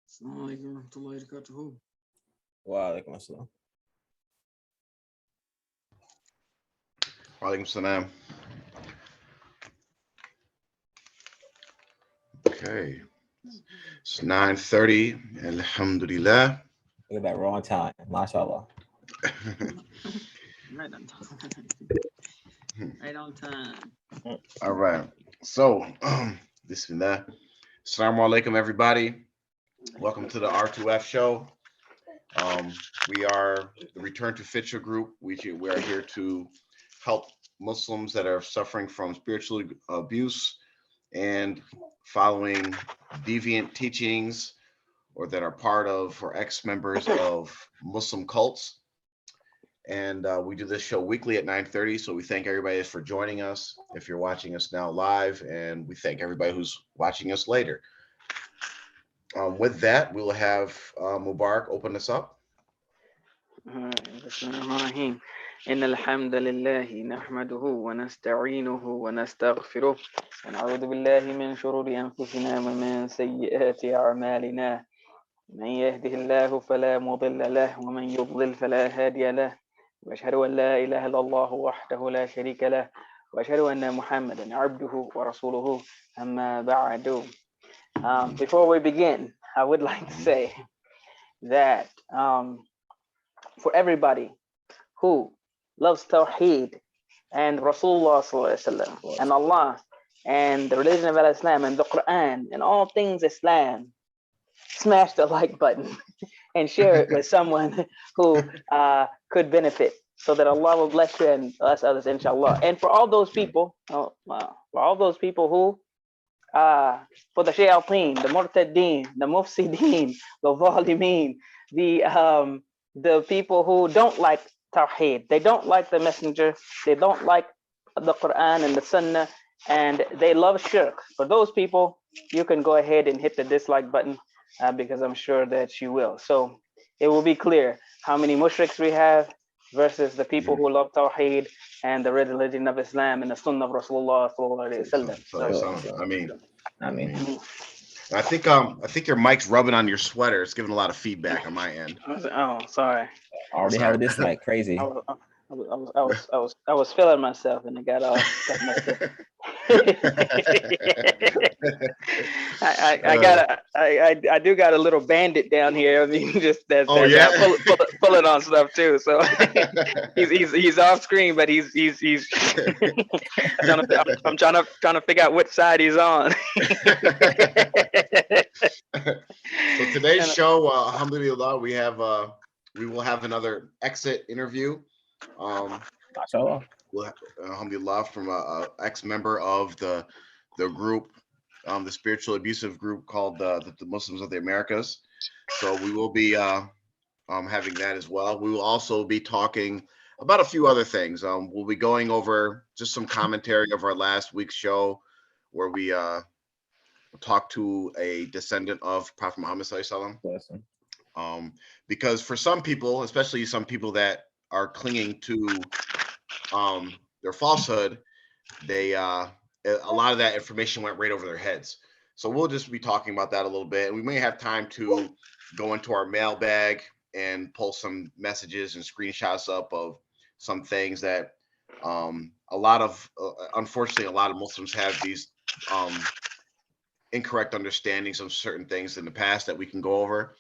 Assalamu alaikum warahmatullahi wabarakatuh. Wa alaikum assalam. Wa alaikum salam. Okay. It's 9:30. Alhamdulillah. Look at that wrong time. MashaAllah. Right on time. Right on time. All right. So, bismillah. Assalamu alaikum, everybody. Welcome to the R2F show. We are the Return to FITRAH group. We are here to help Muslims that are suffering from spiritual abuse and following deviant teachings, or that are part of or ex-members of Muslim cults. And we do this show weekly at 9:30. So we thank everybody for joining us if you're watching us now live, and we thank everybody who's watching us later. With that, we'll have Mubarak open us up. Bismillahirrahmanirrahim. إن الحمد لله نحمده ونستعينه ونستغفره ونعوذ بالله من شرور أنفسنا ومن سيئات أعمالنا من يهده الله فلا مضل له ومن يضلل فلا هادي له وأشهد أن لا إله إلا الله وحده لا شريك له وأشهد أن محمدا عبده ورسوله أما بعد. Before we begin, I would like to say that for everybody who loves Tawheed and Rasulullah and Allah and the religion of Islam and the Quran and all things Islam, smash the like button and share it with someone who could benefit, so that Allah will bless you and bless others, inshallah. And for all those people, for all those people who, for the shayateen, the murtadeen, the mufsideen, the zalimeen, the people who don't like Tawheed, they don't like the messenger, they don't like the Quran and the Sunnah, and they love shirk. For those people, you can go ahead and hit the dislike button, because I'm sure that you will. So it will be clear how many mushriks we have versus the people who love Tawheed and the religion of Islam and the Sunnah of Rasulullah sallallahu alaihi wasallam. I think your mic's rubbing on your sweater. It's giving a lot of feedback on my end. Oh, sorry. I already have this like crazy. I was feeling myself and it got all I do got a little bandit down here. I mean, just that's pulling on stuff too. So he's off screen, but he's I'm trying to figure out which side he's on. So today's show, alhamdulillah, we will have another exit interview. Alhamdulillah, from a ex-member of the group, the spiritual abusive group called the Muslims of the Americas. So we will be having that as well. We will also be talking about a few other things. We'll be going over just some commentary of our last week's show, where we talked to a descendant of Prophet Muhammad sallallahu alaihi wasallam. Because for some people, especially some people that are clinging to their falsehood, they a lot of that information went right over their heads. So we'll just be talking about that a little bit, and we may have time to go into our mailbag and pull some messages and screenshots up of some things that unfortunately a lot of Muslims have these incorrect understandings of certain things in the past that we can go over.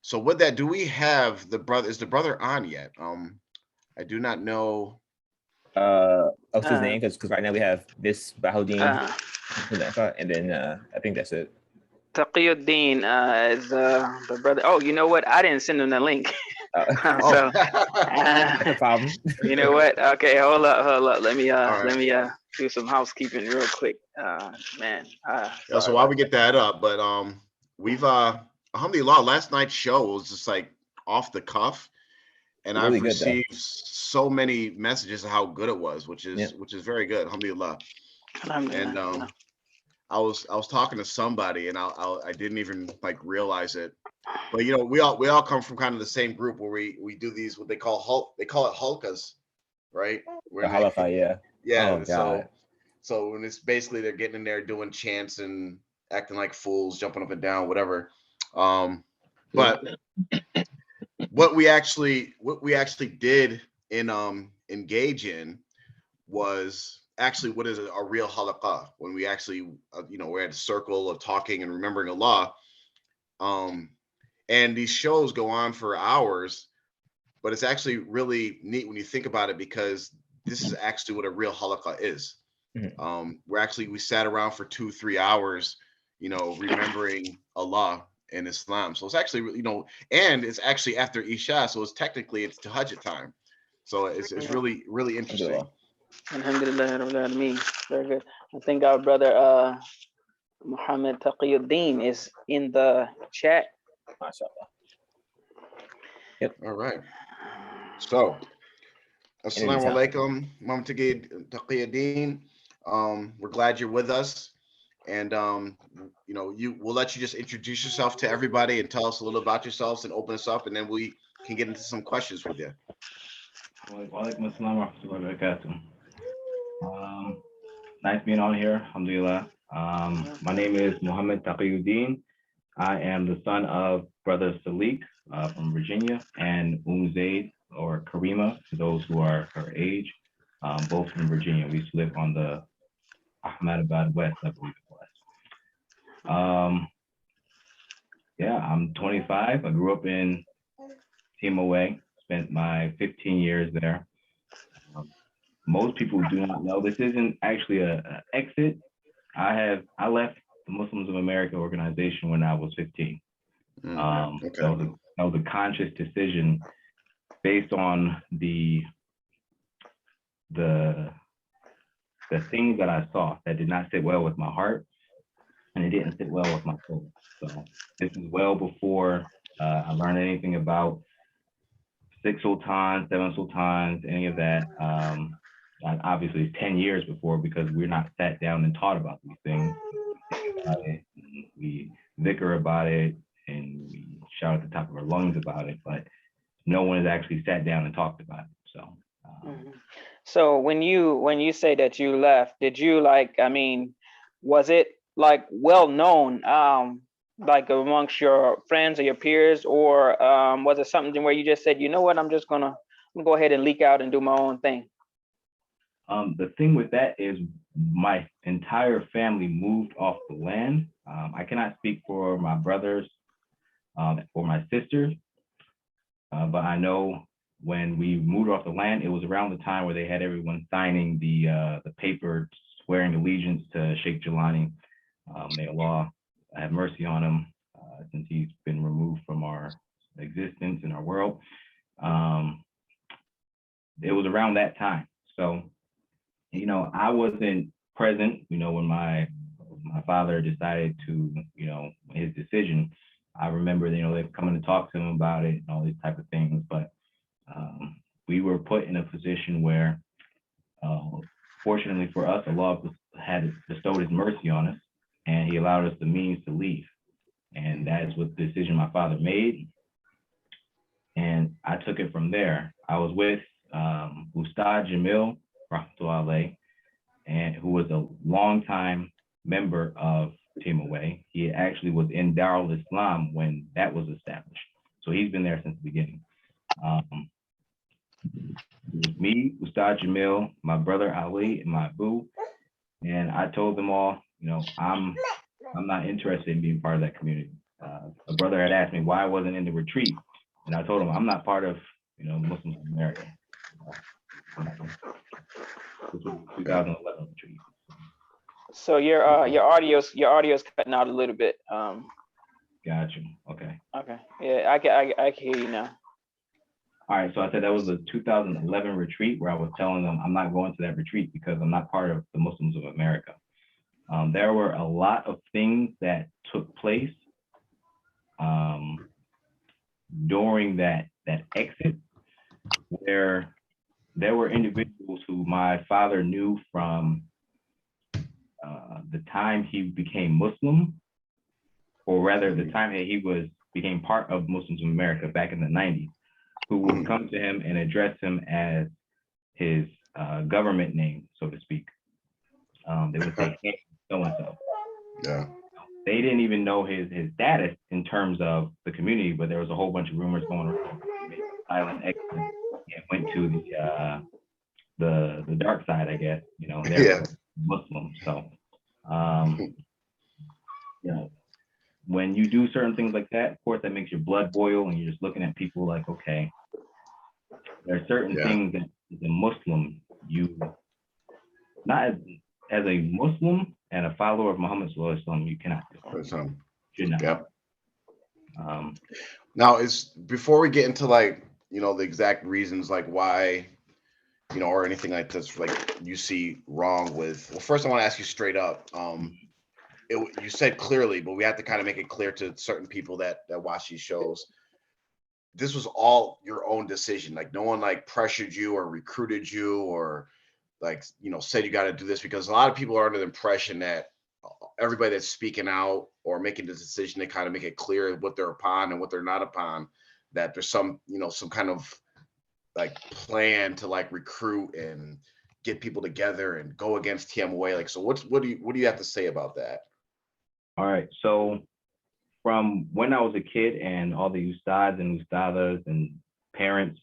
So with that, do we have is the brother on yet? I do not know. What's his name? Because right now we have this Bahudin, and then I think that's it. Taqiyuddin is the brother. Oh, you know what? I didn't send him the link. So no problem. You know what? Okay, hold up. Let me do some housekeeping real quick. Man. So while we get that up, but we've alhamdulillah, last night's show was just like off the cuff, and really I've received so many messages of how good it was, which is very good. Alhamdulillah. And I was talking to somebody, and I didn't even like realize it, but you know, we all come from kind of the same group where we do these, what they call it halkas, right? The halakha, yeah. Yeah. Oh God. So when it's basically they're getting in there doing chants and acting like fools, jumping up and down, whatever. But what we actually did in engage in was actually what is a real halaqah, when we actually we're at a circle of talking and remembering Allah. And these shows go on for hours, but it's actually really neat when you think about it, because this is actually what a real halaqah is. We sat around for 2-3 hours, remembering Allah and Islam. So it's actually, and it's actually after Isha, so it's tahajjud time. So it's really, really interesting. Alhamdulillah. Very good. I think our brother Muhammad Taqi is in the chat. MashaAllah. Yep. All right. So, Assalamu alaikum, Muhammad Taqi. We're glad you're with us, and we'll let you just introduce yourself to everybody and tell us a little about yourselves and open us up, and then we can get into some questions with you. Walaikum assalam wa rahmatullahi wa barakatuh. Nice being on here, alhamdulillah. My name is Muhammad Taqi. I am the son of brother Salik from Virginia and Zaid, or Karima, for those who are her age, both from Virginia. We used to live on the Ahmedabad West, I believe it was. Yeah, I'm 25. I grew up in Tmoa, spent my 15 years there. Most people do not know this isn't actually an exit. I left the Muslims of America organization when I was 15. Okay. That was a conscious decision based on the things that I saw that did not sit well with my heart, and it didn't sit well with my soul. So this is well before I learned anything about 6 sultans, 7 sultans, any of that. Obviously 10 years before, because we're not sat down and taught about these things. We dhikr about it, and we shout at the top of our lungs about it, but no one has actually sat down and talked about it. So so when you say that you left, did you was it like well known like amongst your friends or your peers, or was it something where you just said, you know what, I'm gonna go ahead and leak out and do my own thing? The thing with that is my entire family moved off the land. I cannot speak for my brothers or my sisters, but I know when we moved off the land, it was around the time where they had everyone signing the paper swearing allegiance to Sheikh Jelani. May Allah have mercy on him, since he's been removed from our existence in our world. It was around that time. So, I wasn't present, when my father decided to, his decision. I remember, they coming to talk to him about it and all these type of things, but we were put in a position where, fortunately for us, Allah had bestowed his mercy on us, and he allowed us the means to leave. And that is what the decision my father made. And I took it from there. I was with Ustad Jamil, rahmatullahi, and who was a longtime member of Tmoa. He actually was in Darul Islam when that was established. So he's been there since the beginning. It was me, Ustad Jamil, my brother Ali, and my boo. And I told them all, I'm not interested in being part of that community. A brother had asked me why I wasn't in the retreat. And I told him I'm not part of, Muslims of America. This was 2011 retreat. So your audio's cutting out a little bit. Got you. Okay. Okay. Yeah, I can hear you now. All right. So I said that was a 2011 retreat where I was telling them I'm not going to that retreat because I'm not part of the Muslims of America. There were a lot of things that took place during that exit, where there were individuals who my father knew from the time he became Muslim, or rather the time that he became part of Muslims of America back in the 90s, who would come to him and address him as his government name, so to speak. They would say so-and-so. Yeah. They didn't even know his status in terms of the community, but there was a whole bunch of rumors going around. He made a silent exit and went to the dark side, I guess. You know, they're Muslim. So, you know, when you do certain things like that, of course, that makes your blood boil, and you're just looking at people like, okay, there are certain things that as a Muslim, you not as a Muslim and a follower of Muhammad Sallallahu Alaihi Wasallam, you cannot do. Should not. Yep. Now, is before we get into like, you know, the exact reasons like why, you know, or anything like this, like you see wrong with. Well, first I want to ask you straight up. You said clearly, but we have to kind of make it clear to certain people that watch these shows. This was all your own decision. Like no one like pressured you or recruited you or like, you know, said you got to do this, because a lot of people are under the impression that everybody that's speaking out or making this decision, they kind of make it clear what they're upon and what they're not upon, that there's some, you know, some kind of like plan to like recruit and get people together and go against TMOA. Like, so what do you have to say about that? All right. So from when I was a kid and all the ustads and ustadas and parents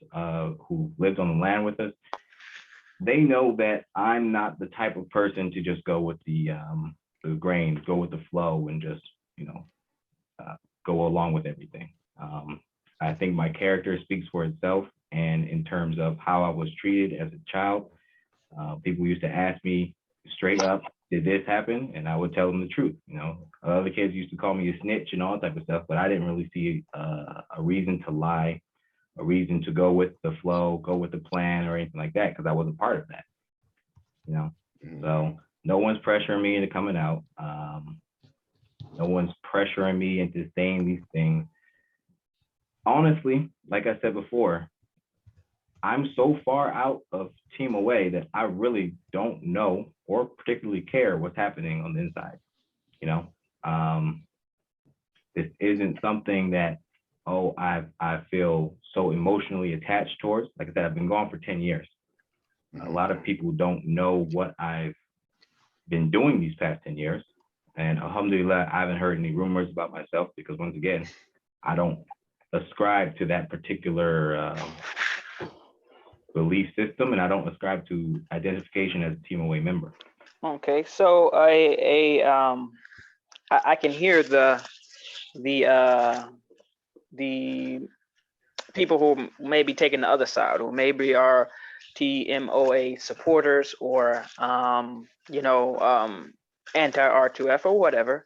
who lived on the land with us, they know that I'm not the type of person to just go with the grain, go with the flow, and just, you know, go along with everything. I think my character speaks for itself, and in terms of how I was treated as a child, people used to ask me straight up, did this happen? And I would tell them the truth. You know, other kids used to call me a snitch and all that type of stuff, but I didn't really see a reason to lie, a reason to go with the flow, go with the plan or anything like that, because I wasn't part of that, you know? So no one's pressuring me into coming out. No one's pressuring me into saying these things. Honestly, like I said before, I'm so far out of Tmoa that I really don't know or particularly care what's happening on the inside. You know, this isn't something that, oh, I feel so emotionally attached towards. Like I said, I've been gone for 10 years. A lot of people don't know what I've been doing these past 10 years. And alhamdulillah, I haven't heard any rumors about myself, because once again, I don't ascribe to that particular belief system, and I don't ascribe to identification as a Tmoa member. Okay, so I can hear the people who may be taking the other side, who maybe are TMOA supporters or you know, anti R2F or whatever,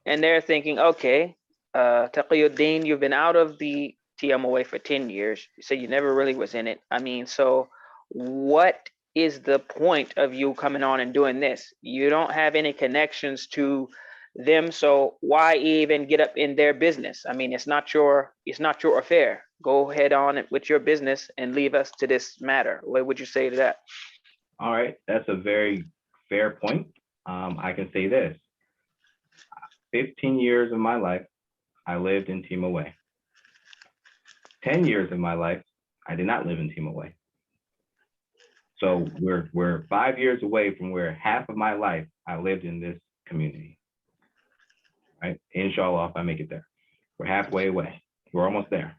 and they're thinking, okay, Taqiyuddin, you've been out of the TMOA for 10 years. You said you never really was in it. I mean, so what is the point of you coming on and doing this? You don't have any connections to them, so why even get up in their business? I mean, it's not your affair. Go ahead on with your business and leave us to this matter. What would you say to that? All right, that's a very fair point. I can say this: 15 years of my life, I lived in Tmoa. 10 years of my life, I did not live in Tmoa. So we're 5 years away from where half of my life I lived in this community. Right? Inshallah, if I make it there. We're halfway away. We're almost there.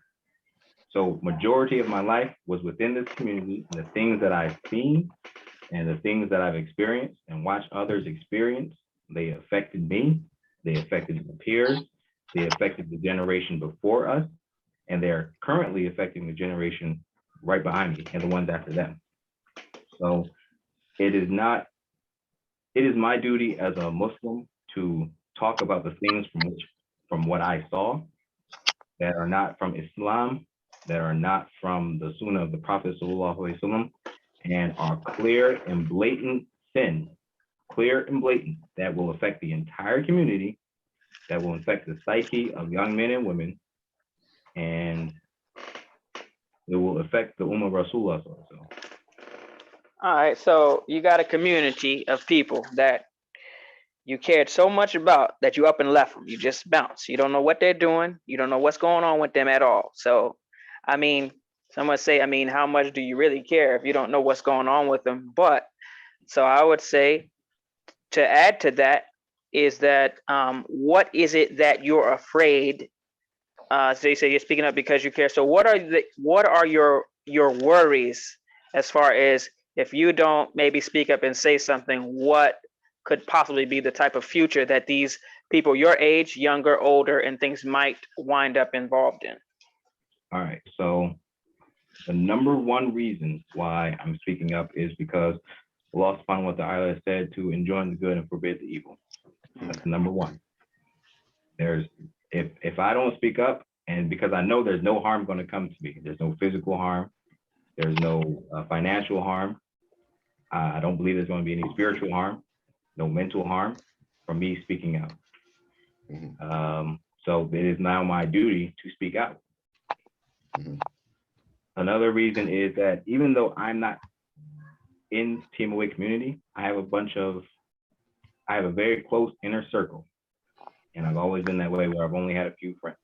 So majority of my life was within this community, and the things that I've seen and the things that I've experienced and watched others experience, they affected me, they affected my peers, they affected the generation before us, and they're currently affecting the generation right behind me and the ones after them. So it is my duty as a Muslim to talk about the things from what I saw that are not from Islam, that are not from the Sunnah of the Prophet Sallallahu Alaihi Wasallam, and are clear and blatant sin, clear and blatant, that will affect the entire community, that will affect the psyche of young men and women, and it will affect the Ummah Rasulullah also. All right, so you got a community of people that you cared so much about that you up and left them. You just bounce. You don't know what they're doing. You don't know what's going on with them at all. So, I mean, Some would say, I mean, how much do you really care if you don't know what's going on with them? But so I would say, to add to that, is that what is it that you're afraid? So you say you're speaking up because you care. So what are your worries as far as if you don't maybe speak up and say something, what could possibly be the type of future that these people your age, younger, older, and things might wind up involved in? All right. So the number one reason why I'm speaking up is because Allah subhanahu wa ta'ala said to enjoin the good and forbid the evil. That's number one. There's if I don't speak up, and because I know there's no harm going to come to me, there's no physical harm, there's no financial harm. I don't believe there's going to be any spiritual harm, no mental harm from me speaking out. So it is now my duty to speak out. Another reason is that even though I'm not in Tmoa community, I have a very close inner circle. And I've always been that way where I've only had a few friends.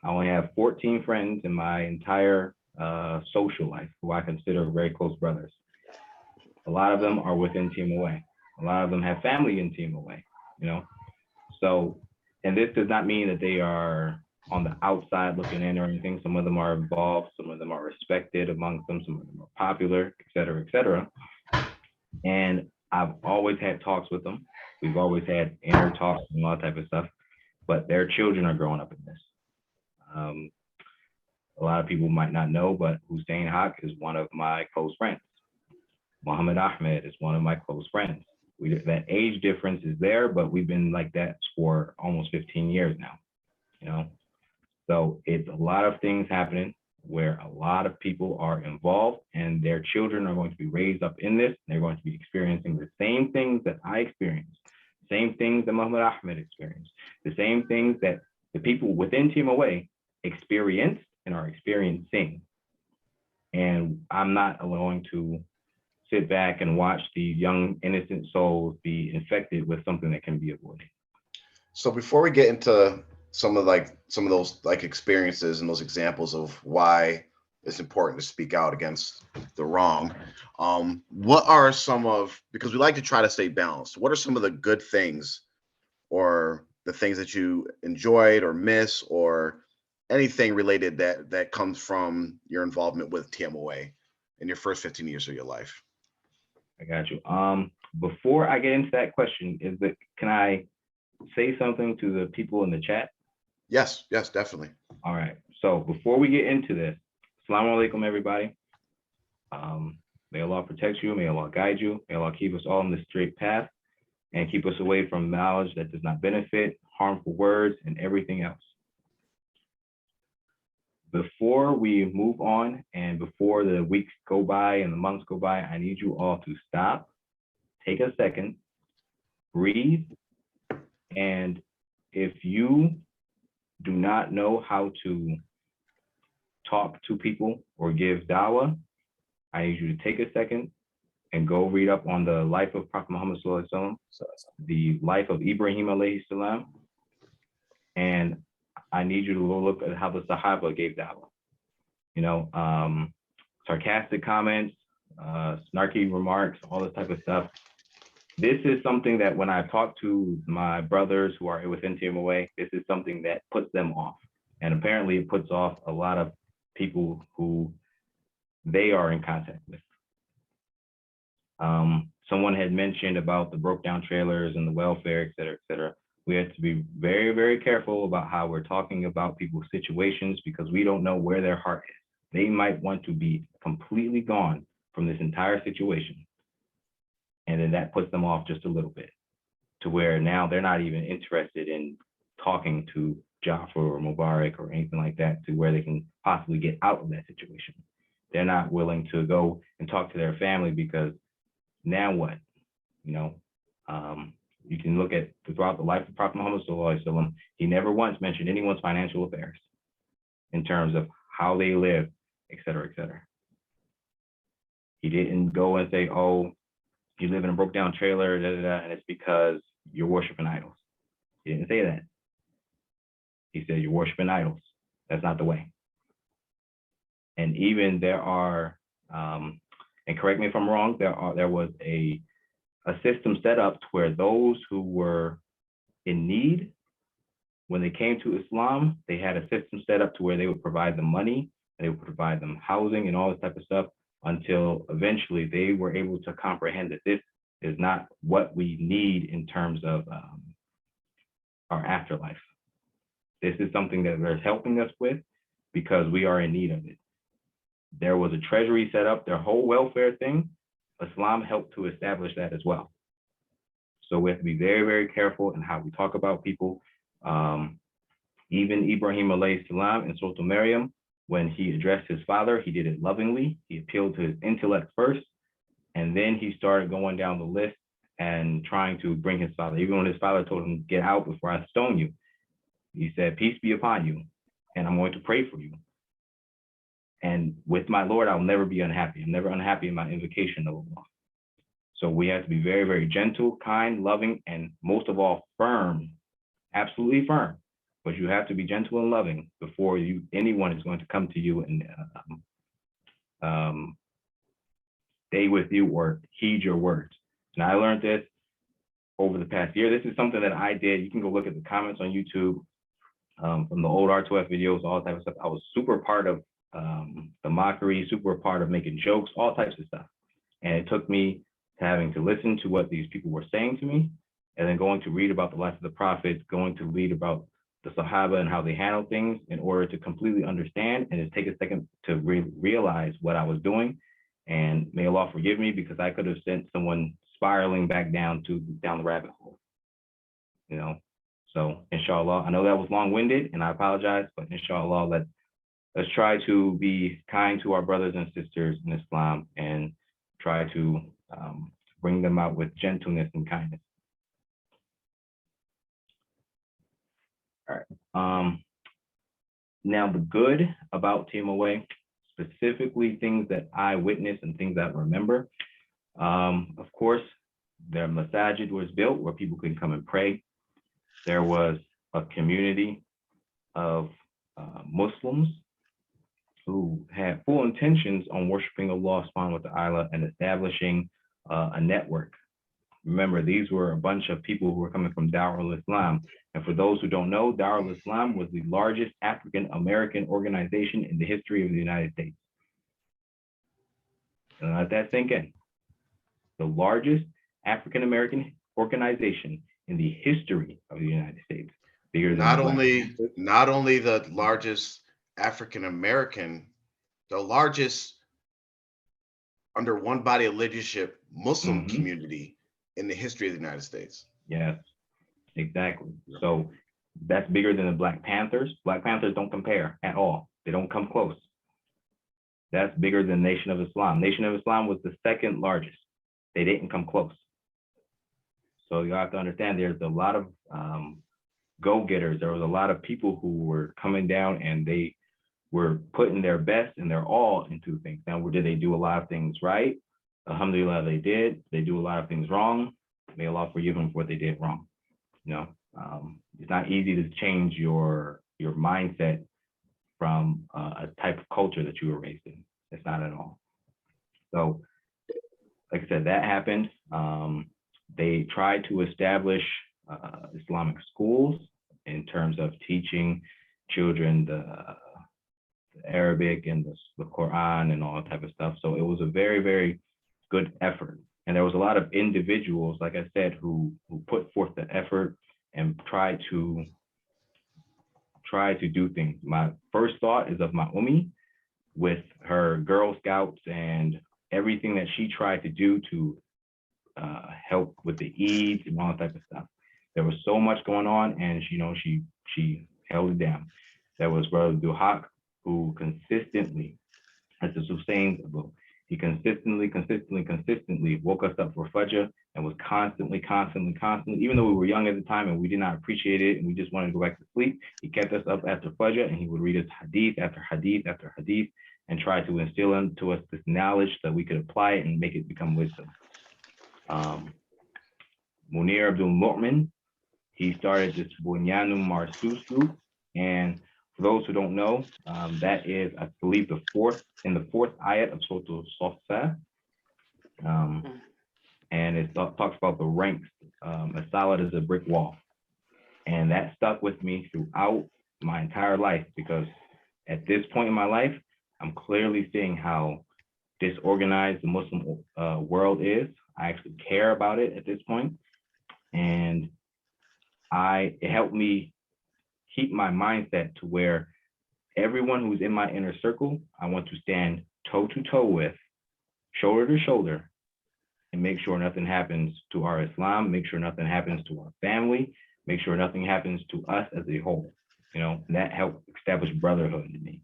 I only have 14 friends in my entire social life who I consider very close brothers. A lot of them are within Tmoa. A lot of them have family in Tmoa, you know? So, and this does not mean that they are on the outside looking in or anything. Some of them are involved, some of them are respected amongst them, some of them are popular, et cetera, et cetera. And I've always had talks with them. We've always had inner talks and all that type of stuff, but their children are growing up in this. A lot of people might not know, but Hussein Haq is one of my close friends. Muhammad Ahmed is one of my close friends. That age difference is there, but we've been like that for almost 15 years now, you know? So it's a lot of things happening where a lot of people are involved and their children are going to be raised up in this. They're going to be experiencing the same things that I experienced, same things that Muhammad Ahmed experienced, the same things that the people within Tmoa experienced and are experiencing. And I'm not going to sit back and watch these young, innocent souls be infected with something that can be avoided. So before we get into some of those experiences and those examples of why it's important to speak out against the wrong, what are some of, because we like to try to stay balanced, what are some of the good things or the things that you enjoyed or miss or anything related that comes from your involvement with Tmoa in your first 15 years of your life? I got you. Before I get into that question, can I say something to the people in the chat? Yes, definitely. All right. So before we get into this, Assalamu alaikum, everybody. May Allah protect you. May Allah guide you. May Allah keep us all on the straight path and keep us away from knowledge that does not benefit, harmful words, and everything else. Before we move on and before the weeks go by and the months go by, I need you all to stop, take a second, breathe, and if you do not know how to talk to people or give dawah, I need you to take a second and go read up on the life of Prophet Muhammad Sallallahu Alaihi Wasallam, the life of Ibrahim alayhi salam, and I need you to look at how the Sahaba gave dawah. You know, sarcastic comments, snarky remarks, all this type of stuff. This is something that when I talk to my brothers who are within Tmoa, this is something that puts them off. And apparently it puts off a lot of people who they are in contact with. Someone had mentioned about the broke down trailers and the welfare, et cetera, et cetera. We have to be very, very careful about how we're talking about people's situations because we don't know where their heart is. They might want to be completely gone from this entire situation. And then that puts them off just a little bit to where now they're not even interested in talking to Jafar or Mubarak or anything like that to where they can possibly get out of that situation. They're not willing to go and talk to their family because now what? You know, you can look at throughout the life of Prophet Muhammad Sallallahu Alaihi Wasallam, he never once mentioned anyone's financial affairs in terms of how they live, et cetera, et cetera. He didn't go and say, oh, you live in a broke down trailer, and it's because you're worshiping idols. He didn't say that. He said, you're worshiping idols. That's not the way. And even there are, and correct me if I'm wrong, there was a system set up to where those who were in need, when they came to Islam, they had a system set up to where they would provide them money, and they would provide them housing and all this type of stuff, until eventually they were able to comprehend that this is not what we need in terms of our afterlife. This is something that they're helping us with because we are in need of it. There was a treasury set up, their whole welfare thing. Islam helped to establish that as well. So we have to be very, very careful in how we talk about people. Even Ibrahim alayhi salam in Surah Maryam, when he addressed his father, he did it lovingly. He appealed to his intellect first, and then he started going down the list and trying to bring his father. Even when his father told him, "Get out before I stone you," he said, "Peace be upon you, and I'm going to pray for you. And with my Lord, I'll never be unhappy. I'm never unhappy in my invocation of Allah." So we have to be very, very gentle, kind, loving, and most of all, firm, absolutely firm. But you have to be gentle and loving before anyone is going to come to you and stay with you or heed your words. And I learned this over the past year. This is something that I did. You can go look at the comments on YouTube from the old R2F videos, all types of stuff. I was super part of the mockery, super part of making jokes, all types of stuff. And it took me having to listen to what these people were saying to me, and then going to read about the life of the prophets, going to read about the Sahaba and how they handle things in order to completely understand, and just take a second to realize what I was doing. And may Allah forgive me, because I could have sent someone spiraling back down the rabbit hole, you know. So inshallah, I know that was long-winded and I apologize, but inshallah, let's try to be kind to our brothers and sisters in Islam and try to bring them out with gentleness and kindness. All right. Now, the good about Tmoa, specifically things that I witnessed and things that I remember. Of course, their masajid was built where people can come and pray. There was a community of Muslims who had full intentions on worshiping Allah subhanahu wa ta'ala and establishing a network. Remember, these were a bunch of people who were coming from Darul Islam. And for those who don't know, Darul Islam was the largest African-American organization in the history of the United States. And let that sink in. The largest African-American organization in the history of the United States. Bigger than not only the largest African-American, the largest under one body of leadership Muslim community in the history of the United States. Yes, exactly. So that's bigger than the Black Panthers. Black Panthers don't compare at all. They don't come close. That's bigger than Nation of Islam. Nation of Islam was the second largest. They didn't come close. So you have to understand there's a lot of go-getters. There was a lot of people who were coming down and they were putting their best and their all into things. Now, did they do a lot of things right? Alhamdulillah, they did. They do a lot of things wrong. May Allah forgive them for what they did wrong. You know, it's not easy to change your mindset from a type of culture that you were raised in. It's not at all. So, like I said, that happened. They tried to establish Islamic schools in terms of teaching children the Arabic and the Quran and all that type of stuff. So it was a very, very good effort. And there was a lot of individuals, like I said, who put forth the effort and tried to do things. My first thought is of my Ummi with her Girl Scouts and everything that she tried to do to help with the Eids and all that type of stuff. There was so much going on, and she held it down. There was Brother Duhak, who consistently, as the Hussein's book, he consistently woke us up for Fajr and was constantly, even though we were young at the time and we did not appreciate it and we just wanted to go back to sleep, he kept us up after Fajr and he would read us hadith after hadith after hadith and try to instill into us this knowledge so that we could apply it and make it become wisdom. Munir Abdul Mu'min, he started this Bunyanul Marsus group, and For those who don't know, that is, I believe, the fourth ayat of Surah Al-Saffat. And it talks about the ranks, as solid as a brick wall. And that stuck with me throughout my entire life, because at this point in my life, I'm clearly seeing how disorganized the Muslim world is. I actually care about it at this point. And it helped me keep my mindset to where everyone who's in my inner circle, I want to stand toe to toe with, shoulder to shoulder, and make sure nothing happens to our Islam, make sure nothing happens to our family, make sure nothing happens to us as a whole. And that helped establish brotherhood in me.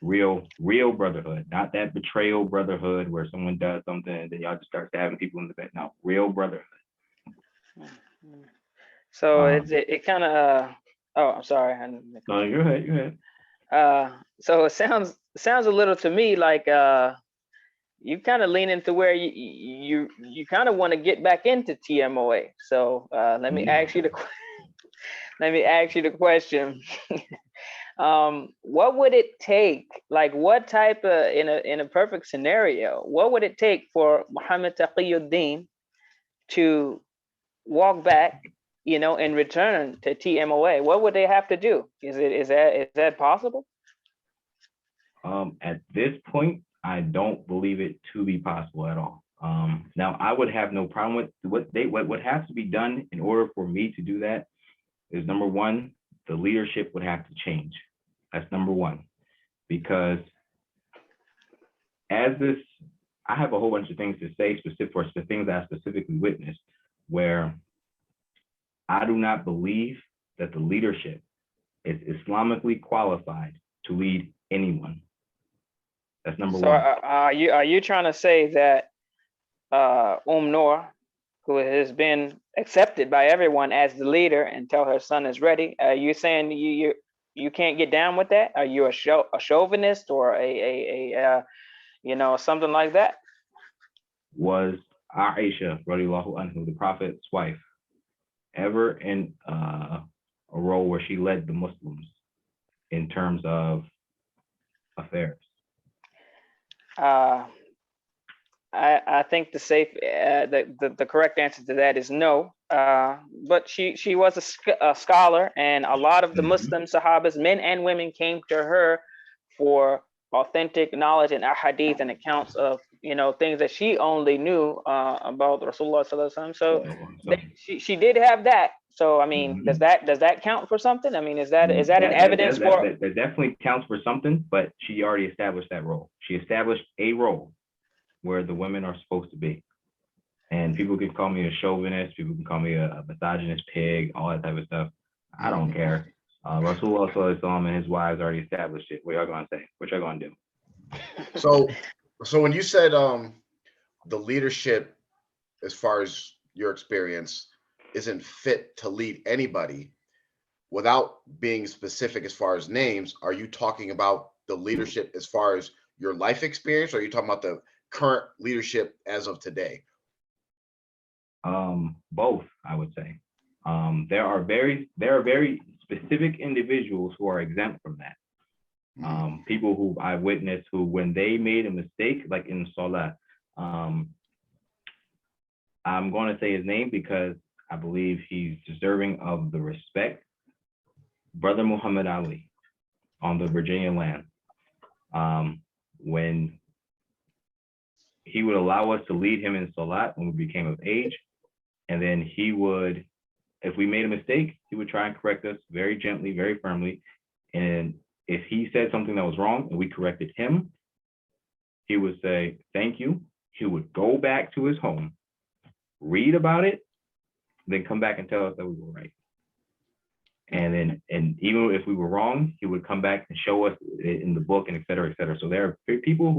Real brotherhood, not that betrayal brotherhood where someone does something and then y'all just start stabbing people in the back. No, real brotherhood. So it kind of. Oh, I'm sorry. No, you're ahead. So it sounds a little to me like you kind of lean into where you kind of want to get back into TMOA. So let me ask you the question. What would it take? Like, what type of in a perfect scenario? What would it take for Muhammad Taqi to walk back, and return to TMOA? What would they have to do? Is that possible? At this point, I don't believe it to be possible at all. Now, I would have no problem with what has to be done in order for me to do that is, number one, the leadership would have to change. That's number one, because I have a whole bunch of things to say for the things that I specifically witnessed, where I do not believe that the leadership is Islamically qualified to lead anyone. That's number one. Are you trying to say that Noor, who has been accepted by everyone as the leader until her son is ready, are you saying you can't get down with that? Are you a chauvinist or a something like that? Was Aisha radiallahu anhu, the Prophet's wife, ever in a role where she led the Muslims in terms of affairs? I think the correct answer to that is no. But she was a scholar, and a lot of the Muslim Sahabas, men and women, came to her for authentic knowledge and ahadith and accounts of things that she only knew about Rasulullah sallallahu alaihi wasallam. So she did have that. So I mean, does that count for something? I mean, is that an evidence for? That definitely counts for something, but she already established that role. She established a role where the women are supposed to be. And people can call me a chauvinist, people can call me a misogynist pig, all that type of stuff. I don't care. Rasulullah sallallahu alaihi wasallam and his wives already established it. What y'all gonna say? What y'all gonna do? So when you said the leadership, as far as your experience, isn't fit to lead anybody, without being specific as far as names, are you talking about the leadership as far as your life experience, or are you talking about the current leadership as of today? Both, I would say. There are very specific individuals who are exempt from that. People who I witnessed who, when they made a mistake, like in Salah, I'm going to say his name because I believe he's deserving of the respect. Brother Muhammad Ali on the Virginia land, when he would allow us to lead him in Salat when we became of age, and then he would, if we made a mistake, he would try and correct us very gently, very firmly. And if he said something that was wrong and we corrected him, he would say, thank you. He would go back to his home, read about it, then come back and tell us that we were right. And even if we were wrong, he would come back and show us in the book, and et cetera, et cetera. So there are people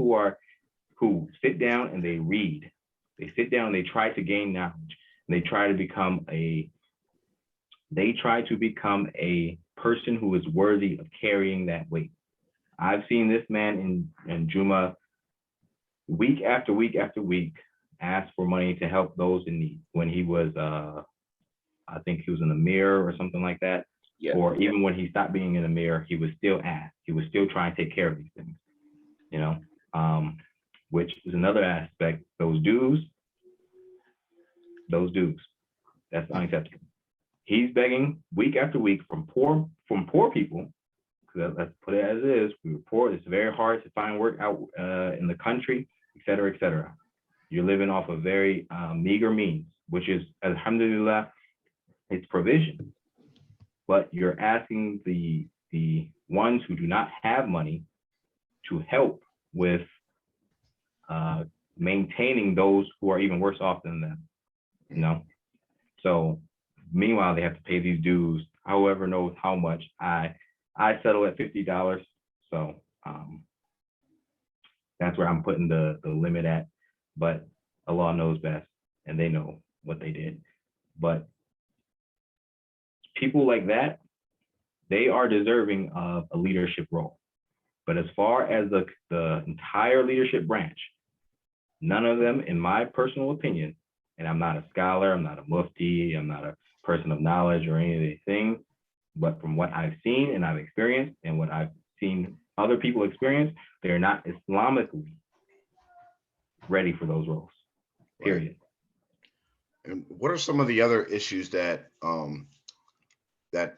who sit down and they read. They sit down and they try to gain knowledge. And they try to become a person who is worthy of carrying that weight. I've seen this man in Juma week after week after week ask for money to help those in need. When he was, I think he was in the Mirror or something like that. Or even when he stopped being in the mirror, he was still asked. He was still trying to take care of these things, you know, which is another aspect. Those dues, that's unacceptable. He's begging week after week from poor people. Let's put it as it is. We were poor. It's very hard to find work out in the country, et cetera, et cetera. You're living off of very meager means, which is, alhamdulillah, it's provision. But you're asking the ones who do not have money to help with maintaining those who are even worse off than them, you know? So meanwhile, they have to pay these dues, however knows how much. I settle at $50. So that's where I'm putting the limit at, but Allah knows best and they know what they did. But people like that, they are deserving of a leadership role. But as far as the entire leadership branch, none of them, in my personal opinion, and I'm not a scholar, I'm not a mufti, I'm not a person of knowledge or any of these things, but from what I've seen and I've experienced and what I've seen other people experience, they're not Islamically ready for those roles, period. Right. And what are some of the other issues that that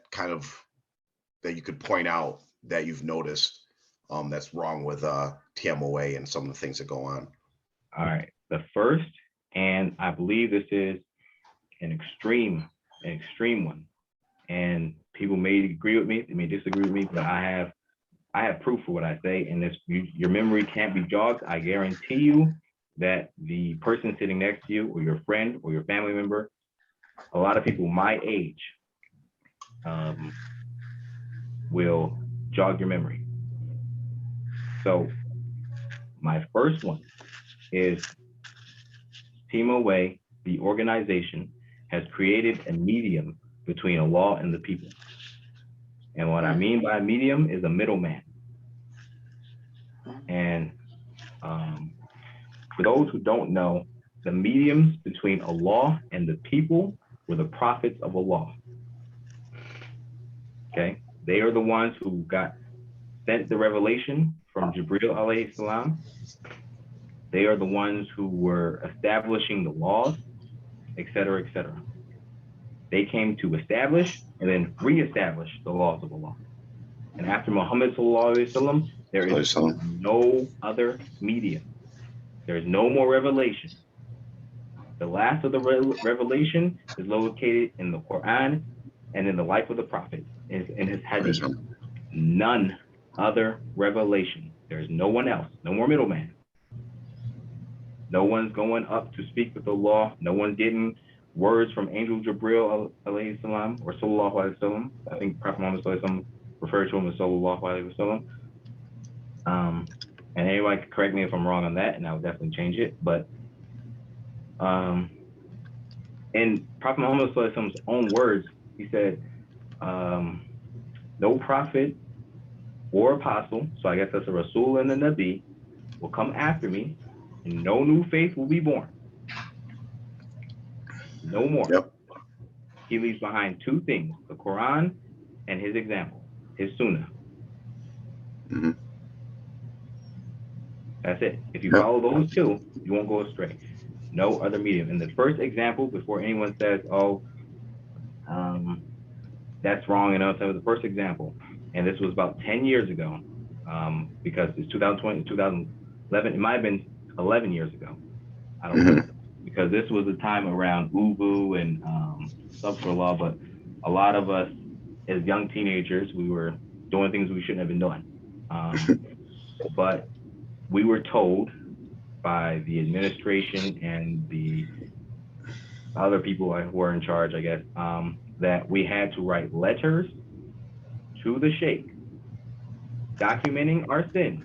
you could point out that you've noticed that's wrong with TMOA and some of the things that go on? All right, the first, and I believe this is an extreme one, and people may agree with me, they may disagree with me, but I have proof for what I say, and if your memory can't be jogged, I guarantee you that the person sitting next to you or your friend or your family member, a lot of people my age will jog your memory. So my first one is Tmoa, the organization, has created a medium between Allah and the people. And what I mean by medium is a middleman. And for those who don't know, the mediums between Allah and the people were the prophets of Allah. Okay, they are the ones who got sent the revelation from Jibril alayhi salam. They are the ones who were establishing the laws, etc., etc. They came to establish and then re-establish the laws of Allah. And after Muhammad sallallahu alaihi wasallam, there is no other medium. There is no more revelation. The last of the revelation is located in the Quran and in the life of the Prophet, in his hadith. None other revelation. There is no one else, no more middleman. No one's going up to speak with Allah. No one's getting words from Angel Jibril alayhi salam or sallallahu alayhi wasallam. I think Prophet Muhammad sallallahu alayhi wasallam referred to him as sallallahu alayhi wasallam. And anybody can correct me if I'm wrong on that, and I would definitely change it. But in Prophet Muhammad sallallahu alayhi wasallam's own words, he said, no prophet or apostle, so I guess that's a Rasul and a Nabi, will come after me, and no new faith will be born. No more. Yep. He leaves behind two things, the Quran and his example, his Sunnah. Mm-hmm. That's it. If you follow those two, you won't go astray. No other medium. And the first example, before anyone says, oh, that's wrong, and so the first example, and this was about 10 years ago, because it's 2020, 2011, it might have been 11 years ago. I don't know, because this was the time around Ubu and Subhanallah, but a lot of us as young teenagers, we were doing things we shouldn't have been doing. But we were told by the administration and the other people who were in charge, I guess, that we had to write letters to the Sheikh documenting our sins.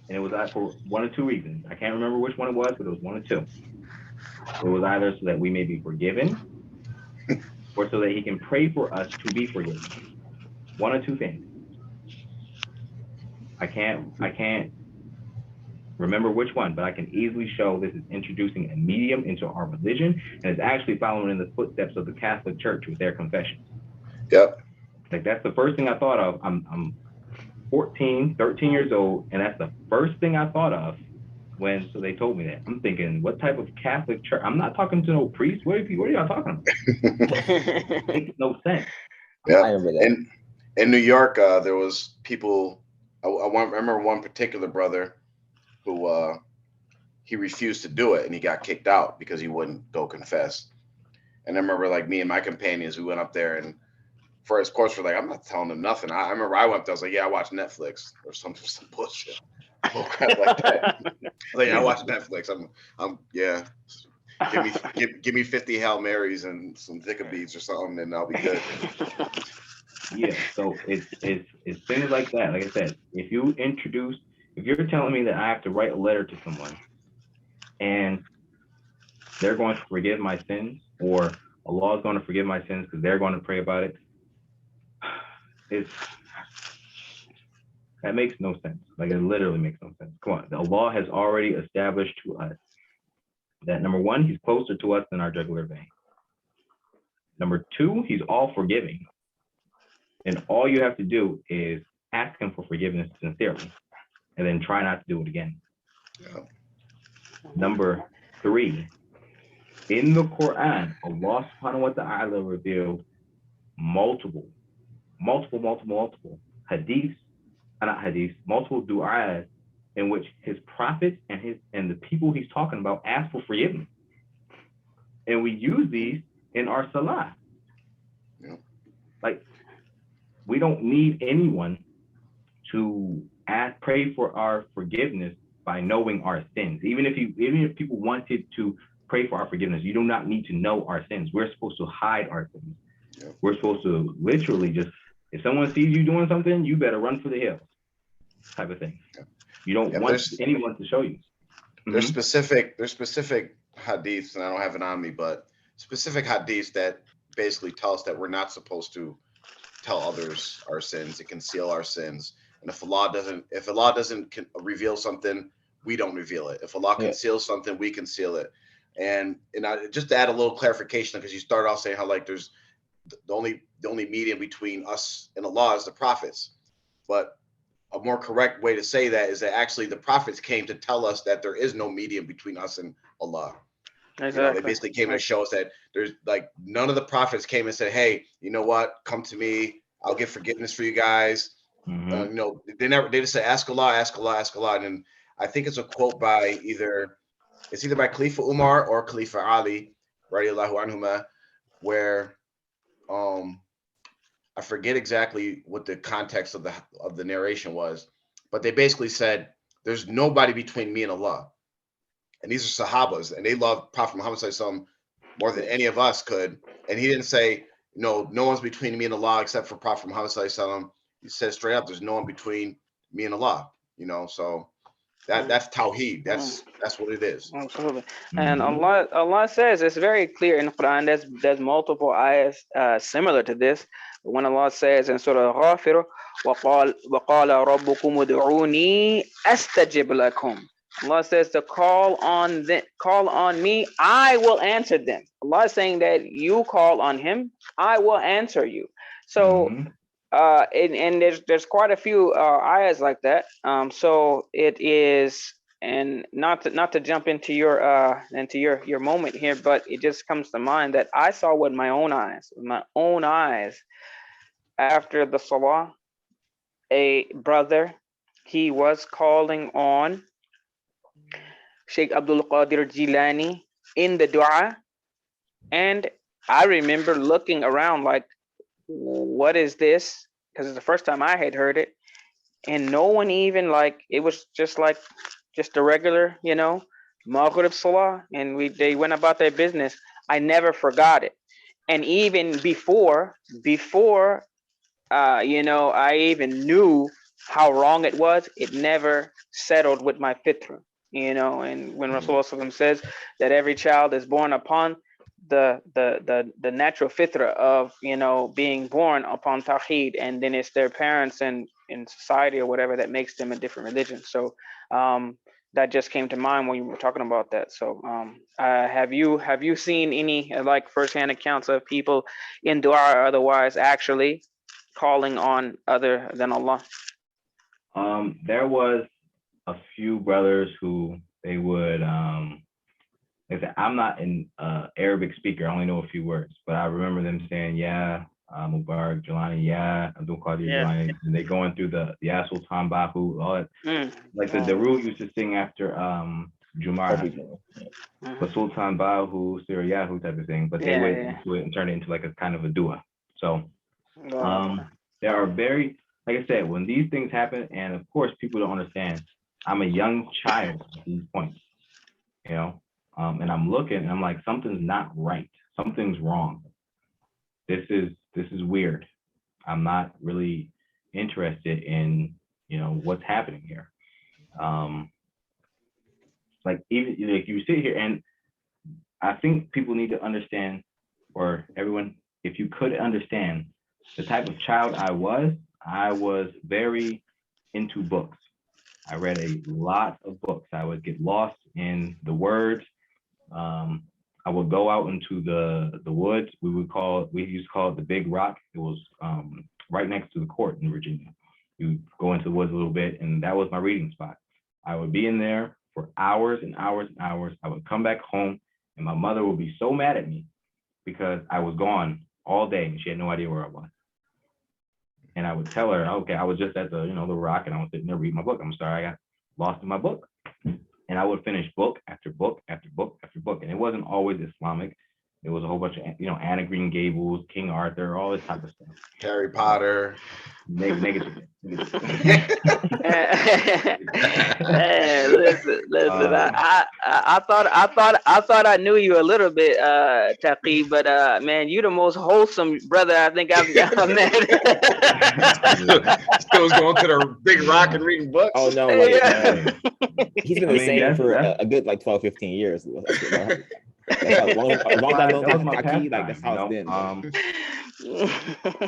And it was for one of two reasons. I can't remember which one it was, but it was one of two. It was either so that we may be forgiven or so that he can pray for us to be forgiven. One of two things. I can't remember which one, but I can easily show this is introducing a medium into our religion, and it's actually following in the footsteps of the Catholic Church with their confessions. Yep. Like that's the first thing I thought of. I'm 14, 13 years old, and that's the first thing I thought of when they told me that. I'm thinking, what type of Catholic church? I'm not talking to no priest. What are y'all talking about? It makes no sense. Yeah. I remember that. And in New York, there was people. I remember one particular brother who he refused to do it, and he got kicked out because he wouldn't go confess. And I remember, like, me and my companions, we went up there, and first course we're like, I'm not telling them nothing. I remember I went up there, I was like, yeah, I watch Netflix or some bullshit. Bull crap like that. I was like, yeah, I watch Netflix. I'm yeah. Give me 50 Hail Marys and some Thicker beads or something, and I'll be good. Yeah, so it's things like that. Like I said, if you're telling me that I have to write a letter to someone and they're going to forgive my sins, or Allah is going to forgive my sins because they're going to pray about it, that makes no sense. Like, it literally makes no sense. Come on, Allah has already established to us that, number one, he's closer to us than our jugular vein. Number two, he's all forgiving. And all you have to do is ask him for forgiveness sincerely, and then try not to do it again. Yeah. Number three, in the Quran, Allah subhanahu wa ta'ala revealed multiple hadiths, multiple du'as in which his prophets and the people he's talking about ask for forgiveness. And we use these in our salah. Yeah. Like, we don't need anyone to pray for our forgiveness by knowing our sins. Even if people wanted to pray for our forgiveness, you do not need to know our sins. We're supposed to hide our sins. Yeah. We're supposed to literally just, if someone sees you doing something, you better run for the hills, type of thing. Yeah. You don't want anyone to show you. There's specific hadiths, and I don't have it on me, but specific hadiths that basically tell us that we're not supposed to tell others our sins and conceal our sins. And if Allah doesn't reveal something, we don't reveal it. If Allah conceals something, we conceal it. And just to add a little clarification, because you started off saying how, like, there's the only medium between us and Allah is the prophets. But a more correct way to say that is that actually the prophets came to tell us that there is no medium between us and Allah. Exactly. They basically came to show us that there's, like, none of the prophets came and said, hey, you know what, come to me, I'll give forgiveness for you guys. They just say, ask Allah, ask Allah, ask Allah. And then I think it's a quote by either by Khalifa Umar or Khalifa Ali, radiallahu anhuma, where I forget exactly what the context of the narration was, but they basically said, there's nobody between me and Allah. And these are Sahabas, and they love Prophet Muhammad sallallahu more than any of us could. And he didn't say, no one's between me and Allah except for Prophet Muhammad sallallahu. He said straight up, there's no one between me and Allah. So that's Tawheed. That's what it is. Absolutely. And Allah says, it's very clear in the Quran. There's multiple ayahs similar to this. When Allah says in Surah Ghafir, وَقَالَ رَبُّكُمُ ادْعُونِي أَسْتَجِبْ لَكُمْ. Allah says to call on me, I will answer them. Allah is saying that you call on him, I will answer you. So and there's quite a few ayahs like that. So it is, and not to jump into your moment here, but it just comes to mind that I saw with my own eyes after the salah, a brother, he was calling on Sheikh Abdul Qadir Jilani in the dua, and I remember looking around like, what is this? Because it's the first time I had heard it, and no one even, like, it was just a regular, Maghrib Salah, and they went about their business. I never forgot it, and even before I even knew how wrong it was, it never settled with my FITRAH. And when Rasulullah says that every child is born upon the natural fitrah of being born upon tawheed, and then it's their parents and in society or whatever that makes them a different religion. So that just came to mind when you were talking about that. So have you seen any like firsthand accounts of people in dua or otherwise actually calling on other than Allah? There was a few brothers who they would like I said, I'm not an Arabic speaker, I only know a few words, but I remember them saying, yeah, Mubarak Jelani, yeah, Abdul Qadir Jelani, and they going through the Ya Sultan Bahu, all that. Like the Daru used to sing after Jumar, but Sultan Bahu, Siriyahu type of thing, but they went into it and turned it into like a kind of a dua. So there are very, like I said, when these things happen, and of course people don't understand, I'm a young child at these points, you know, and I'm looking and I'm like, something's not right, something's wrong. This is weird. I'm not really interested in, you know, what's happening here. Like even like you sit here, and I think people need to understand, or everyone, if you could understand the type of child I was very into books. I read a lot of books. I would get lost in the words. I would go out into the woods. We used to call it the Big Rock. It was right next to the court in Virginia. You would go into the woods a little bit, and that was my reading spot. I would be in there for hours and hours and hours. I would come back home, and my mother would be so mad at me because I was gone all day and she had no idea where I was. And I would tell her, okay, I was just at the, you know, the rock, and I was sitting there reading my book. I'm sorry, I got lost in my book. And I would finish book after book after book after book. And it wasn't always Islamic. It was a whole bunch of, you know, Anna Green Gables, King Arthur, all this type of stuff. Harry Potter. Negative. Listen. I thought I knew you a little bit, Taqi, but man, you the most wholesome brother I think I've met. Still was going to the Big Rock and reading books. Oh no, like, he's been the same for a good like 12, 15 years. That's how long time Taqi, like that's how it's been.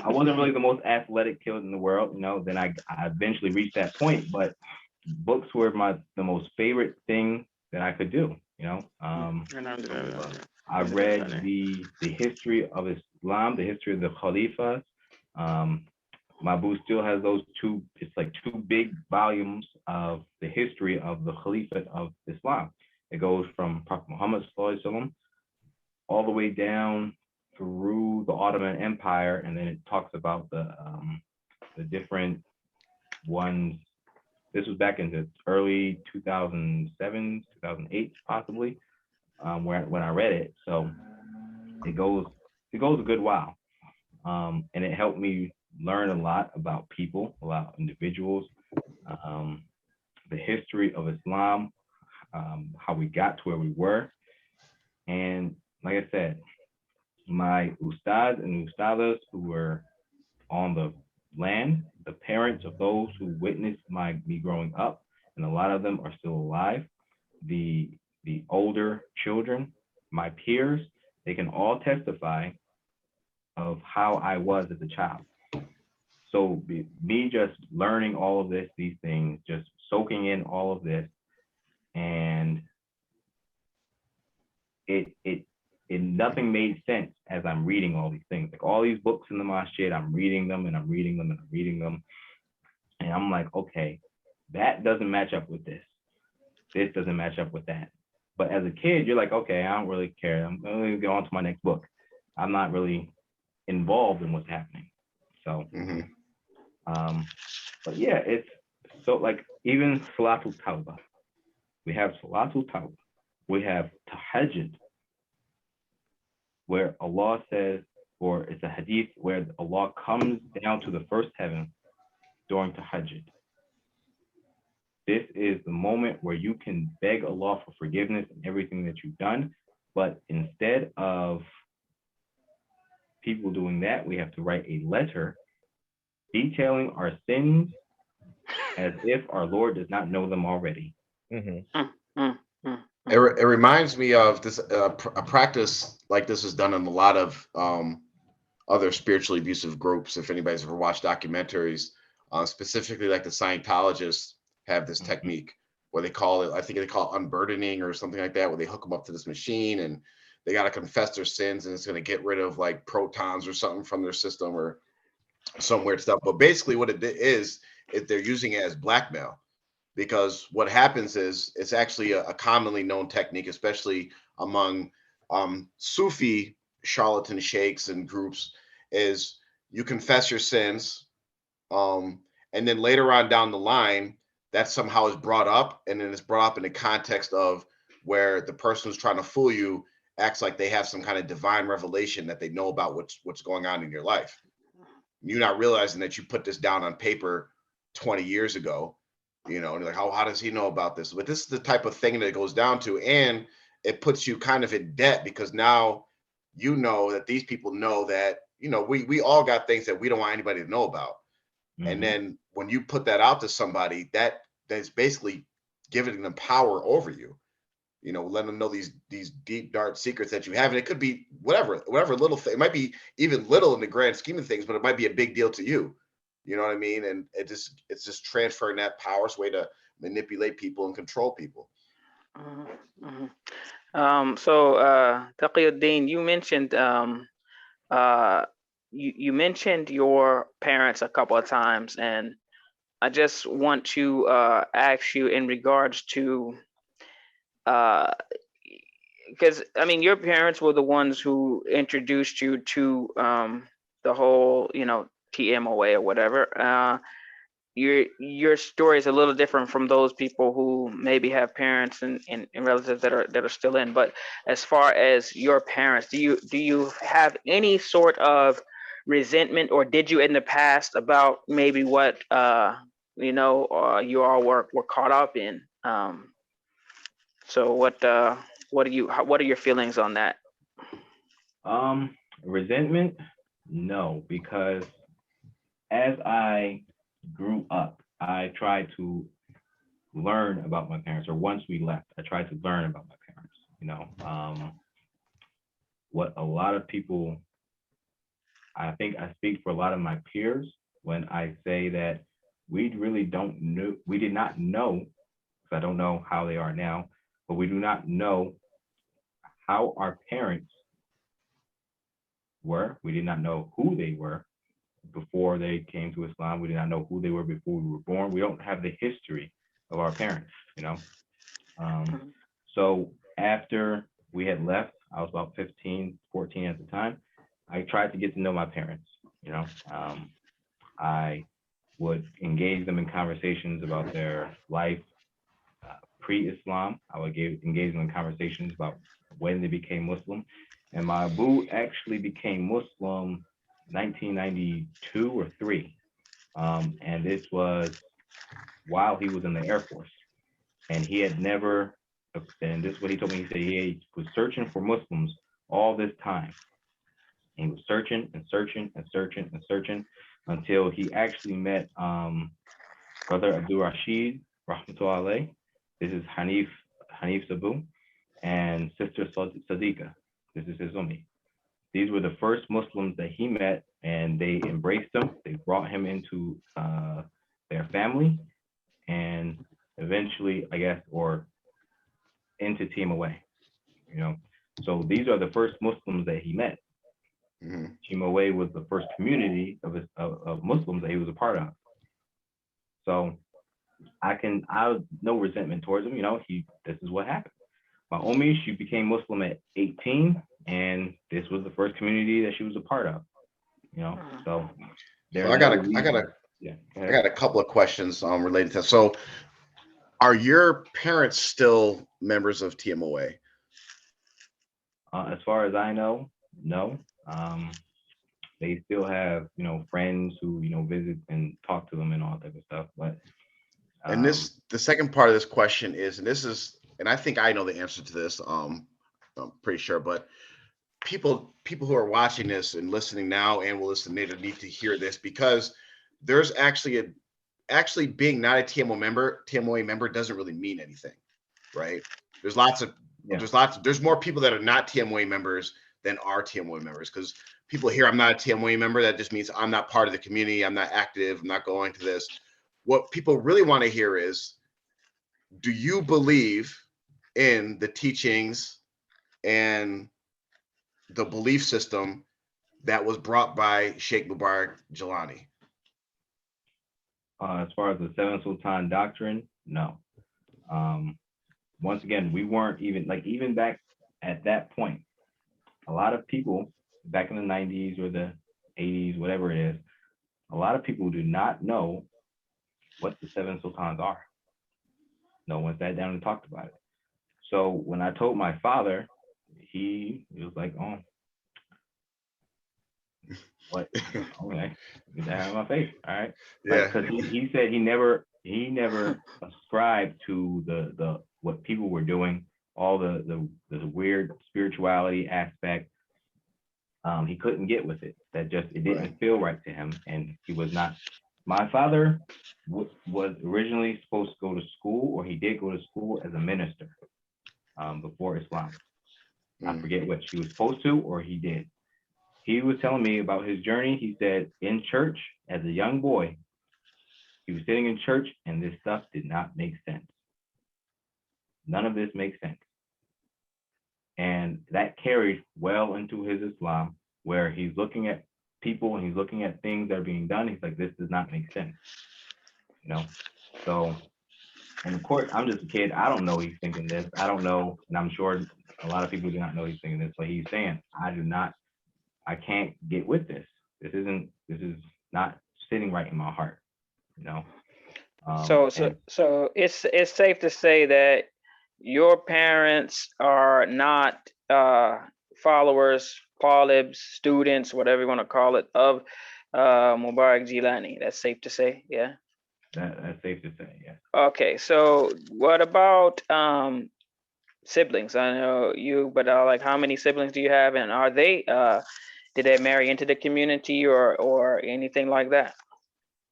I wasn't really the most athletic kid in the world, you know. Then I eventually reached that point, but books were the most favorite thing that I could do, you know. I read the history of Islam, the history of the Khalifas. My boo still has those two big volumes of the history of the Khalifate of Islam. It goes from Prophet Muhammad all the way down through the Ottoman Empire, and then it talks about the different ones. This was back in the early 2007, 2008, possibly, when I read it. So it goes a good while, and it helped me learn a lot about people, about individuals, the history of Islam, how we got to where we were, and like I said, my ustads and ustadas who were on the land, the parents of those who witnessed me growing up, and a lot of them are still alive. The older children, my peers, they can all testify of how I was as a child. So me just learning all of these things, just soaking in all of this, and nothing made sense as I'm reading all these things. Like all these books in the masjid, I'm reading them and I'm reading them and I'm reading them. And I'm like, okay, that doesn't match up with this. This doesn't match up with that. But as a kid, you're like, okay, I don't really care. I'm going to go on to my next book. I'm not really involved in what's happening. So, but yeah, it's so like even Salatul Tawbah. We have Salatul Tawbah. We have Tahajjud, where Allah says, or it's a hadith where Allah comes down to the first heaven during Tahajjud. This is the moment where you can beg Allah for forgiveness and everything that you've done. But instead of people doing that, we have to write a letter detailing our sins as if our Lord does not know them already. It reminds me of this a practice like this is done in a lot of other spiritually abusive groups. If anybody's ever watched documentaries, specifically like the Scientologists have this technique what they call it. I think they call it unburdening or something like that, where they hook them up to this machine and they got to confess their sins, and it's going to get rid of like protons or something from their system or some weird stuff. But basically what it is they're using it as blackmail, because what happens is it's actually a commonly known technique, especially among Sufi charlatan sheikhs and groups, is you confess your sins, and then later on down the line, that somehow is brought up, and then it's brought up in the context of where the person who's trying to fool you acts like they have some kind of divine revelation that they know about what's going on in your life. You're not realizing that you put this down on paper 20 years ago, and you're like, how does he know about this? But this is the type of thing that it goes down to, and it puts you kind of in debt, because now you know that these people know that, we all got things that we don't want anybody to know about. And then when you put that out to somebody, that's basically giving them power over you, letting them know these deep, dark secrets that you have. And it could be whatever little thing. It might be even little in the grand scheme of things, but it might be a big deal to you. You know what I mean? And it's just transferring that power's way to manipulate people and control people. So Taqiyuddin, you mentioned you mentioned your parents a couple of times, and I just want to ask you in regards to because I mean your parents were the ones who introduced you to the whole TMOA or whatever. Your story is a little different from those people who maybe have parents and relatives that are still in. But as far as your parents, do you have any sort of resentment, or did you in the past, about maybe what you all were caught up in? So what are your feelings on that? Resentment? No, because as I grew up, I tried to learn about my parents, or once we left, I tried to learn about my parents. What a lot of people, I think I speak for a lot of my peers when I say that we did not know, because I don't know how they are now, but we do not know how our parents were. We did not know who they were before they came to Islam. We did not know who they were before we were born. We don't have the history of our parents, So after we had left, I was about 15, 14 at the time, I tried to get to know my parents, I would engage them in conversations about their life pre-Islam. I would engage them in conversations about when they became Muslim. And my Abu actually became Muslim 1992 or 3. And this was while he was in the Air Force. And he had never, and this is what he told me, he said he was searching for Muslims all this time. And he was searching and searching and searching and searching until he actually met Brother Abdul Rashid, Rahmatullah alayh. This is Hanif Sabu, and Sister Sadiqa. This is his Ummi. These were the first Muslims that he met, and they embraced him. They brought him into their family, and eventually, I guess, or into Tmoa. So these are the first Muslims that he met. Tmoa was the first community of Muslims that he was a part of. So I have no resentment towards him. This is what happened. My Ummi, she became Muslim at 18, and this was the first community that she was a part of. So I got a couple of questions related to that. So are your parents still members of TMOA? As far as I know, no. They still have, friends who, visit and talk to them and all that type of stuff. But and the second part of this question is, and I think I know the answer to this. I'm pretty sure, but people who are watching this and listening now and will listen later need to hear this, because there's actually being not a TMOA member doesn't really mean anything, right? There's more people that are not TMOA members than are TMOA members, because people hear I'm not a TMOA member, that just means I'm not part of the community, I'm not active, I'm not going to this. What people really want to hear is, do you believe in the teachings and the belief system that was brought by Sheikh Mubarak Jilani? As far as the Seven Sultan doctrine, no. Once again, we weren't even back at that point. A lot of people back in the 90s or the 80s, whatever it is, a lot of people do not know what the Seven Sultans are. No one sat down and talked about it. So when I told my father, he was like, "Oh, what? Okay, get that out of my face, all right." Yeah. Because he said he never ascribed to the what people were doing, all the weird spirituality aspect. He couldn't get with it. That just it didn't feel right to him, and he was not. My father was originally supposed to go to school, or he did go to school as a minister before Islam. I forget which he was supposed to, or he did. He was telling me about his journey. He said in church as a young boy, he was sitting in church and this stuff did not make sense. None of this makes sense. And that carried well into his Islam, where he's looking at people and he's looking at things that are being done. He's like, this does not make sense. You know? So, and of course, I'm just a kid. I don't know he's thinking this. I don't know. And I'm sure a lot of people do not know he's thinking this, but he's saying, I can't get with this. This is not sitting right in my heart, you know? So it's safe to say that your parents are not followers, talibs, students, whatever you want to call it, of Mubarak Jilani. That's safe to say, yeah? That's safe to say, yeah. Okay, so what about siblings? I know you, but like how many siblings do you have, and are they did they marry into the community or anything like that?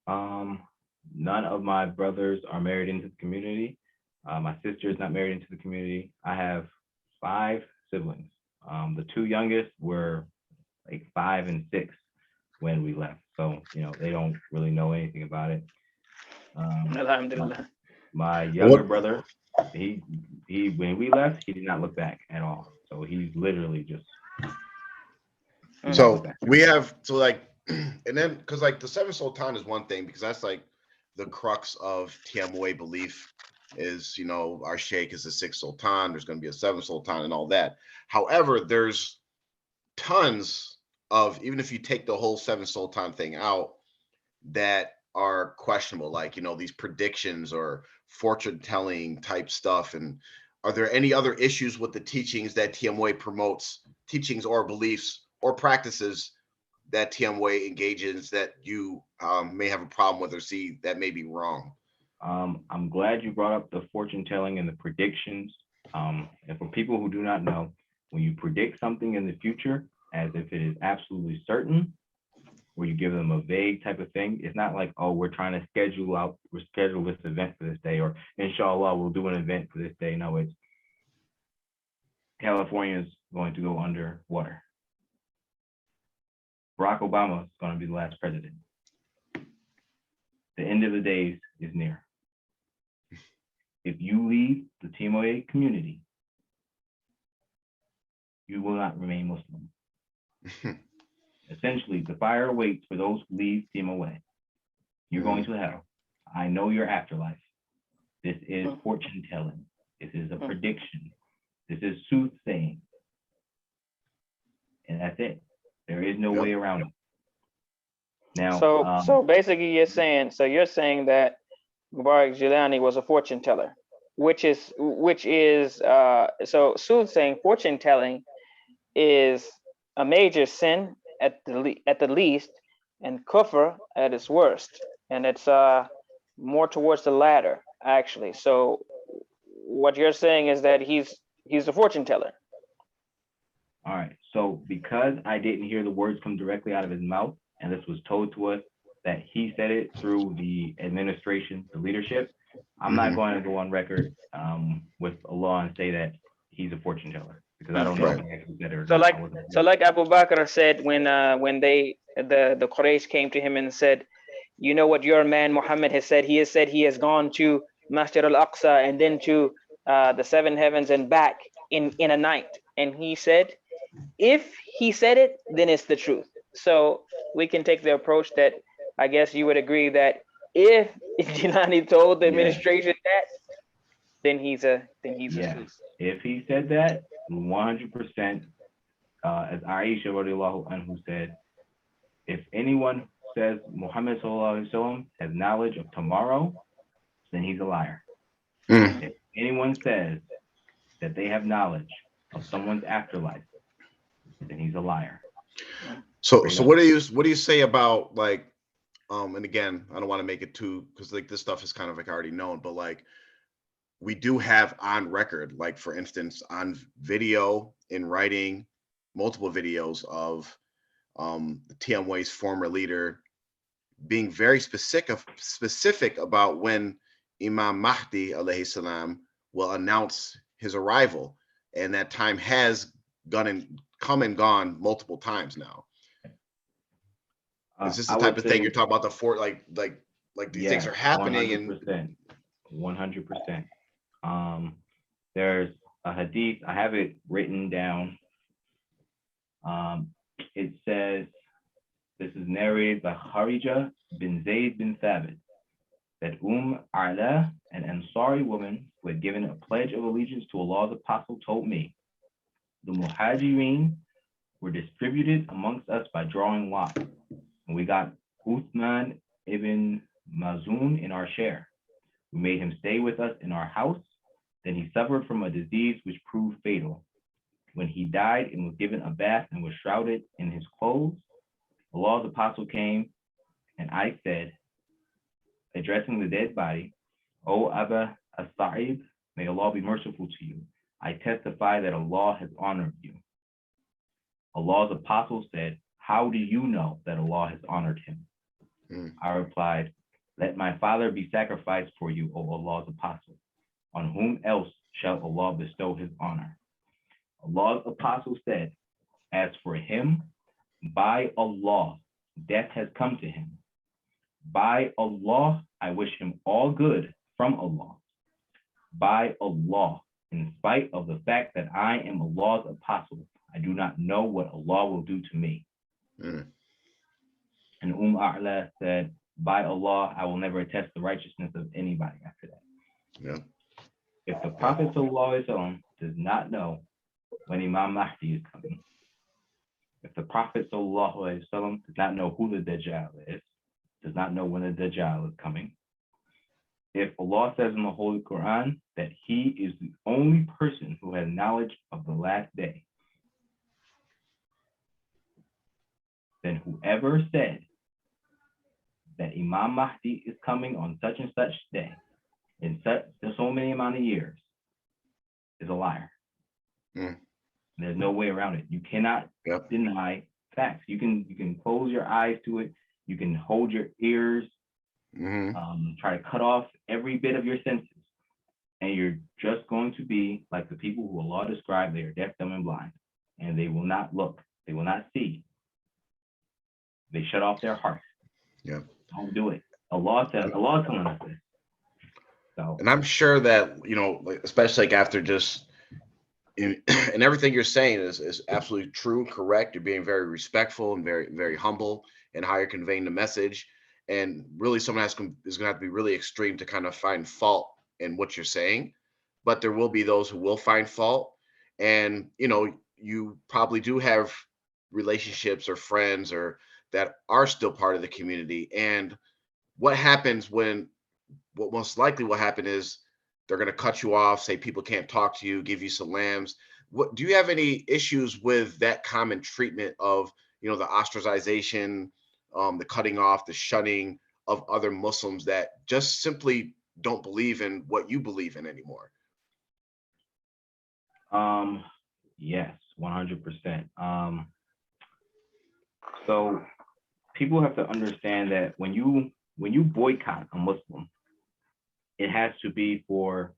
None of my brothers are married into the community. My sister is not married into the community. I have 5 siblings. The 2 youngest were like 5 and 6 when we left. So, you know, they don't really know anything about it. Alhamdulillah. My younger brother, he when we left, he did not look back at all. So he's literally just. So we have and then because like the Seven Sultan is one thing, because that's like the crux of Tmoa belief is, you know, our sheikh is the 6th sultan, there's going to be a 7th sultan and all that. However, there's tons of, even if you take the whole 7th sultan thing out, that are questionable, like, you know, these predictions or fortune telling type stuff. And are there any other issues with the teachings that Tmoa promotes, teachings or beliefs or practices that Tmoa engages that you may have a problem with or see that may be wrong? I'm glad you brought up the fortune telling and the predictions. And for people who do not know, when you predict something in the future as if it is absolutely certain, where you give them a vague type of thing, it's not like, oh, we're trying to schedule this event for this day, or inshallah we'll do an event for this day. No, it's California is going to go underwater. Barack Obama is going to be the last president. The end of the days is near. If you leave the Tmoa community, you will not remain Muslim. Essentially, the fire awaits for those who leave Tmoa. You're going to hell. I know your afterlife. This is fortune telling. This is a prediction. This is soothsaying. And that's it. There is no way around it. Now, so basically you're saying that Mubarak Jilani was a fortune teller, which is so soothsaying, fortune telling is a major sin at the least, and kufr at its worst, and it's more towards the latter actually. So what you're saying is that he's a fortune teller. All right. So because I didn't hear the words come directly out of his mouth, and this was told to us that he said it through the administration, the leadership, I'm not going to go on record with Allah and say that he's a fortune teller, because I don't know if he actually said it or not. So like Abu Bakr said when the Quraysh came to him and said, you know what your man Muhammad has said? He has said he has gone to Masjid al-Aqsa and then to the seven heavens and back in a night. And he said, if he said it, then it's the truth. So we can take the approach that I guess you would agree that if Jilani told the administration that, then he's the truth. If he said that, 100%, as Aisha radiallahu anhu said, if anyone says Muhammad sallallahu alaihi wasallam has knowledge of tomorrow, then he's a liar. If anyone says that they have knowledge of someone's afterlife, then he's a liar. So what do you say about, like, and again, I don't want to make it too, because like this stuff is kind of like already known, but like we do have on record, like for instance, on video, in writing, multiple videos of TMW's former leader being very specific about when Imam Mahdi alayhi salam will announce his arrival, and that time has come and gone multiple times now. Is this the type of thing you're talking about? These things are happening 100%. There's a hadith, I have it written down. It says, this is narrated by Kharija bin Zayd bin Thabit, that Arla, an Ansari woman who had given a pledge of allegiance to Allah's apostle, told me, the Muhajirin were distributed amongst us by drawing lots, and we got Uthman ibn Mazun in our share. We made him stay with us in our house. Then he suffered from a disease which proved fatal. When he died and was given a bath and was shrouded in his clothes, Allah's apostle came, and I said, addressing the dead body, O Aba as-Sa'ib, may Allah be merciful to you. I testify that Allah has honored you. Allah's apostle said, how do you know that Allah has honored him? I replied, let my father be sacrificed for you, O Allah's apostle. On whom else shall Allah bestow his honor? Allah's apostle said, as for him, by Allah, death has come to him. By Allah, I wish him all good from Allah. By Allah, in spite of the fact that I am Allah's apostle, I do not know what Allah will do to me. And A'la said, by Allah, I will never attest the righteousness of anybody after that. If the Prophet ﷺ does not know when Imam Mahdi is coming, if the Prophet ﷺ does not know who the Dajjal is, does not know when the Dajjal is coming, if Allah says in the Holy Quran that he is the only person who has knowledge of the last day, then whoever said that Imam Mahdi is coming on such and such day, in so many amount of years, is a liar. There's no way around it. You cannot deny facts. You can close your eyes to it. You can hold your ears, try to cut off every bit of your senses, and you're just going to be like the people who Allah described. They are deaf, dumb, and blind, and they will not look. They will not see. They shut off their heart. Don't do it. Allah says, Allah is telling us this. So, and I'm sure that, you know, especially like after just and everything you're saying is absolutely true, correct. You're being very respectful and very, very humble in how you're conveying the message. And really someone is going to have to be really extreme to kind of find fault in what you're saying. But there will be those who will find fault. And, you know, you probably do have relationships or friends or that are still part of the community. And what happens what most likely will happen is they're going to cut you off, say people can't talk to you, give you salams. What do you have any issues with that common treatment of, you know, the ostracization, the cutting off, the shunning of other Muslims that just simply don't believe in what you believe in anymore? Yes, 100%. So people have to understand that when you boycott a Muslim, it has to be for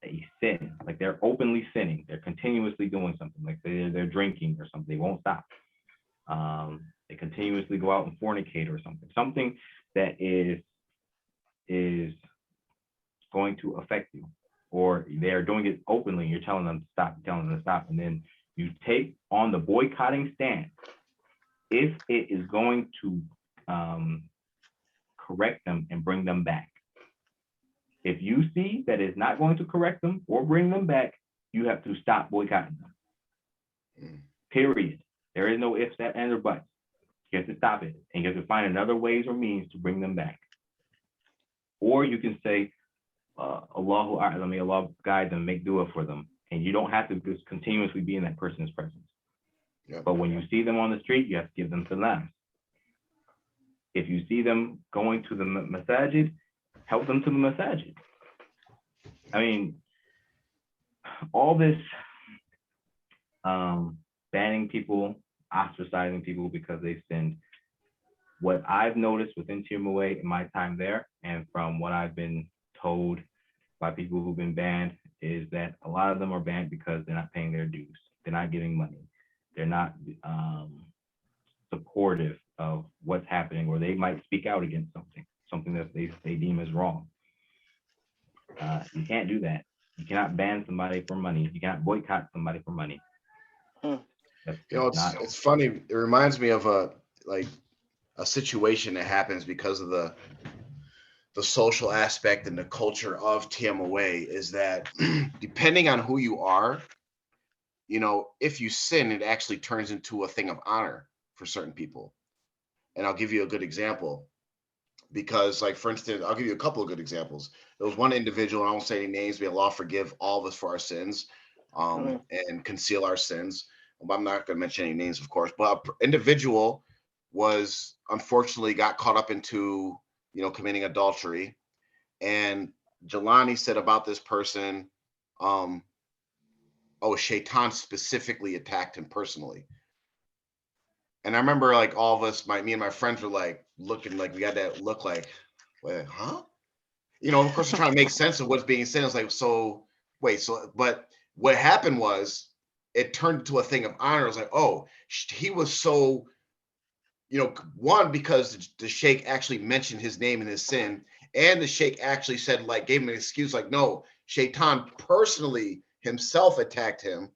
a sin. Like they're openly sinning. They're continuously doing something. Like they're drinking or something. They won't stop. They continuously go out and fornicate or something. Something that is going to affect you, or they're doing it openly, and you're telling them to stop, and then you take on the boycotting stance if it is going to correct them and bring them back. If you see that it's not going to correct them or bring them back, you have to stop boycotting them. Period. There is no ifs, ands, or buts. You have to stop it, and you have to find another ways or means to bring them back. Or you can say, Allahu A'lam, may Allah guide them, make dua for them. And you don't have to just continuously be in that person's presence. Yep. But when you see them on the street, you have to give them salam. If you see them going to the masajid, help them to the masajid. I mean, all this banning people, ostracizing people because they sinned. What I've noticed within Tmoa in my time there, and from what I've been told by people who've been banned, is that a lot of them are banned because they're not paying their dues. They're not giving money. They're not supportive of what's happening, or they might speak out against something that they deem as wrong. You can't do that. You cannot ban somebody for money. You cannot boycott somebody for money. It's funny. It reminds me of a situation that happens because of the social aspect and the culture of Tmoa, is that depending on who you are, if you sin, it actually turns into a thing of honor for certain people. And I'll give you a good example, because for instance, I'll give you a couple of good examples. There was one individual, I won't say any names, may Allah forgive all of us for our sins and conceal our sins. I'm not going to mention any names, of course, but an individual was unfortunately got caught up into, committing adultery. And Jelani said about this person, Shaitan specifically attacked him personally. And I remember all of us, me and my friends were looking we had that look wait, huh? Of course, we're trying to make sense of what's being said. It's but what happened was it turned into a thing of honor. It was he was so, one, because the sheikh actually mentioned his name and his sin, and the sheikh actually said, gave him an excuse, no, Shaitan personally himself attacked him.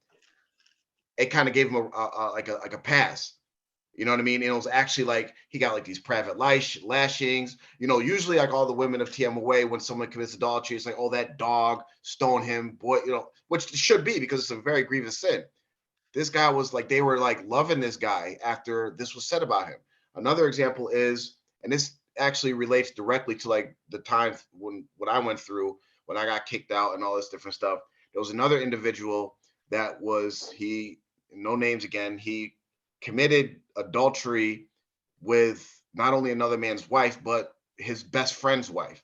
It kind of gave him a pass. You know what I mean? And it was actually he got these private lashings. Usually all the women of Tmoa, when someone commits adultery, it's that dog, stone him, boy, which should be, because it's a very grievous sin. This guy was they were loving this guy after this was said about him. Another example is, and this actually relates directly to the time when what I went through when I got kicked out and all this different stuff. There was another individual that was, no names again, he committed adultery with not only another man's wife, but his best friend's wife.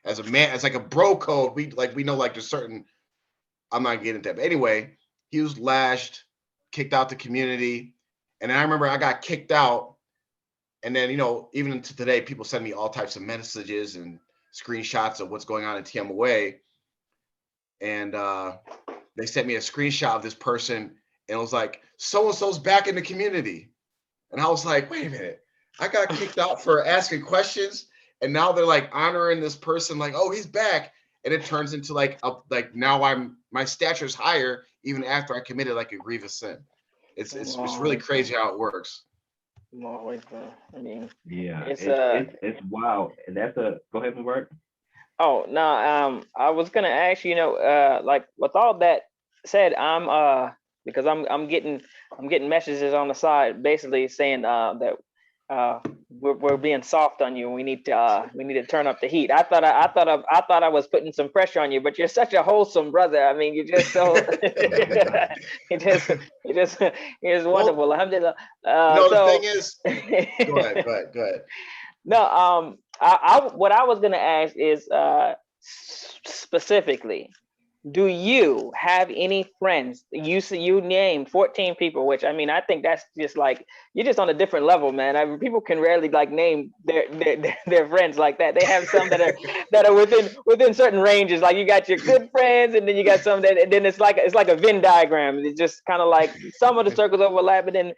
As a man, as a bro code, we know there's certain, I'm not getting into that. But anyway, he was lashed, kicked out the community. And then I remember I got kicked out. And then, even to today, people send me all types of messages and screenshots of what's going on in Tmoa. And they sent me a screenshot of this person, and it was so-and-so's back in the community. And I was wait a minute, I got kicked out for asking questions, and now they're honoring this person, oh, he's back. And it turns into now my stature is higher even after I committed a grievous sin. It's really crazy how it works. I mean, yeah, it's wild. That's go ahead, Mubarak. Oh no, I was gonna ask you, with all that said, because I'm getting messages on the side basically saying that we're being soft on you. We need to turn up the heat. I thought I was putting some pressure on you, but you're such a wholesome brother. I mean, you're just so it's wonderful. Well, Alhamdulillah. the thing is, go ahead. No, what I was gonna ask is specifically, do you have any friends? You named 14 people, which I mean, I think that's just you're just on a different level, man. People can rarely name their friends like that. They have some that are within certain ranges. You got your good friends, and then you got some and then it's like a Venn diagram. It's just kind of some of the circles overlap, and then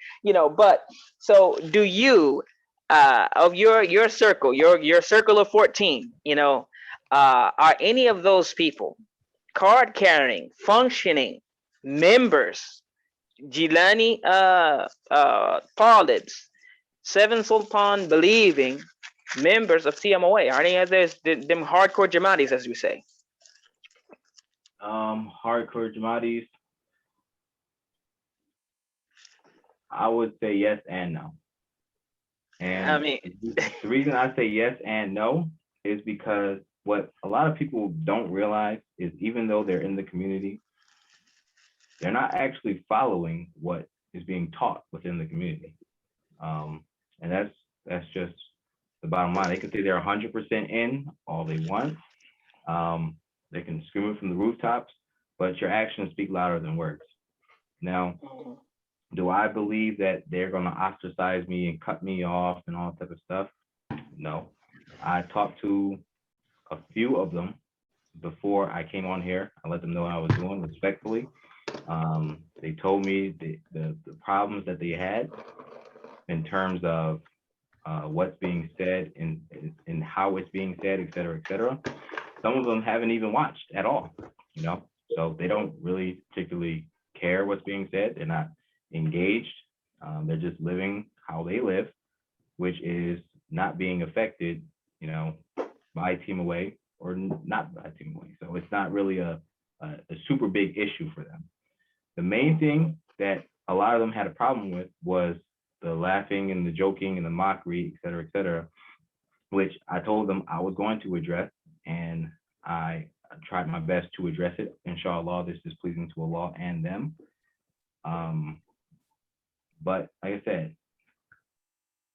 But so do you of your circle, your circle of 14, are any of those people card carrying, functioning members, Jilani Talibs, Seven Sultan believing members of TMOA? Are any of those them hardcore Jamatis, as we say? Hardcore Jamatis, I would say yes and no. And I mean, the reason I say yes and no is because what a lot of people don't realize is even though they're in the community, they're not actually following what is being taught within the community. And that's just the bottom line. They can say they're 100% in all they want. They can scream it from the rooftops, but your actions speak louder than words. Now, do I believe that they're going to ostracize me and cut me off and all that type of stuff? No. I talked to a few of them before I came on here. I let them know what I was doing respectfully. They told me the problems that they had in terms of what's being said and how it's being said, et cetera, et cetera. Some of them haven't even watched at all, you know, so they don't really particularly care what's being said. They're not engaged. They're just living how they live, which is not being affected, you know, by TMOA or not by TMOA. So it's not really a super big issue for them. The main thing that a lot of them had a problem with was the laughing and the joking and the mockery, et cetera, which I told them I was going to address, and I tried my best to address it. Inshallah, this is pleasing to Allah and them. But like I said,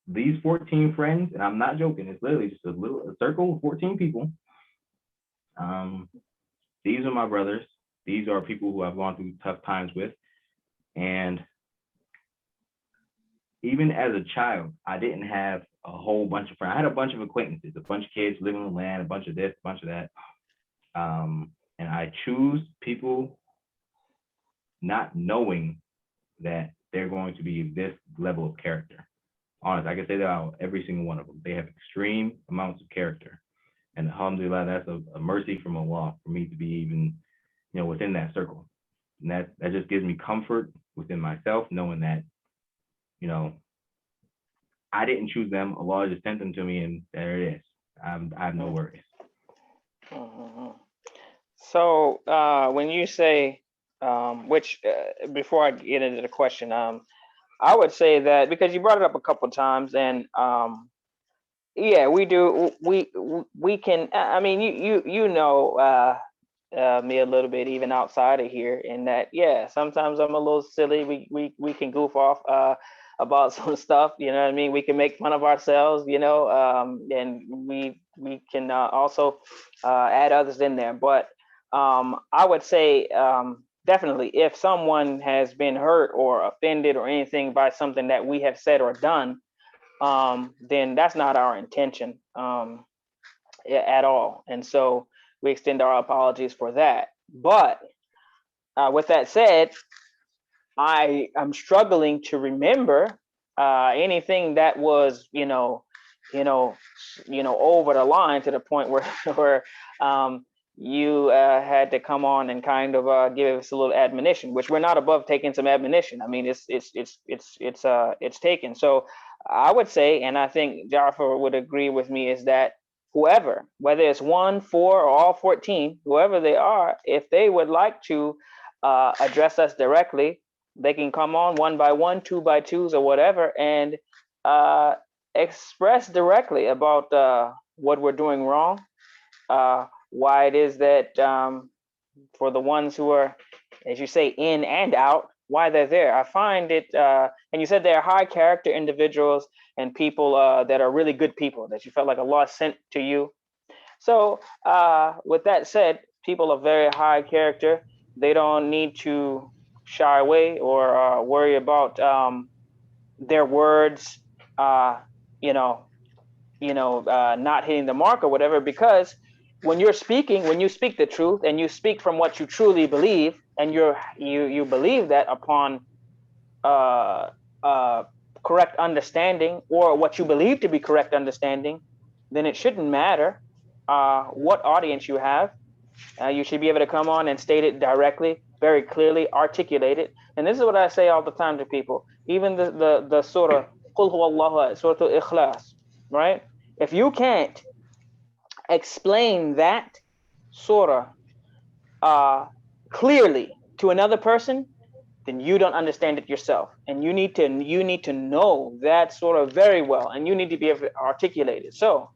these 14 friends, and I'm not joking, it's literally just a circle of 14 people. These are my brothers. These are people who I've gone through tough times with. And even as a child, I didn't have a whole bunch of friends. I had a bunch of acquaintances, a bunch of kids living on the land, a bunch of this, a bunch of that. And I choose people not knowing that they're going to be this level of character. Honest, I can say that out every single one of them. They have extreme amounts of character. And alhamdulillah, that's a mercy from Allah for me to be even, you know, within that circle. And that just gives me comfort within myself, knowing that, you know, I didn't choose them. Allah just sent them to me, and there it is. I have no worries. So when you say, before I get into the question, I would say that because you brought it up a couple of times, and yeah, we do. We can. I mean, you know me a little bit even outside of here, in that yeah, sometimes I'm a little silly. We can goof off about some stuff. You know what I mean? We can make fun of ourselves. You know, and we can also add others in there. But I would say definitely, if someone has been hurt or offended or anything by something that we have said or done, then that's not our intention at all. And so we extend our apologies for that. But with that said, I am struggling to remember anything that was, over the line to the point where you had to come on and kind of give us a little admonition, which we're not above taking some admonition. I mean, it's taken. So I would say, and I think Jafar would agree with me, is that whoever, whether it's 1, 4, or all 14, whoever they are, if they would like to address us directly, they can come on 1 by 1, 2 by 2s, or whatever, and express directly about what we're doing wrong, why it is that for the ones who are, as you say, in and out, why they're there. I find it, and you said they're high character individuals and people that are really good people that you felt like Allah sent to you. So with that said, people of very high character, they don't need to shy away or worry about their words, not hitting the mark or whatever, because when you speak the truth and you speak from what you truly believe, and you believe that upon correct understanding, or what you believe to be correct understanding, then it shouldn't matter what audience you have. You should be able to come on and state it directly, very clearly, articulate it. And this is what I say all the time to people. Even the surah, Qul huwallahu, Surah Al-Ikhlas, right? If you can't explain that surah clearly to another person, then you don't understand it yourself, and you need to know that surah very well, and you need to be able to articulate it. So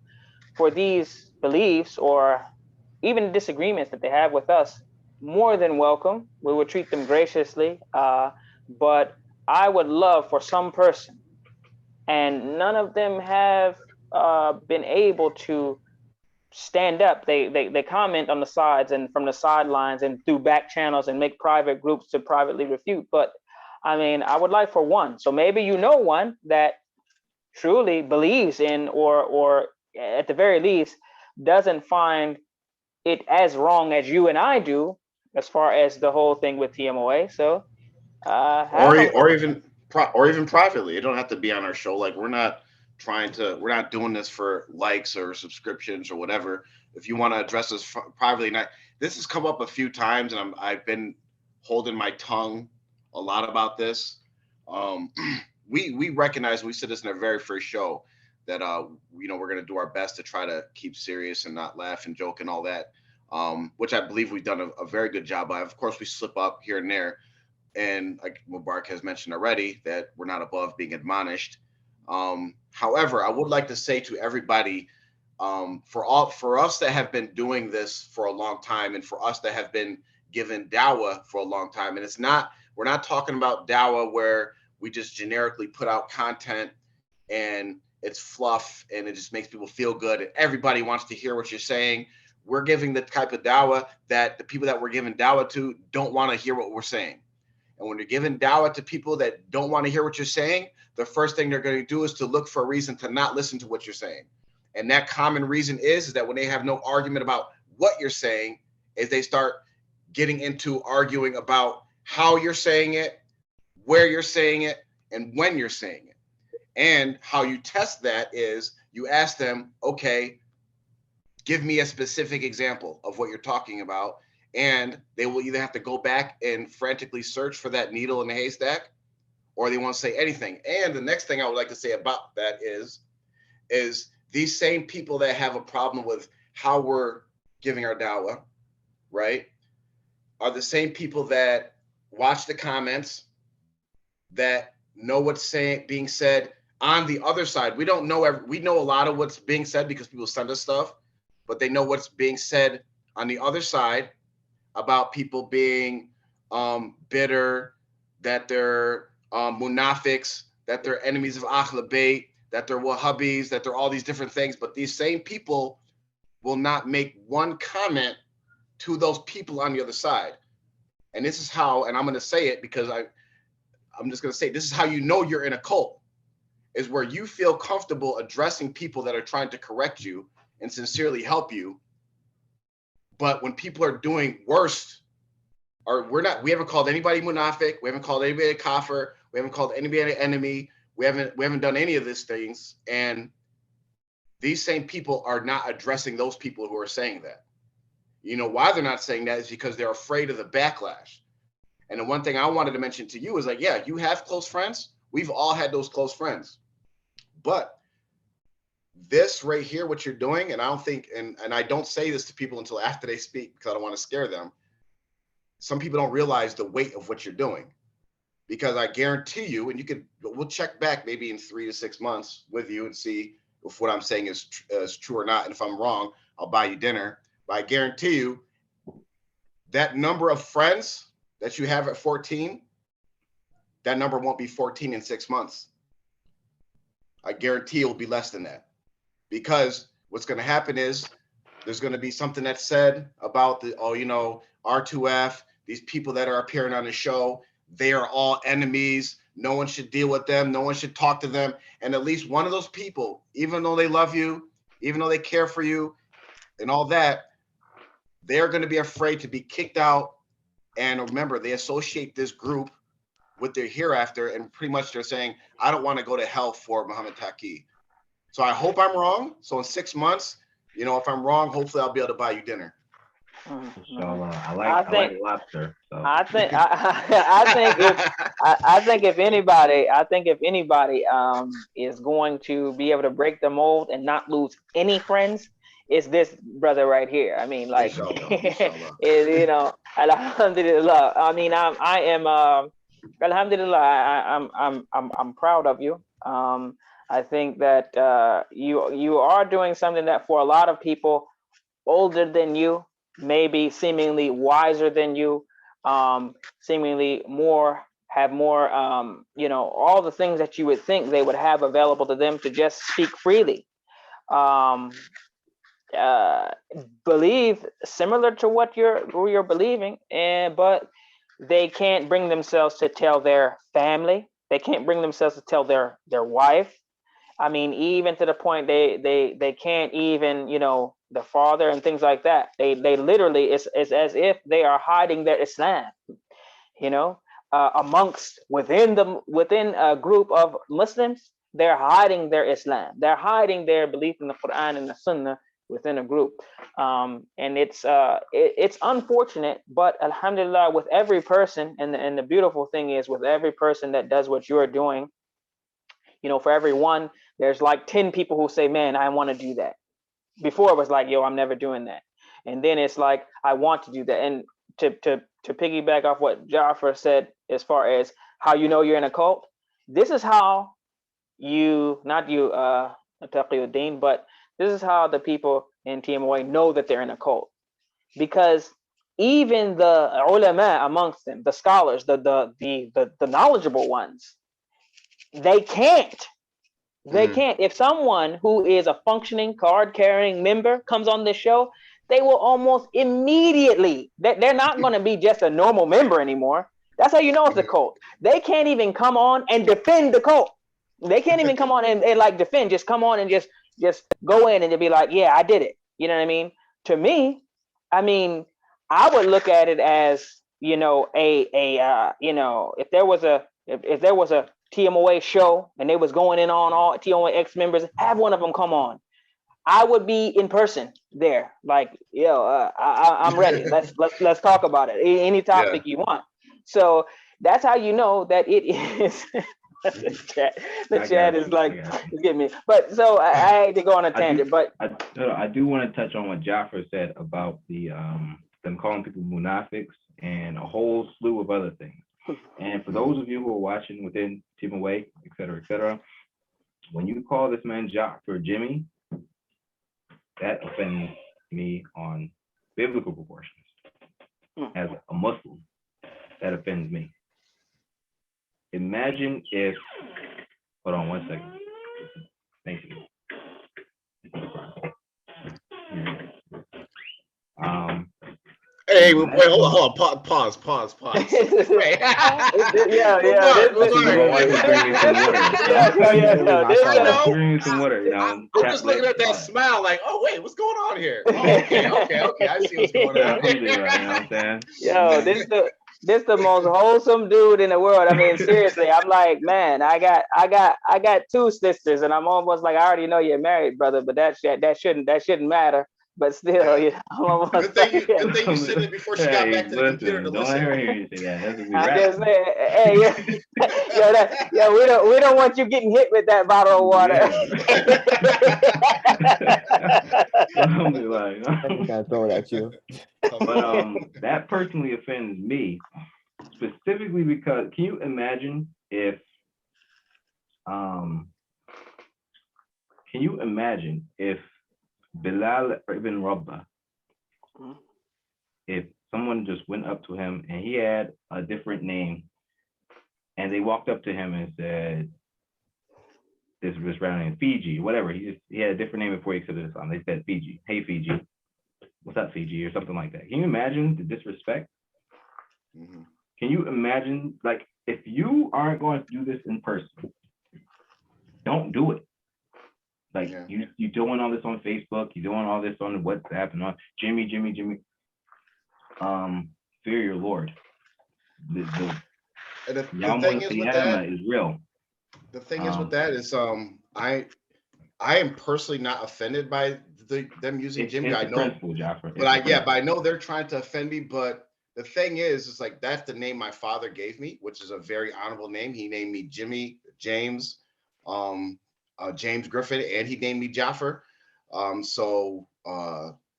for these beliefs or even disagreements that they have with us, more than welcome. We will treat them graciously. But I would love for some person, and none of them have been able to stand up. They comment on the sides and from the sidelines and through back channels and make private groups to privately refute. But I mean, I would like for one. So maybe you know one that truly believes in, or at the very least doesn't find it as wrong as you and I do, as far as the whole thing with TMOA. So, or even privately. It don't have to be on our show. Like we're not doing this for likes or subscriptions or whatever. If you want to address us privately, this has come up a few times, and I've been holding my tongue a lot about this. We recognize, we said this in our very first show, that we're going to do our best to try to keep serious and not laugh and joke and all that, which I believe we've done a very good job of. Of course, we slip up here and there, and like Mubarak has mentioned already, that we're not above being admonished. However, I would like to say to everybody, for us that have been doing this for a long time, and for us that have been given dawah for a long time, and we're not talking about dawah where we just generically put out content and it's fluff and it just makes people feel good and everybody wants to hear what you're saying. We're giving the type of dawah that the people that we're giving dawah to don't want to hear what we're saying. And when you're giving dawah to people that don't want to hear what you're saying, the first thing they're going to do is to look for a reason to not listen to what you're saying. And that common reason is that when they have no argument about what you're saying, is they start getting into arguing about how you're saying it, where you're saying it, and when you're saying it. And how you test that is you ask them, okay, give me a specific example of what you're talking about. And they will either have to go back and frantically search for that needle in the haystack, or they won't say anything. And the next thing I would like to say about that is these same people that have a problem with how we're giving our dawah, right, are the same people that watch the comments, that know what's being said on the other side. We don't know we know a lot of what's being said because people send us stuff, but they know what's being said on the other side about people being bitter, that they're munafiqs, that they're enemies of Ahl Bayt, that they're Wahhabis, that they're all these different things. But these same people will not make one comment to those people on the other side. And this is how, and I'm going to say it because I'm just going to say, this is how you know you're in a cult, is where you feel comfortable addressing people that are trying to correct you and sincerely help you. But when people are doing worse, or we haven't called anybody munafiq, we haven't called anybody a kafir, we haven't called anybody an enemy, we haven't done any of these things. And these same people are not addressing those people who are saying that. You know why they're not saying that is because they're afraid of the backlash. And the one thing I wanted to mention to you is like, yeah, you have close friends. We've all had those close friends. But this right here, what you're doing, and I don't think, and I don't say this to people until after they speak because I don't want to scare them. Some people don't realize the weight of what you're doing, because I guarantee you, and we'll check back maybe in 3 to 6 months with you and see if what I'm saying is true or not. And if I'm wrong, I'll buy you dinner. But I guarantee you that number of friends that you have at 14, that number won't be 14 in 6 months. I guarantee it will be less than that, because what's going to happen is there's going to be something that's said about R2F, these people that are appearing on the show, they are all enemies. No one should deal with them. No one should talk to them. And at least one of those people, even though they love you, even though they care for you and all that, they're going to be afraid to be kicked out. And remember, they associate this group with their hereafter, and pretty much they're saying, I don't want to go to hell for Muhammad Taqi. So I hope I'm wrong. So in 6 months, You know, if I'm wrong, hopefully I'll be able to buy you dinner. Inshallah. I like lobster. So. I think if anybody is going to be able to break the mold and not lose any friends, it's this brother right here. I mean, like, Inshallah. you know, alhamdulillah. I mean, I am alhamdulillah. I'm proud of you. I think that you are doing something that for a lot of people older than you, maybe seemingly wiser than you, seemingly have more, you know, all the things that you would think they would have available to them to just speak freely. Believe similar to what you're believing, but they can't bring themselves to tell their family. They can't bring themselves to tell their wife. I mean, even to the point they can't even, you know, the father and things like that. They literally, it's as if they are hiding their Islam, you know, within a group of Muslims, they're hiding their Islam. They're hiding their belief in the Quran and the Sunnah within a group. And it's unfortunate, but alhamdulillah, with every person, and the beautiful thing is with every person that does what you're doing, you know, for every one, there's like 10 people who say, man, I want to do that. Before it was like, yo, I'm never doing that. And then it's like, I want to do that. And to piggyback off what Jafar said, as far as how you know you're in a cult, this is how not you, Taqi, but this is how the people in Tmoa know that they're in a cult. Because even the ulama amongst them, the scholars, the knowledgeable ones, they can't. If someone who is a functioning card-carrying member comes on this show, they will almost immediately, they're not going to be just a normal member anymore. That's how you know it's a cult. They can't even come on and defend the cult. They can't even come on and like defend. Just come on and just go in and they'll be like, yeah, I did it. You know what I mean? To me, I mean, I would look at it as, you know, you know, if there was a TMOA show and they was going in on all TMOA ex members, have one of them come on. I would be in person there, like, yo, I'm ready. Let's talk about it. Any topic you want. So that's how you know that it is. the chat is like, get me. But so I hate to go on a tangent, but I do want to touch on what Jafar said about them calling people munafiqs and a whole slew of other things. And for those of you who are watching within Tmoa, et cetera, when you call this man Jafar Jimmy, that offends me on biblical proportions. As a Muslim, that offends me. Imagine if, hold on one second. Thank you. Hey, wait, hold on, pause. Wait. Yeah. Bring me some water, you know. I'm just looking at that smile, like, oh wait, what's going on here? Oh, okay, I see what's going on. You know what I'm saying? Yo, this the most wholesome dude in the world. I mean, seriously, I'm like, man, I got two sisters, and I'm almost like, I already know you're married, brother, but that shouldn't matter. But still, yeah, I'm almost good thing you said it before she got back to the computer to listen. Don't hear you say that. I just said, hey, we don't want you getting hit with that bottle of water. I gotta throw it at you. But that personally offends me, specifically because can you imagine if Bilal ibn Rabah, if someone just went up to him and he had a different name and they walked up to him and said, this was round in Fiji, whatever, he had a different name before he accepted Islam. They said Fiji, hey Fiji, what's up Fiji, or something like that. Can you imagine the disrespect? Can you imagine, like, if you aren't going to do this in person, don't do it. Like, you doing all this on Facebook, you doing all this on WhatsApp and all, Jimmy. Fear your Lord. The thing is with that is real. The thing is with that is I am personally not offended by them using Jimmy. I know, principle, Jaffer. But I know they're trying to offend me. But the thing is like that's the name my father gave me, which is a very honorable name. He named me Jimmy James, James Griffin, and he named me Jaffer.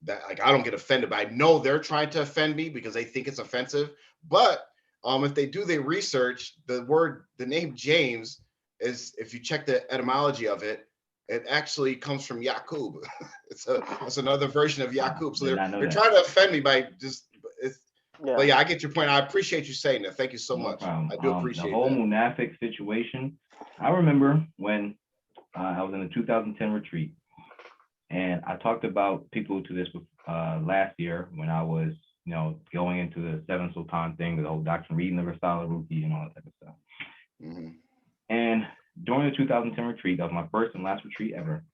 That like I don't get offended, but I know they're trying to offend me because they think it's offensive. But if they do their research, the name James is, if you check the etymology of it, it actually comes from Yaqub. It's another version of Yaqub. So they're trying to offend me by just. But yeah, I get your point. I appreciate you saying that. Thank you so much. I do appreciate the whole Munafik situation. I remember when I was in the 2010 retreat, and I talked about people to this last year when I was, going into the Seven Sultan thing, the whole doctrine, reading the Risala Ruki and all that type of stuff. Mm-hmm. And during the 2010 retreat, that was my first and last retreat ever.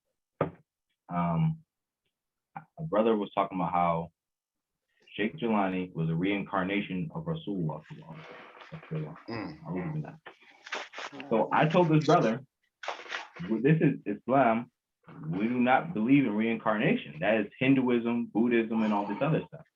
A brother was talking about how Sheikh Jelani was a reincarnation of Rasulullah. So I told this brother, this is Islam. We do not believe in reincarnation. That is Hinduism, Buddhism, and all this other stuff.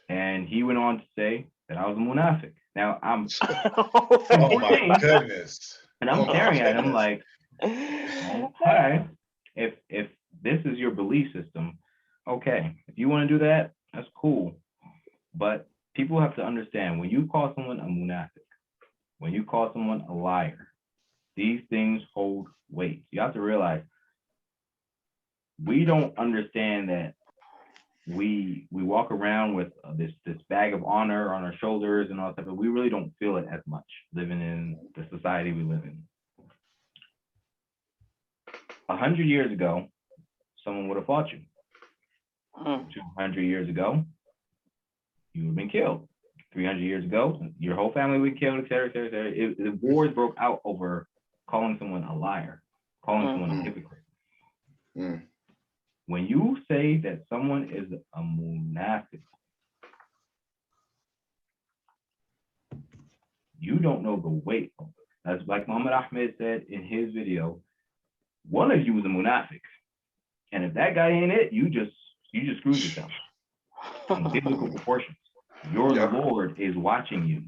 And he went on to say that I was a Munafik. Now I'm oh my goodness. And I'm staring at him like, okay, if this is your belief system, okay, if you want to do that, that's cool. But people have to understand, when you call someone a Munafik, when you call someone a liar, these things hold weight. You have to realize we don't understand that we walk around with this bag of honor on our shoulders and all that, but we really don't feel it as much living in the society we live in. 100 years ago, someone would have fought you. 200 years ago, you would have been killed. 300 years ago, your whole family would be killed, et cetera, et cetera, et cetera. The wars broke out over calling someone a liar, calling someone a hypocrite. When you say that someone is a Munafik, you don't know the weight of it. As like Muhammad Ahmed said in his video, one of you is a Munafik. And if that guy ain't it, you just screwed yourself. In biblical proportions. Your Lord is watching you.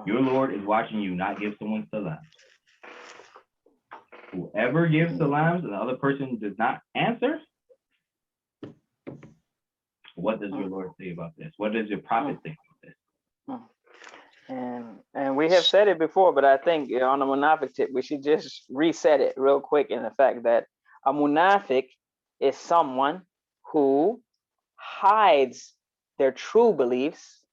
Your Lord is watching you not give someone salam. Whoever gives salams and the other person does not answer, what does your Lord say about this? What does your prophet think about this? And we have said it before, but I think on the Munafik tip, we should just reset it real quick in the fact that a Munafik is someone who hides their true beliefs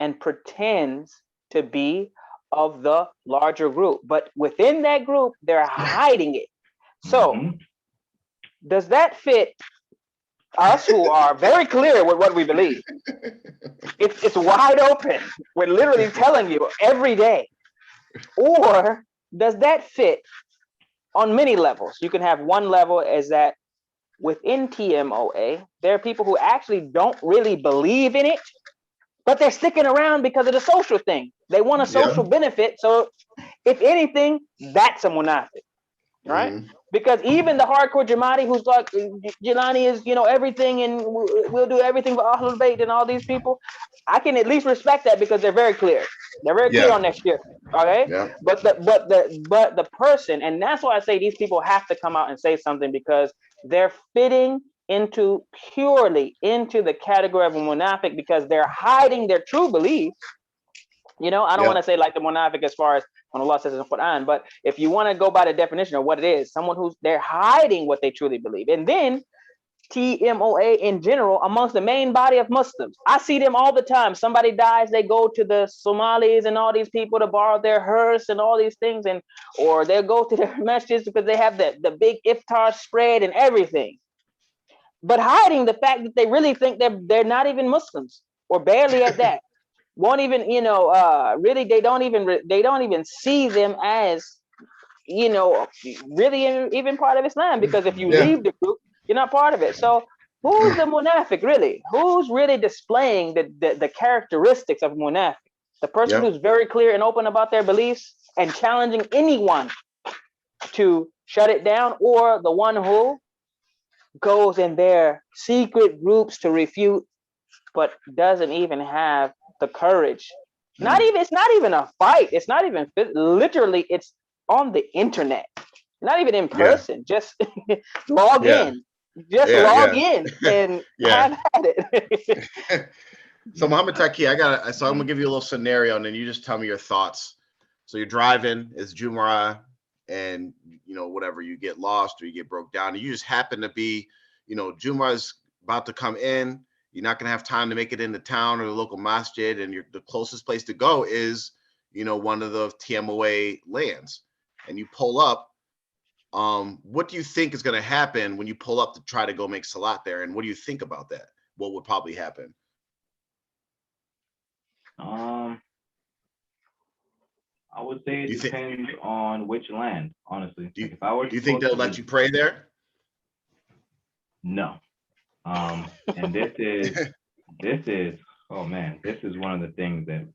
and pretends to be of the larger group, but within that group, they're hiding it. So does that fit us who are very clear with what we believe? It's wide open. We're literally telling you every day. Or does that fit on many levels? You can have one level as that within TMOA, there are people who actually don't really believe in it, but they're sticking around because of the social thing. They want a social benefit. So if anything, that's a Munafik, right? Because even the hardcore Jamadi who's like, Jelani is, everything and we'll do everything for Ahlul Bayt and all these people, I can at least respect that because they're very clear. They're very clear on their shit, okay? But the person, and that's why I say these people have to come out and say something, because they're fitting purely into the category of a Munafik because they're hiding their true beliefs. I don't want to say like the Munafik as far as when Allah says in the Quran, but if you want to go by the definition of what it is, someone who's they're hiding what they truly believe. And then TMOA in general amongst the main body of Muslims, I see them all the time. Somebody dies, they go to the Somalis and all these people to borrow their hearse and all these things, or they'll go to their masjids because they have the big iftar spread and everything, but hiding the fact that they really think they're not even Muslims or barely at that. Won't even, really, they don't even see them as, really even part of Islam, because if you leave the group, you're not part of it. So who's the Munafik really? Who's really displaying the characteristics of Munafik? The person who's very clear and open about their beliefs, and challenging anyone to shut it down, or the one who goes in their secret groups to refute, but doesn't even have the courage. It's not even a fight. It's not even literally. It's on the internet, not even in person. Just log in. Just log in and have at it. So Muhammad Taqi, so I'm gonna give you a little scenario, and then you just tell me your thoughts. So you're driving, it's Jumu'ah, and whatever, you get lost or you get broke down, and you just happen to be, Jumu'ah is about to come in. You're not gonna have time to make it into town or the local masjid, and the closest place to go is, one of the Tmoa lands, and you pull up. What do you think is gonna happen when you pull up to try to go make salat there, and what do you think about that? What would probably happen? I would say it depends on which land, honestly. Do you think they'll let you pray there? No. And this is, oh man, this is one of the things that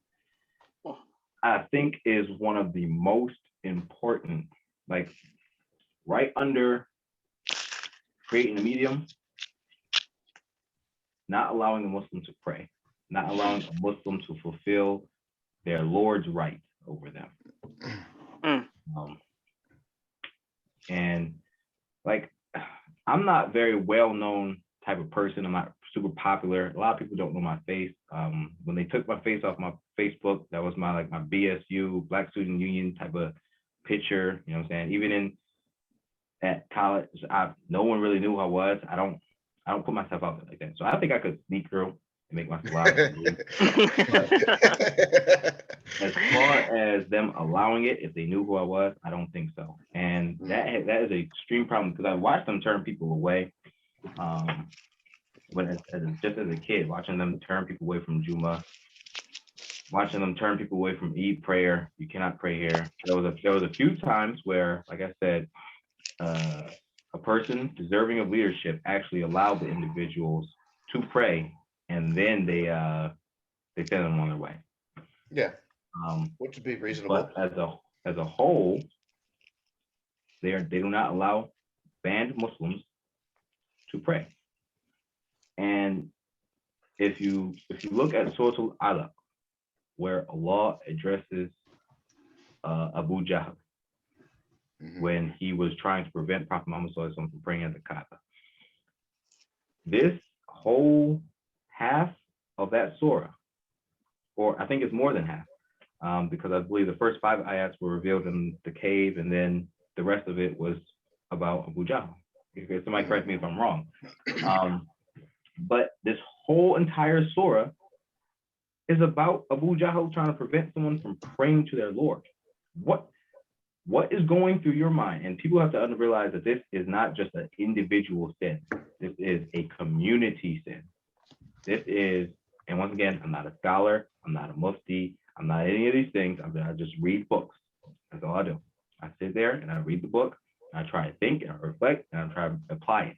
I think is one of the most important, like right under creating a medium, not allowing the Muslim to pray, not allowing a Muslim to fulfill their Lord's right over them. And like, I'm not very well-known type of person. I'm not super popular. A lot of people don't know my face. When they took my face off my Facebook, that was my BSU, Black Student Union type of picture. You know what I'm saying? Even at college, no one really knew who I was. I don't put myself out there like that. So I think I could sneak through and make myself loud. As far as them allowing it, if they knew who I was, I don't think so. And that is an extreme problem, because I watched them turn people away. Just as a kid, watching them turn people away from Juma, watching them turn people away from Eid prayer. You cannot pray here. There was a few times where, like I said, a person deserving of leadership actually allowed the individuals to pray, and then they send them on their way. Yeah. Which would be reasonable. But as a whole, they do not allow banned Muslims to pray. And if you look at Surah Al-Alaq, where Allah addresses Abu Jahl when he was trying to prevent Prophet Muhammad from praying at the Kaaba, this whole half of that surah, or I think it's more than half, because I believe the first 5 ayats were revealed in the cave, and then the rest of it was about Abu Jahl. Somebody correct me if I'm wrong. But this whole entire surah is about Abu Jahl trying to prevent someone from praying to their Lord. What is going through your mind? And people have to realize that this is not just an individual sin. This is a community sin. This is, and once again, I'm not a scholar, I'm not a mufti, I'm not any of these things. I just read books. That's all I do. I sit there and I read the book, and I try to think and I reflect, and I try to apply it.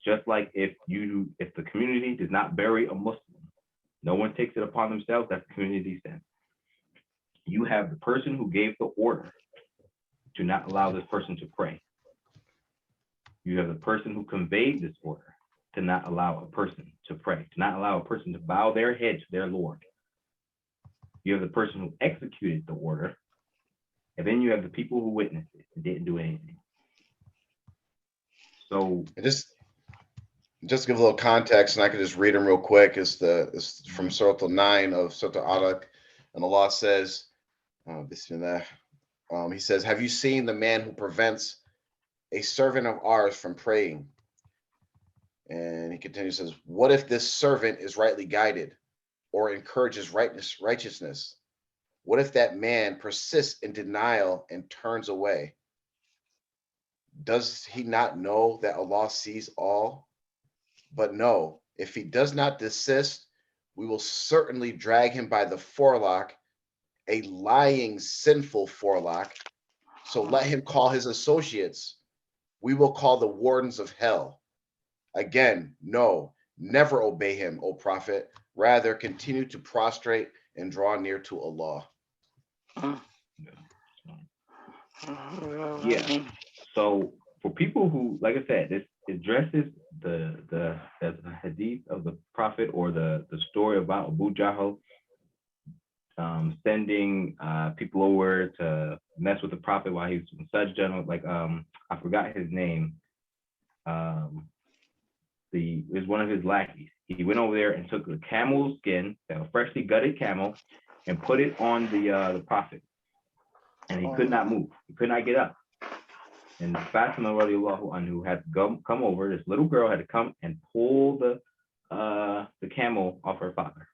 Just like if the community does not bury a Muslim, no one takes it upon themselves, that's community sin. You have the person who gave the order to not allow this person to pray. You have the person who conveyed this order to not allow a person to pray, to not allow a person to bow their head to their Lord. You have the person who executed the order, and then you have the people who witnessed it and didn't do anything. So just give a little context, and I can just read them real quick. It's from Surah Al-9 of Surah Al-Alaq, and Allah says, Bismillah, he says, have you seen the man who prevents a servant of ours from praying? And he continues, says, what if this servant is rightly guided or encourages righteousness? What if that man persists in denial and turns away? Does he not know that Allah sees all? But no, if he does not desist, we will certainly drag him by the forelock, a lying, sinful forelock. So let him call his associates. We will call the wardens of hell. Again, no, never obey him, O Prophet. Rather, continue to prostrate and draw near to Allah. Yeah. So for people who, like I said, this addresses the hadith of the Prophet, or the story about Abu Jahl sending people over to mess with the Prophet while he was in Sajda. Like I forgot his name. It was one of his lackeys. He went over there and took the camel skin, that freshly gutted camel, and put it on the Prophet, and he could not move. He could not get up. And Fatima radiallahu anhu had to come over. This little girl had to come and pull the camel off her father.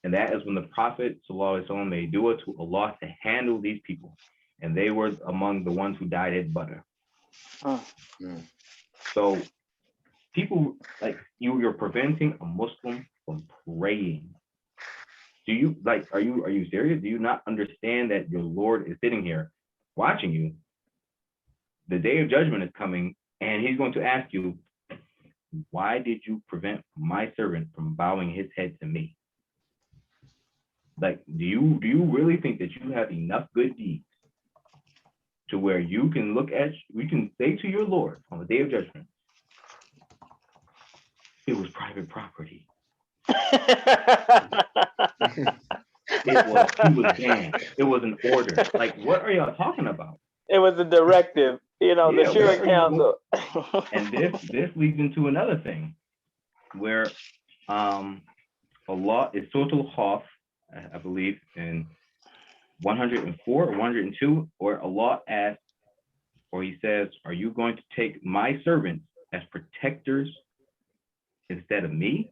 And that is when the Prophet sallallahu alaihi wasallam made dua to Allah to handle these people, and they were among the ones who died at Badr. So people like you're preventing a Muslim from praying. Do you are you serious? Do you not understand that your Lord is sitting here watching you? The day of judgment is coming, and he's going to ask you, why did you prevent my servant from bowing his head to me? Like, do you really think that you have enough good deeds to where you can we can say to your Lord on the day of judgment, it was private property. He was banned. It was an order. Like, what are y'all talking about? It was a directive, the Shura Council. And this leads into another thing, where Allah is Surah Al-Haf, I believe, in 104 or 102, or Allah asks, or he says, are you going to take my servants as protectors instead of me?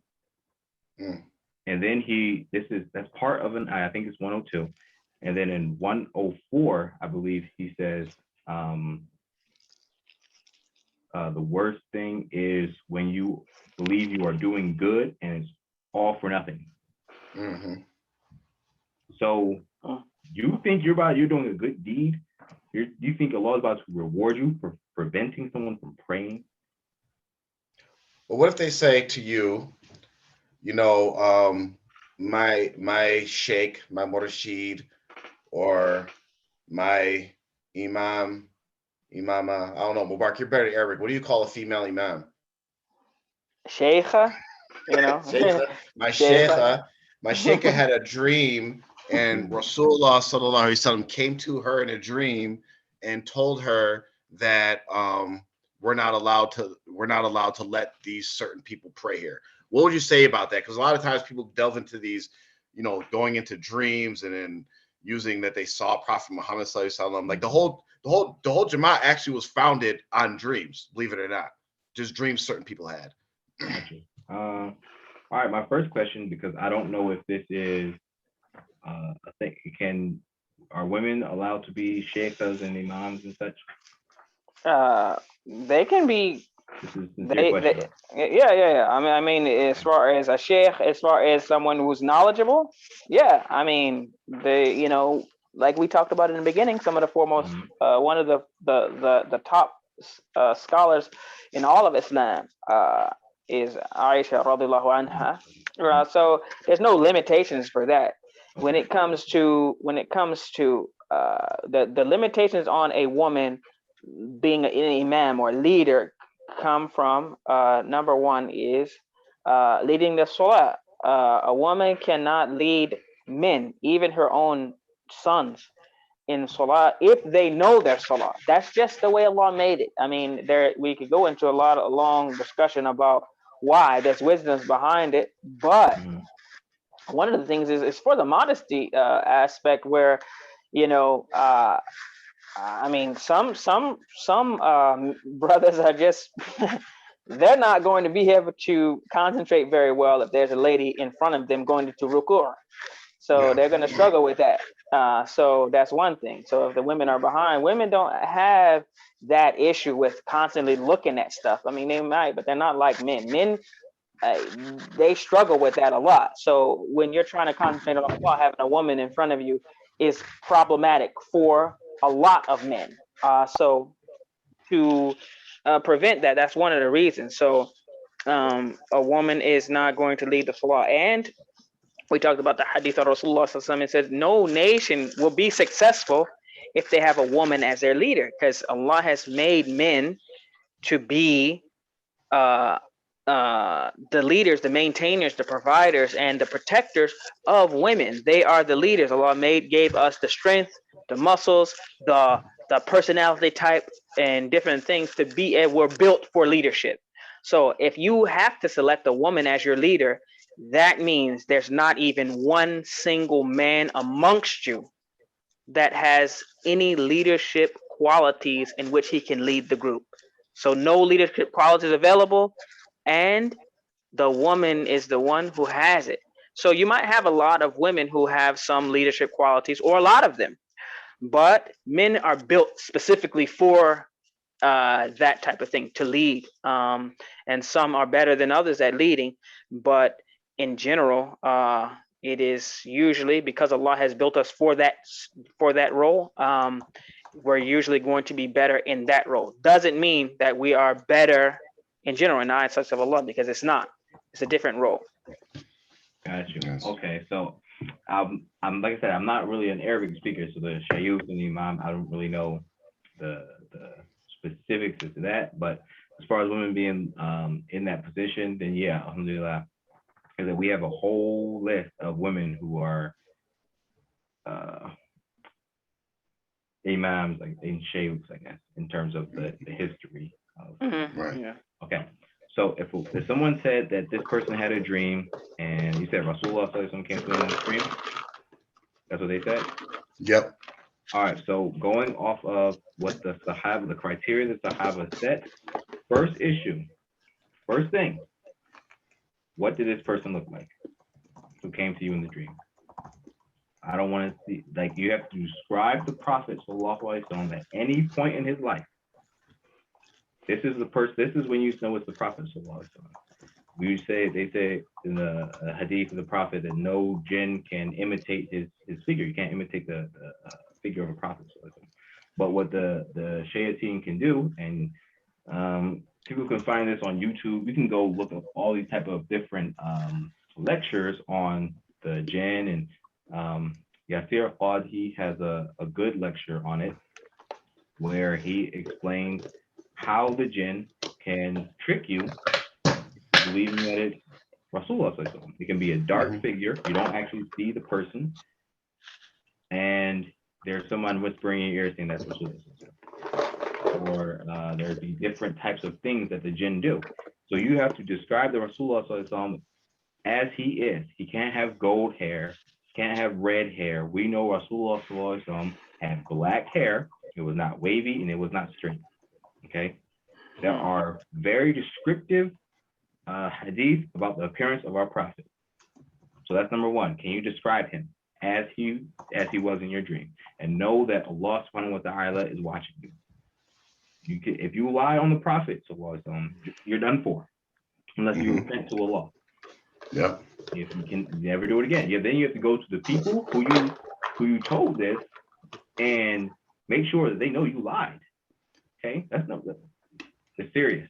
And then that's part of I think it's 102. And then in 104, I believe he says, the worst thing is when you believe you are doing good and it's all for nothing. So you think you're doing a good deed? You think Allah is about to reward you for preventing someone from praying? Well, what if they say to you, my sheikh, my murshid, or my imama, I don't know, Mubarak, you're better at Arabic. What do you call a female imam? Sheikha, Sheikha. My sheikha had a dream, and Rasulullah sallallahu alaihi wasallam came to her in a dream and told her that we're not allowed to let these certain people pray here. What would you say about that? Because a lot of times people delve into these, going into dreams and then using that they saw Prophet Muhammad sallallahu alaihi wasallam. Like the whole Jamaat actually was founded on dreams, believe it or not. Just dreams certain people had. All right, my first question, because I don't know if this is I think are women allowed to be sheikhs and imams and such? They can be. Yeah. I mean, as far as a sheikh, as far as someone who's knowledgeable, yeah. I mean, they, like we talked about in the beginning, some of the foremost, one of the top scholars in all of Islam is Aisha radiallahu anha. So there's no limitations for that. When it comes to the limitations on a woman being an imam or leader come from number one is leading the salah. A woman cannot lead men, even her own sons, in salah if they know their salah. That's just the way Allah made it. I mean, we could go into a long discussion about why. There's wisdoms behind it, but one of the things is for the modesty aspect, where I mean, some brothers are just they're not going to be able to concentrate very well if there's a lady in front of them going to ruku'. So they're going to struggle with that. So that's one thing. So if the women are behind, women don't have that issue with constantly looking at stuff. I mean, they might, but they're not like men. Men, they struggle with that a lot. So when you're trying to concentrate on Allah, having a woman in front of you is problematic for a lot of men. So to prevent that, that's one of the reasons. So a woman is not going to lead the salah. And We talked about the hadith of Rasulullah sallallahu alaihi wasallam. It says no nation will be successful if they have a woman as their leader, because Allah has made men to be uh, the leaders, the maintainers, the providers, and the protectors of women. They are the leaders. Allah gave us the strength, the muscles, the personality type, and different things to be, and we're built for leadership. So if you have to select a woman as your leader, that means there's not even one single man amongst you that has any leadership qualities in which he can lead the group. So no leadership qualities available, and the woman is the one who has it. So you might have a lot of women who have some leadership qualities, or a lot of them, but men are built specifically for that type of thing, to lead. And some are better than others at leading, but in general, it is usually because Allah has built us for that role. We're usually going to be better in that role. Doesn't mean that we are better in general in the eyes of Allah, because it's not. It's a different role. Got you. Yes. Okay, so I'm like I said, I'm not really an Arabic speaker, so the Shaykh and the Imam, I don't really know the specifics of that. But as far as women being in that position, then yeah, alhamdulillah, because we have a whole list of women who are imams, like in shaykhs, I guess, in terms of the history of. Right. Yeah. Okay, so if someone said that this person had a dream, and you said Rasulullah came to them in a dream, that's what they said? Yep. All right, so going off of what the Sahaba, the criteria the Sahaba set, first thing, what did this person look like who came to you in the dream? I don't want to see, like, you have to describe the Prophet sallallahu alaihi wasallam at any point in his life. This is the person, this is when you know it's the Prophet sallallahu alaihi wasallam. They say in the hadith of the Prophet that no jinn can imitate his figure. You can't imitate the figure of a Prophet sallallahu alaihi wasallam. But what the shayateen can do, and people can find this on YouTube. You can go look up all these type of different lectures on the jinn, and Yasir Qadhi has a good lecture on it where he explains how the jinn can trick you believing that it's Rasulullah. It can be a dark figure. You don't actually see the person, and there's someone whispering in your ear saying that's Rasulullah. Or there'd be different types of things that the jinn do. So you have to describe the Rasulullah as he is. He can't have gold hair, can't have red hair. We know Rasulullah had black hair. It was not wavy and it was not straight. Okay. There are very descriptive hadith about the appearance of our Prophet. So that's number one. Can you describe him as he was in your dream, and know that Allah subhanahu wa ta'ala is watching you? If you lie on the Prophet, you're done for, unless you repent to Allah. Yep. If you can never do it again, then you have to go to the people who you told this and make sure that they know you lied. Okay, that's not good. It's serious.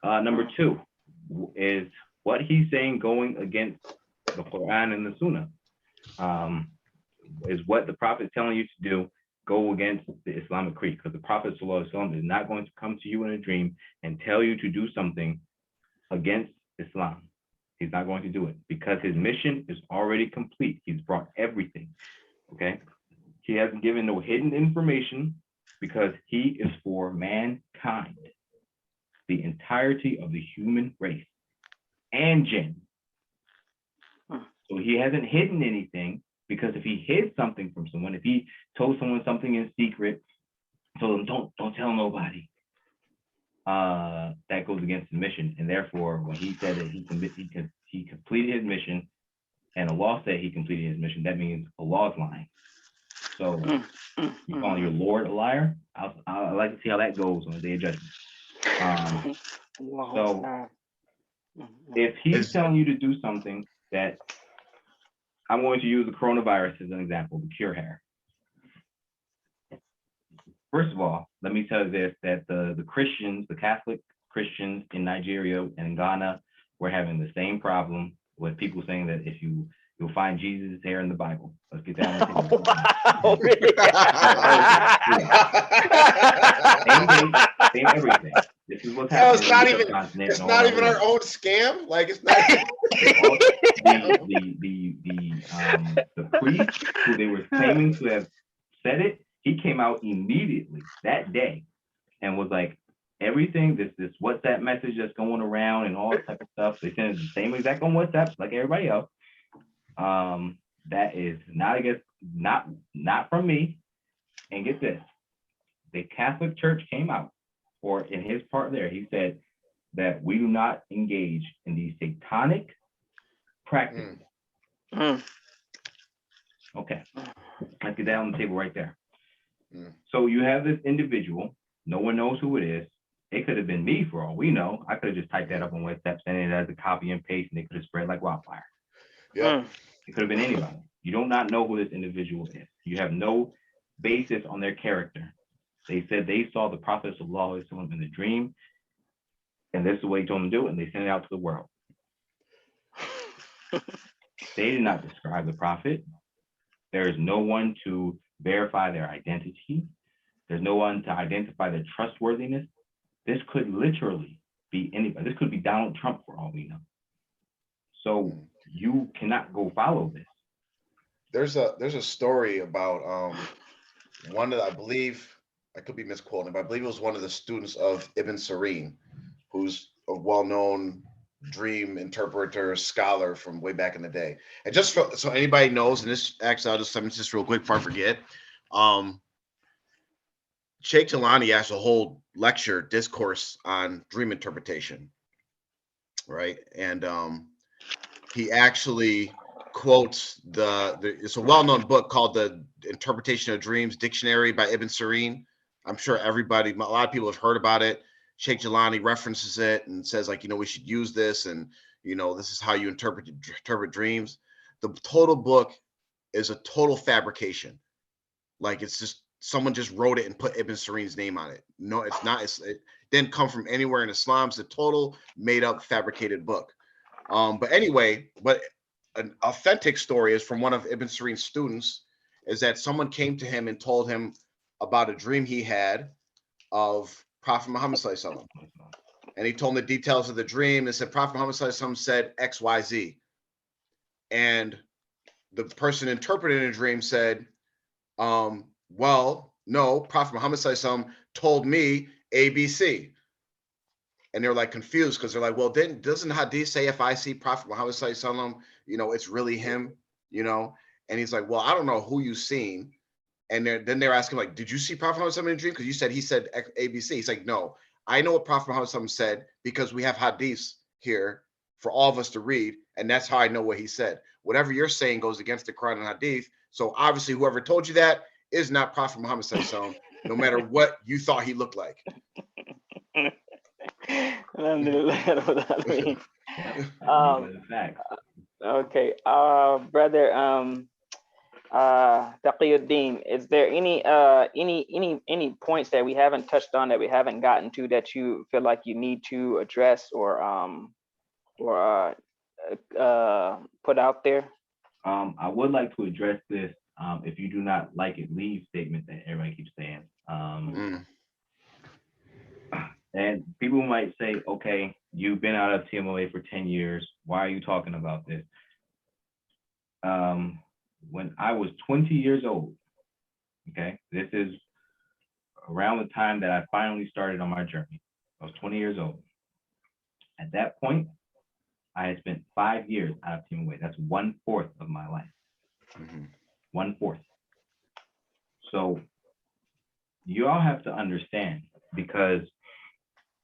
Number two is what he's saying going against the Quran and the Sunnah. Is what the Prophet is telling you to do. Go against the Islamic creed, because the Prophet ﷺ is not going to come to you in a dream and tell you to do something against Islam. He's not going to do it because his mission is already complete. He's brought everything. Okay, he hasn't given no hidden information because he is for mankind, the entirety of the human race and jinn. So he hasn't hidden anything. Because if he hid something from someone, if he told someone something in secret, told them don't tell nobody, that goes against the mission. And therefore, when he said that he completed his mission, and Allah said he completed his mission, that means Allah's lying. So you calling your Lord a liar? I'd like to see how that goes on the Day of Judgment. So if he's telling you to do something that, I'm going to use the coronavirus as an example to cure hair. First of all, let me tell you this, that the Christians, the Catholic Christians in Nigeria and in Ghana, were having the same problem with people saying that if you'll find Jesus there in the Bible. Let's get down. Wow, really? Same everything. This is what's happening. It's not even our own scam. Like it's not. The priest who they were claiming to have said it, he came out immediately that day and was like, everything, this WhatsApp message that's going around and all that type of stuff, they send it the same exact on WhatsApp like everybody else. That is not from me. And get this, the Catholic Church came out, or in his part there, he said that we do not engage in these satanic practices. Okay, let's get that on the table right there. So you have this individual, no one knows who it is. It could have been me for all we know. I could have just typed that up on WhatsApp, sent it as a copy and paste, and it could have spread like wildfire. Yeah. It could have been anybody. You do not know who this individual is. You have no basis on their character. They said they saw the Prophet ﷺ in a dream, and this is what he told them to do, and they sent it out to the world. They did not describe the Prophet. There is no one to verify their identity. There's no one to identify their trustworthiness. This could literally be anybody. This could be Donald Trump for all we know. So you cannot go follow this. There's a story about one that I believe, I could be misquoting, but I believe it was one of the students of Ibn Siryn, who's a well-known dream interpreter, scholar from way back in the day. And just so anybody knows, and this actually, I'll just send this real quick before I forget. Sheikh Jelani has a whole lecture discourse on dream interpretation, right? And he actually quotes it's a well-known book called The Interpretation of Dreams Dictionary by Ibn Siryn. I'm sure a lot of people have heard about it. Sheikh Jelani references it and says, like, we should use this, and this is how you interpret dreams. The total book is a total fabrication. Like, it's just someone just wrote it and put Ibn Siryn's name on it. No, it's not. It didn't come from anywhere in Islam. It's a total made up, fabricated book. But anyway, an authentic story is from one of Ibn Siryn's students, is that someone came to him and told him about a dream he had of Prophet Muhammad ﷺ. And he told him the details of the dream and said, Prophet Muhammad ﷺ said X, Y, Z. And the person interpreting the dream said, well, no, Prophet Muhammad ﷺ told me ABC. And they're like confused because they're like, well, doesn't Hadith say if I see Prophet Muhammad ﷺ, it's really him, And he's like, well, I don't know who you've seen. And then they're asking, like, did you see Prophet Muhammad ﷺ in a dream? Because he said ABC. He's like, no, I know what Prophet Muhammad ﷺ said because we have hadiths here for all of us to read. And that's how I know what he said. Whatever you're saying goes against the Quran and hadith. So obviously whoever told you that is not Prophet Muhammad ﷺ, no matter what you thought he looked like. Okay, brother Taqiyuddin, is there any points that we haven't touched on, that we haven't gotten to, that you feel like you need to address or put out there? I would like to address this if you do not like it, leave statement that everybody keeps saying. And people might say, okay, you've been out of TMOA for 10 years. Why are you talking about this? When I was 20 years old, okay, this is around the time that I finally started on my journey. I was 20 years old. At that point, I had spent 5 years out of TMOA. That's 1/4 of my life. 1/4. So you all have to understand, because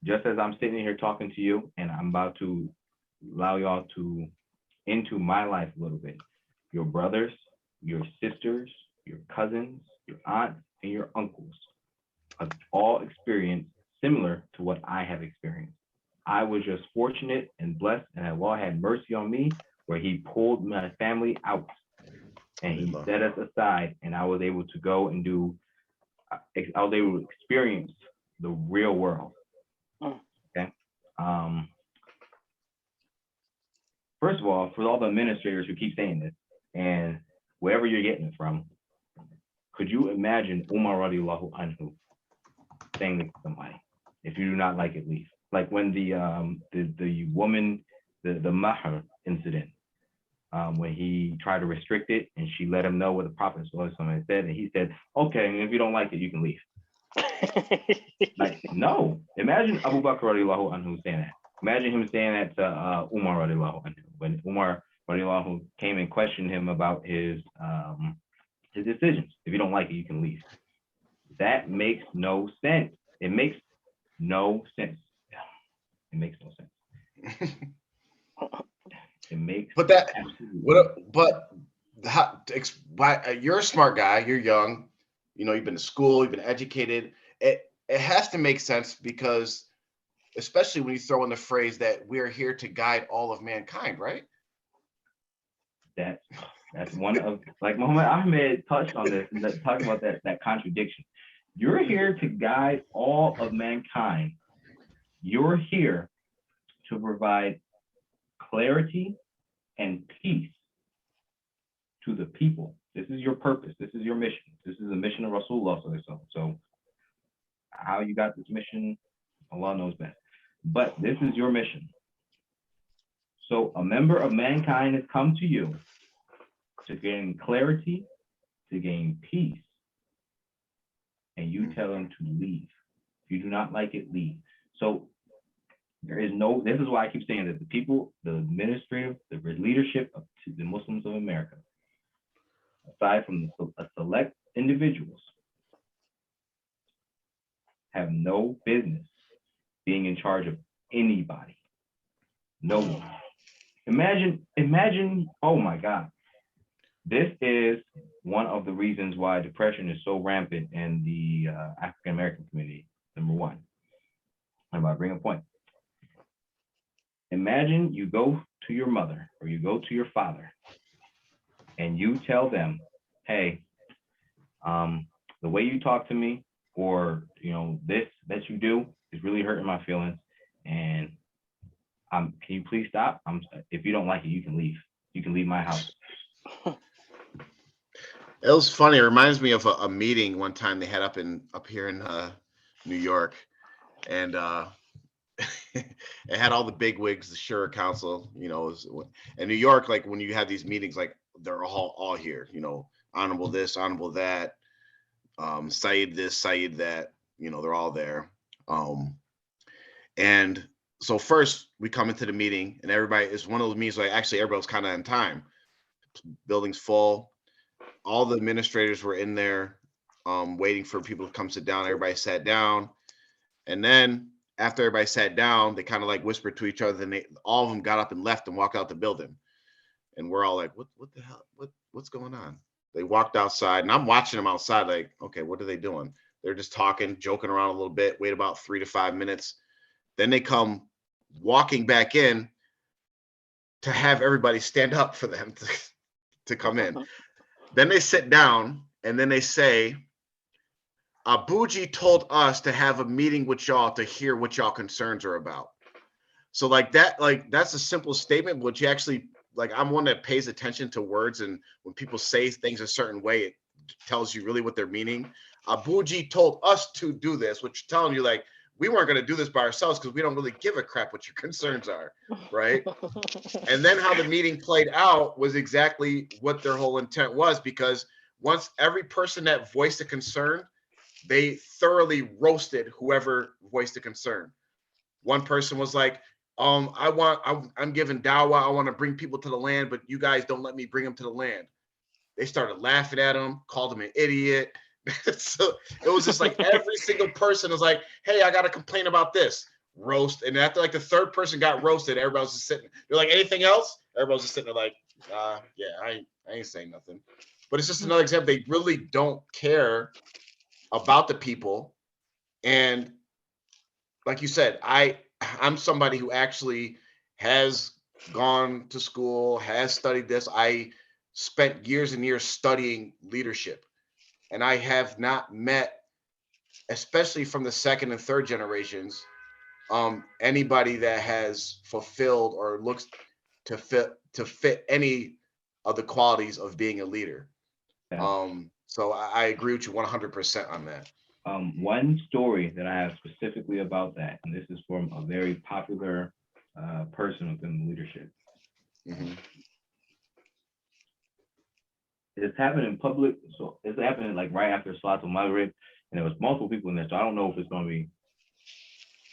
just as I'm sitting here talking to you and I'm about to allow y'all to into my life a little bit, your brothers, your sisters, your cousins, your aunts, and your uncles have all experienced similar to what I have experienced. I was just fortunate and blessed, and Allah had mercy on me, where he pulled my family out and he set us aside, and I was able to go and I was able to experience the real world. Okay. first of all, for all the administrators who keep saying this, and wherever you're getting it from, could you imagine Umar radiallahu anhu saying this to somebody? If you do not like it, leave. Like when the woman, the Mahr incident, when he tried to restrict it and she let him know what the Prophet had said, and he said, okay, and if you don't like it, you can leave. Like, no. Imagine Abu Bakr radiallahu anhu saying that. Imagine him saying that to Umar radiallahu anhu. When Umar radiallahu anhu came and questioned him about his decisions. If you don't like it, you can leave. That makes no sense. It makes no sense. It makes no sense. It makes. But that. What? But you're a smart guy. You're young. You know, you've been to school. You've been educated. It has to make sense because, especially when you throw in the phrase that we're here to guide all of mankind, right? That's one of, like Muhammad Ahmed touched on this, talking about that contradiction. You're here to guide all of mankind. You're here to provide clarity and peace to the people. This is your purpose. This is your mission. This is the mission of Rasulullah. So how you got this mission, Allah knows best. But this is your mission. So a member of mankind has come to you to gain clarity, to gain peace, and you tell them to leave. If you do not like it, leave. So there is no, this is why I keep saying that the people, the administrative, the leadership of the Muslims of America, aside from the select individuals, have no business being in charge of anybody. No one. Imagine, oh my God. This is one of the reasons why depression is so rampant in the African American community, number one. I'm about to bring a point. Imagine you go to your mother or you go to your father and you tell them, hey, the way you talk to me or, you know, this that you do is really hurting my feelings. And can you please stop? If you don't like it, you can leave. You can leave my house. It was funny. It reminds me of a meeting one time they had up here in New York, and it had all the big wigs, the Shura Council. You know, in New York, like when you have these meetings, like they're all here. You know, honorable this, honorable that, Saeed this, Saeed that. You know, they're all there. And so first we come into the meeting, and everybody is one of those meetings like actually everybody was kind of in time. Building's full. All the administrators were in there waiting for people to come sit down. Everybody sat down. And then after everybody sat down, they kind of like whispered to each other. Then all of them got up and left and walked out the building. And we're all like, what the hell? What's going on? They walked outside and I'm watching them outside like, okay, what are they doing? They're just talking, joking around a little bit, wait about 3 to 5 minutes. Then they come walking back in to have everybody stand up for them to come in. Then they sit down and then they say, Abuji told us to have a meeting with y'all to hear what y'all concerns are about. So like that's a simple statement, but you actually, like, I'm one that pays attention to words, and when people say things a certain way, it tells you really what they're meaning. Abuji told us to do this, which telling you like, we weren't going to do this by ourselves because we don't really give a crap what your concerns are, right? And then how the meeting played out was exactly what their whole intent was, because once every person that voiced a concern, they thoroughly roasted whoever voiced a concern. One person was like, I'm giving dawah, I want to bring people to the land, but you guys don't let me bring them to the land. They started laughing at him, called him an idiot. So it was just like every single person was like, hey, I got to complain about this. Roast. And after like the third person got roasted, everybody was just sitting. They're like, anything else? Everybody was just sitting there like, yeah, I ain't saying nothing. But it's just another example. They really don't care about the people. And like you said, I'm somebody who actually has gone to school, has studied this. I spent years and years studying leadership. And I have not met, especially from the second and third generations, anybody that has fulfilled or looks to fit any of the qualities of being a leader. Yeah. So I agree with you 100% on that. One story that I have specifically about that, and this is from a very popular person within the leadership. Mm-hmm. It's happened in public, so it's happening like right after Salatul Maghrib, and there was multiple people in there, so I don't know if it's going to be,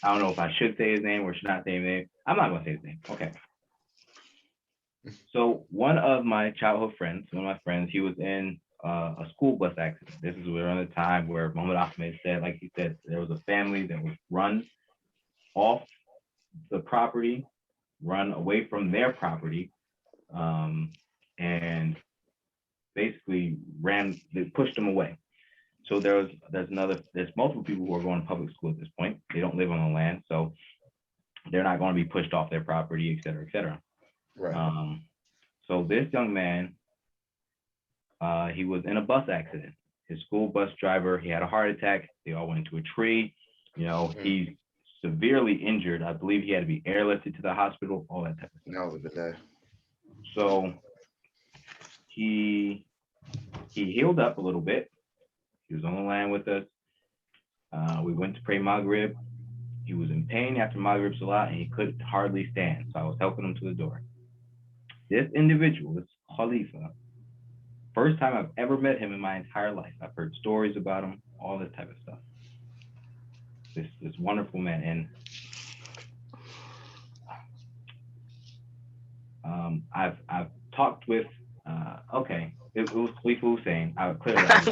I don't know if I should say his name or should not say his name. I'm not going to say his name. Okay. So one of my childhood friends, he was in a school bus accident. This is around the time where Muhammad Ahmed said, like he said, there was a family that was run off the property, run away from their property, and basically they pushed them away. So there's multiple people who are going to public school at this point. They don't live on the land, so they're not going to be pushed off their property, et cetera, et cetera. Right. So this young man, he was in a bus accident. His school bus driver, he had a heart attack. They all went into a tree. He's severely injured. I believe he had to be airlifted to the hospital, all that type of stuff. That was a good day. So he healed up a little bit. He was on the land with us. We went to pray Maghrib. He was in pain after Maghrib Salah, and he could hardly stand. So I was helping him to the door. This individual, this Khalifa, first time I've ever met him in my entire life. I've heard stories about him, all this type of stuff. This wonderful man. And I've talked with, it was Khalifa Hussein. I was about to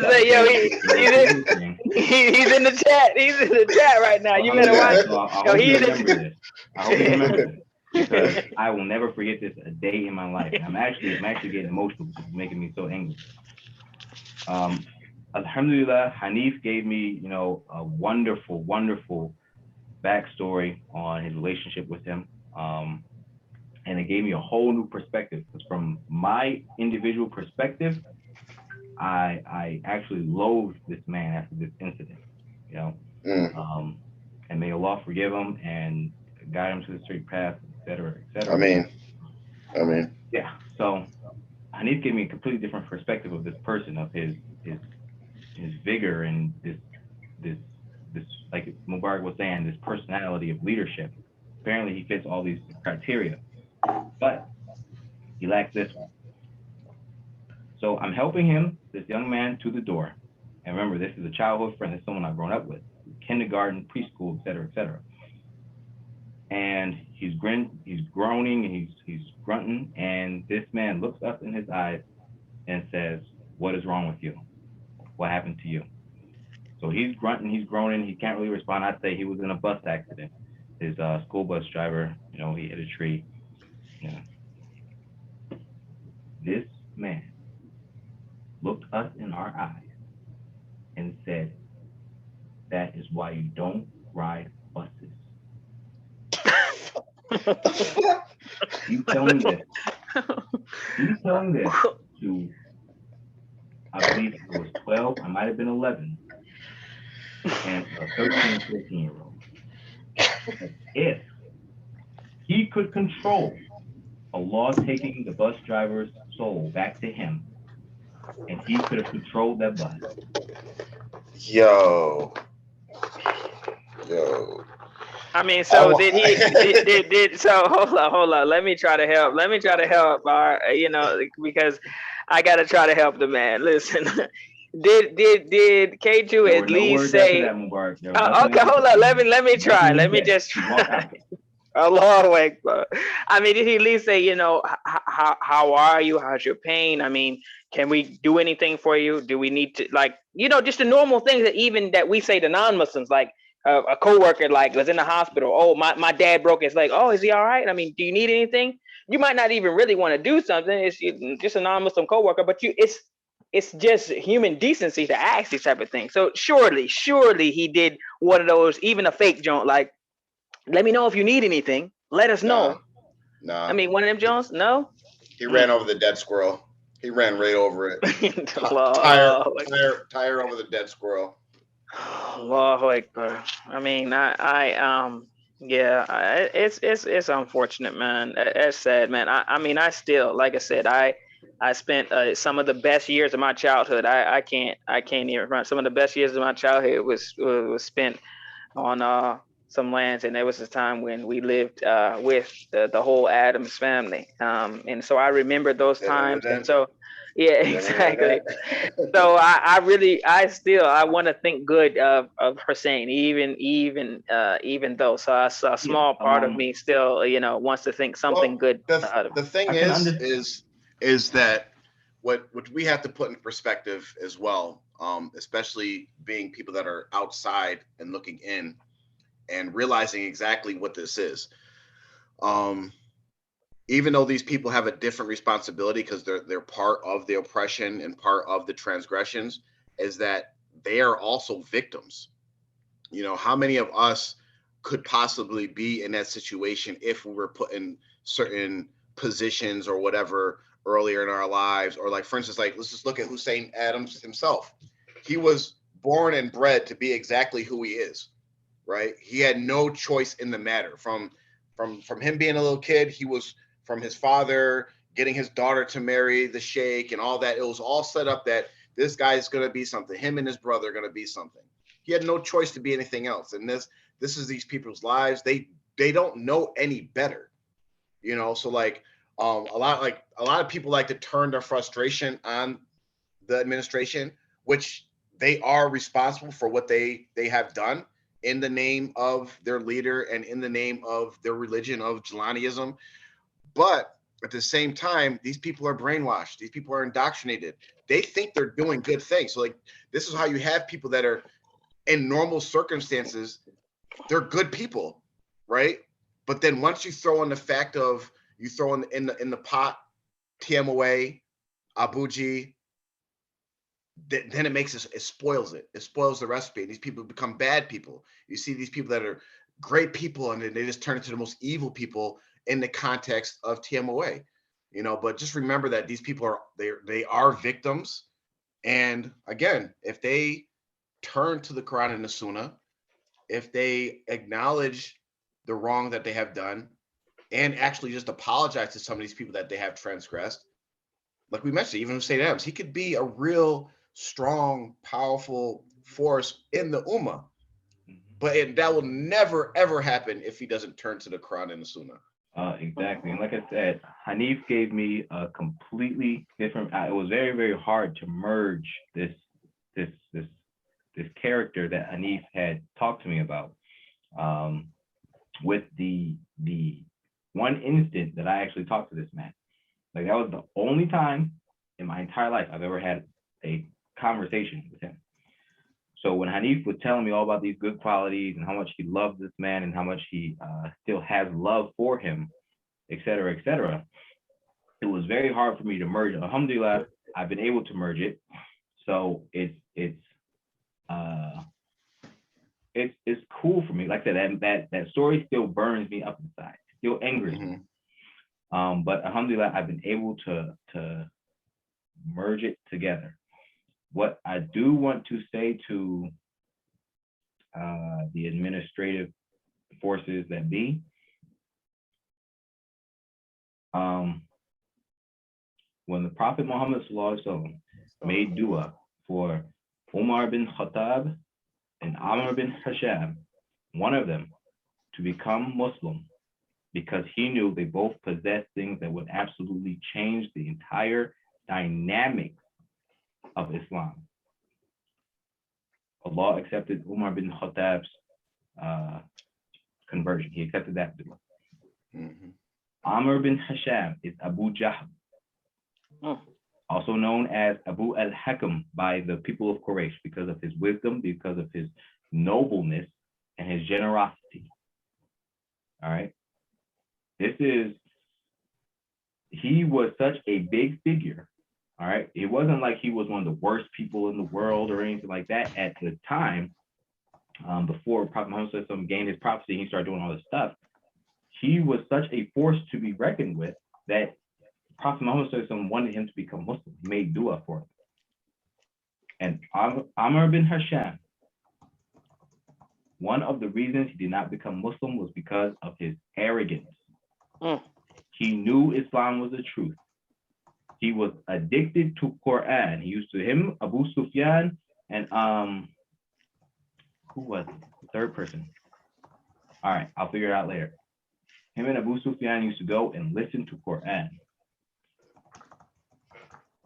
say, yo, he's in the chat. He's in the chat right now. You better watch. I hope you remember this. Because I will never forget this a day in my life. I'm actually getting emotional because it's making me so angry. Alhamdulillah, Hanif gave me, a wonderful, wonderful backstory on his relationship with him. And it gave me a whole new perspective. Because from my individual perspective, I actually loathed this man after this incident, and may Allah forgive him and guide him to the straight path, et cetera, et cetera. I mean. Yeah. So Hanif gave me a completely different perspective of this person, of his vigor and this like Mubarak was saying, this personality of leadership. Apparently he fits all these criteria, but he lacks this one. So I'm helping him, this young man, to the door. And remember, this is a childhood friend. This is someone I've grown up with, kindergarten, preschool, et cetera, et cetera. And he's groaning, and he's grunting, and this man looks up in his eyes and says, "What is wrong with you? What happened to you?" So he's grunting, he's groaning, he can't really respond. I'd say he was in a bus accident. His school bus driver, he hit a tree. This man looked us in our eyes and said, "That is why you don't ride buses." He's telling this to, I believe it was 12, I might have been 11, and a 13, 14-year-old. If he could control Allah taking the bus driver's soul back to him, and he could have controlled that bus. Yo. I mean, so did he? Did so? Hold on. Let me try to help. Because I gotta try to help the man. Listen. Did K2 at least say? Okay, hold on. Let me try. Let me just try. Allahu Akbar. I mean, did he at least say, how are you? How's your pain? I mean, can we do anything for you? Do we need to, just the normal things that we say to non-Muslims, like a coworker was in the hospital. Oh, my dad broke his leg. Oh, is he all right? I mean, do you need anything? You might not even really want to do something. It's just a non-Muslim coworker, but it's just human decency to ask these type of things. So surely he did one of those, even a fake joint, like, let me know if you need anything. Let us know. Nah. I mean, one of them Jones? No? He ran over the dead squirrel. He ran right over it. Tire over the dead squirrel. Allahu Akbar. I mean, Yeah, it's unfortunate, man. It's sad, man. I mean, I still, like I said, I spent some of the best years of my childhood. I can't even remember. Some of the best years of my childhood was spent on some lands, and there was a time when we lived with the whole Adams family. And so I remember those times, and so yeah, exactly. So I really, I want to think good of Hussein, even though, so a Yeah. small part of me still, wants to think something Well, good the out of the him. thing I can understand. is that what we have to put in perspective as well, especially being people that are outside and looking in and realizing exactly what this is. Um, Even though these people have a different responsibility because they're part of the oppression and part of the transgressions, is that they are also victims. You know, how many of us could possibly be in that situation if we were put in certain positions or whatever earlier in our lives? Or like, for instance, like let's just look at Hussein Adams himself. He was born and bred to be exactly who he is, right? He had no choice in the matter. From him being a little kid, he was from his father getting his daughter to marry the sheikh and all that. It was all set up that this guy is going to be something. Him and his brother are going to be something. He had no choice to be anything else. And this is these people's lives. They don't know any better, you know. So like a lot of people like to turn their frustration on the administration, which they are responsible for what they have done in the name of their leader and in the name of their religion of Jelaniism. But at the same time, these people are brainwashed. These people are indoctrinated. They think they're doing good things. So like this is how you have people that are in normal circumstances, they're good people, right? But then once you throw in the fact of you throw in the pot TMOA, Abuji, then it makes it spoils it. It spoils the recipe. These people become bad people. You see these people that are great people, and they just turn into the most evil people in the context of TMOA. You know, but just remember that these people are they are victims. And again, if they turn to the Quran and the Sunnah, if they acknowledge the wrong that they have done, and actually just apologize to some of these people that they have transgressed, like we mentioned, even Hussein Adams, he could be a real strong, powerful force in the Ummah. But that will never, ever happen if he doesn't turn to the Quran and the Sunnah. Exactly. And like I said, Hanif gave me a completely different. It was very, very hard to merge this this character that Hanif had talked to me about with the one instant that I actually talked to this man. Like that was the only time in my entire life I've ever had a conversation with him. So when Hanif was telling me all about these good qualities and how much he loves this man and how much he still has love for him, et cetera, it was very hard for me to merge. Alhamdulillah, I've been able to merge it. So it's cool for me. Like I said, that story still burns me up inside. It still angers me. But alhamdulillah, I've been able to merge it together. What I do want to say to the administrative forces that be, when the Prophet Muhammad made dua for Umar bin Khattab and Amr bin Hisham, one of them, to become Muslim, because he knew they both possessed things that would absolutely change the entire dynamics of Islam. Allah accepted Umar bin Khattab's conversion. He accepted that dua. Amr bin Hisham is Abu Jahl, also known as Abu al-Hakam by the people of Quraysh because of his wisdom, because of his nobleness, and his generosity. All right. He was such a big figure. All right. It wasn't like he was one of the worst people in the world or anything like that at the time. Before Prophet Muhammad gained his prophecy and he started doing all this stuff, he was such a force to be reckoned with that Prophet Muhammad wanted him to become Muslim. He made dua for him. And Amr bin Hisham One of the reasons he did not become Muslim was because of his arrogance. He knew Islam was the truth. He was addicted to Quran. He used to him, Abu Sufyan, and who was it? The third person. All right, I'll figure it out later. Him and Abu Sufyan used to go and listen to Quran.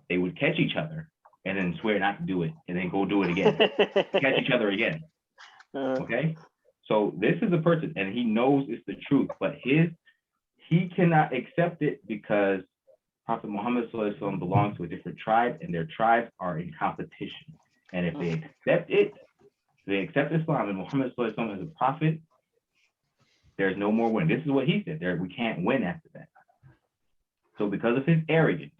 They would catch each other and then swear not to do it and then go do it again. Catch each other again. Okay? So this is a person and he knows it's the truth, but he cannot accept it because Prophet Muhammad belongs to a different tribe and their tribes are in competition. And if they accept it, they accept Islam and Muhammad as a prophet, there's no more win. This is what he said. We can't win after that. So because of his arrogance,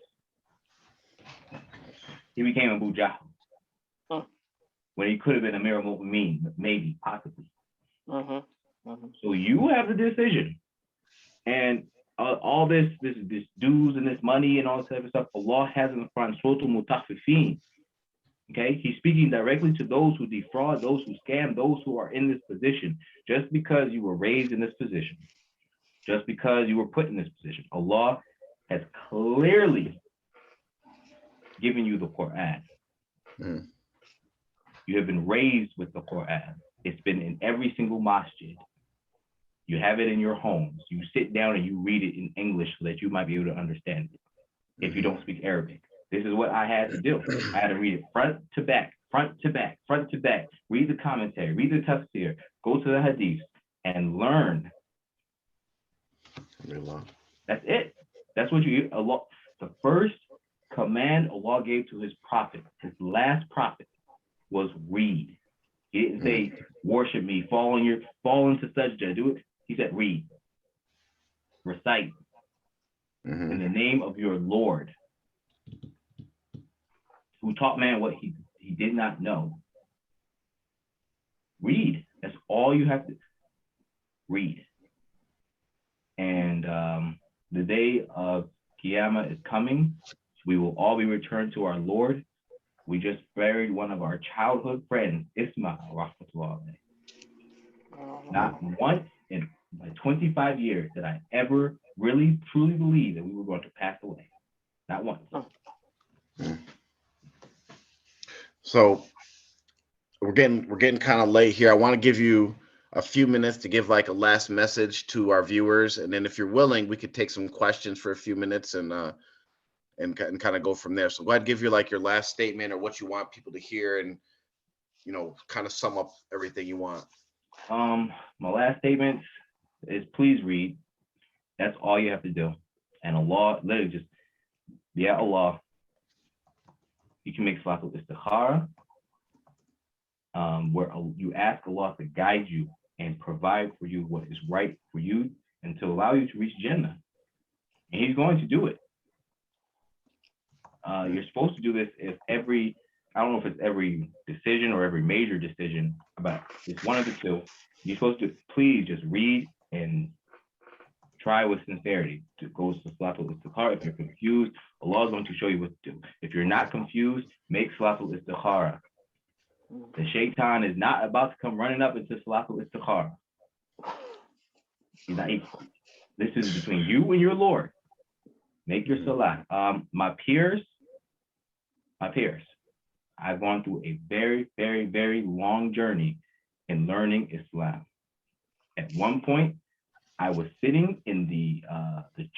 he became Abu Jahl. When he could have been Amir al-Mu'mineen, maybe, possibly. So you have the decision. And all this dues and this money and all this type of stuff, Allah has in the Quran, Surah Al-Mutaffifin. Okay, he's speaking directly to those who defraud, those who scam, those who are in this position. Just because you were raised in this position, just because you were put in this position, Allah has clearly given you the Quran. You have been raised with the Quran. It's been in every single masjid. You have it in your homes. You sit down and you read it in English so that you might be able to understand it if you don't speak Arabic. This is what I had to do. I had to read it front to back, front to back, front to back, read the commentary, read the tafsir, go to the hadith, and learn. That's it. That's what Allah, the first command Allah gave to his prophet, his last prophet, was read. He didn't say, worship me, fall into sajda, do it. He said, read, recite in the name of your Lord, who taught man what he did not know. Read. That's all you have to read. And the day of Qiyamah is coming. We will all be returned to our Lord. We just buried one of our childhood friends, Isma, rahmatullah. Not once in my 25 years did I ever really truly believe that we were going to pass away. Not once. So we're getting kind of late here. I want to give you a few minutes to give like a last message to our viewers, and then if you're willing, we could take some questions for a few minutes and kind of go from there. So go ahead and give you like your last statement or what you want people to hear, and kind of sum up everything you want. My last statement is please read. That's all you have to do. And Allah, literally just, Allah. You can make Salatul Istikhara, where you ask Allah to guide you and provide for you what is right for you and to allow you to reach Jannah. And he's going to do it. You're supposed to do this I don't know if it's every decision or every major decision, but it's one of the two. You're supposed to please just read and try with sincerity to go to Salatul Istikhara. If you're confused, Allah is going to show you what to do. If you're not confused, make Salatul Istikhara. The shaitan is not about to come running up into Salatul Istikhara. This is between you and your Lord. Make your salah. My peers, I've gone through a very, very, very long journey in learning Islam. At one point, I was sitting in the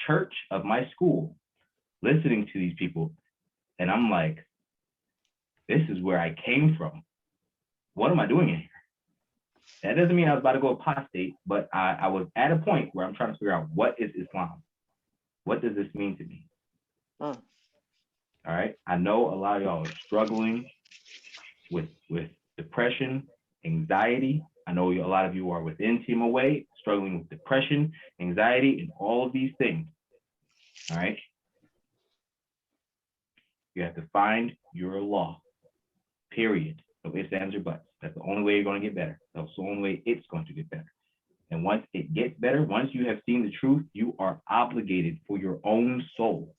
church of my school, listening to these people, and I'm like, this is where I came from. What am I doing in here? That doesn't mean I was about to go apostate, but I was at a point where I'm trying to figure out, what is Islam? What does this mean to me? All right. I know a lot of y'all are struggling with depression, anxiety. I know a lot of you are within Tmoa, struggling with depression, anxiety, and all of these things. All right. You have to find your law, period. No ifs, ands, or buts. That's the only way you're going to get better. That's the only way it's going to get better. And once it gets better, once you have seen the truth, you are obligated for your own soul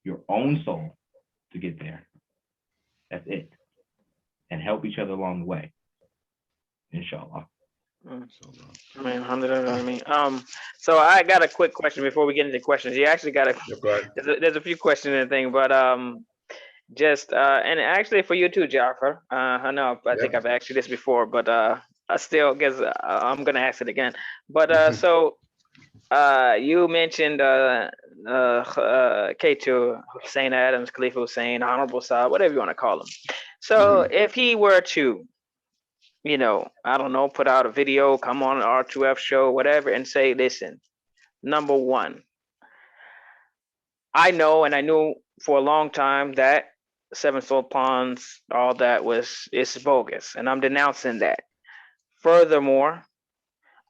to get there. That's it. And help each other along the way. inshallah. I mean, so I got a quick question before we get into questions. You actually got there's a few questions and thing, but just and actually for you too, Jaffer. I know I think I've asked you this before, but I still guess I'm gonna ask it again. But so you mentioned K2 Hussein Adams, Khalifa Hussein, Honorable Saab, whatever you want to call him. So if he were to, you know, I don't know, put out a video, come on an R2F show, whatever, and say, listen, number one, I know and I knew for a long time that Seven Soul Ponds, all that is bogus, and I'm denouncing that. Furthermore,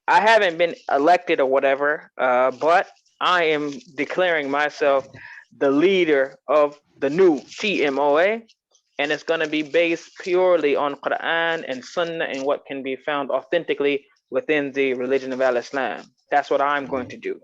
I haven't been elected or whatever, but I am declaring myself the leader of the new TMOA, and it's going to be based purely on Quran and Sunnah and what can be found authentically within the religion of Al-Islam. That's what I'm going to do.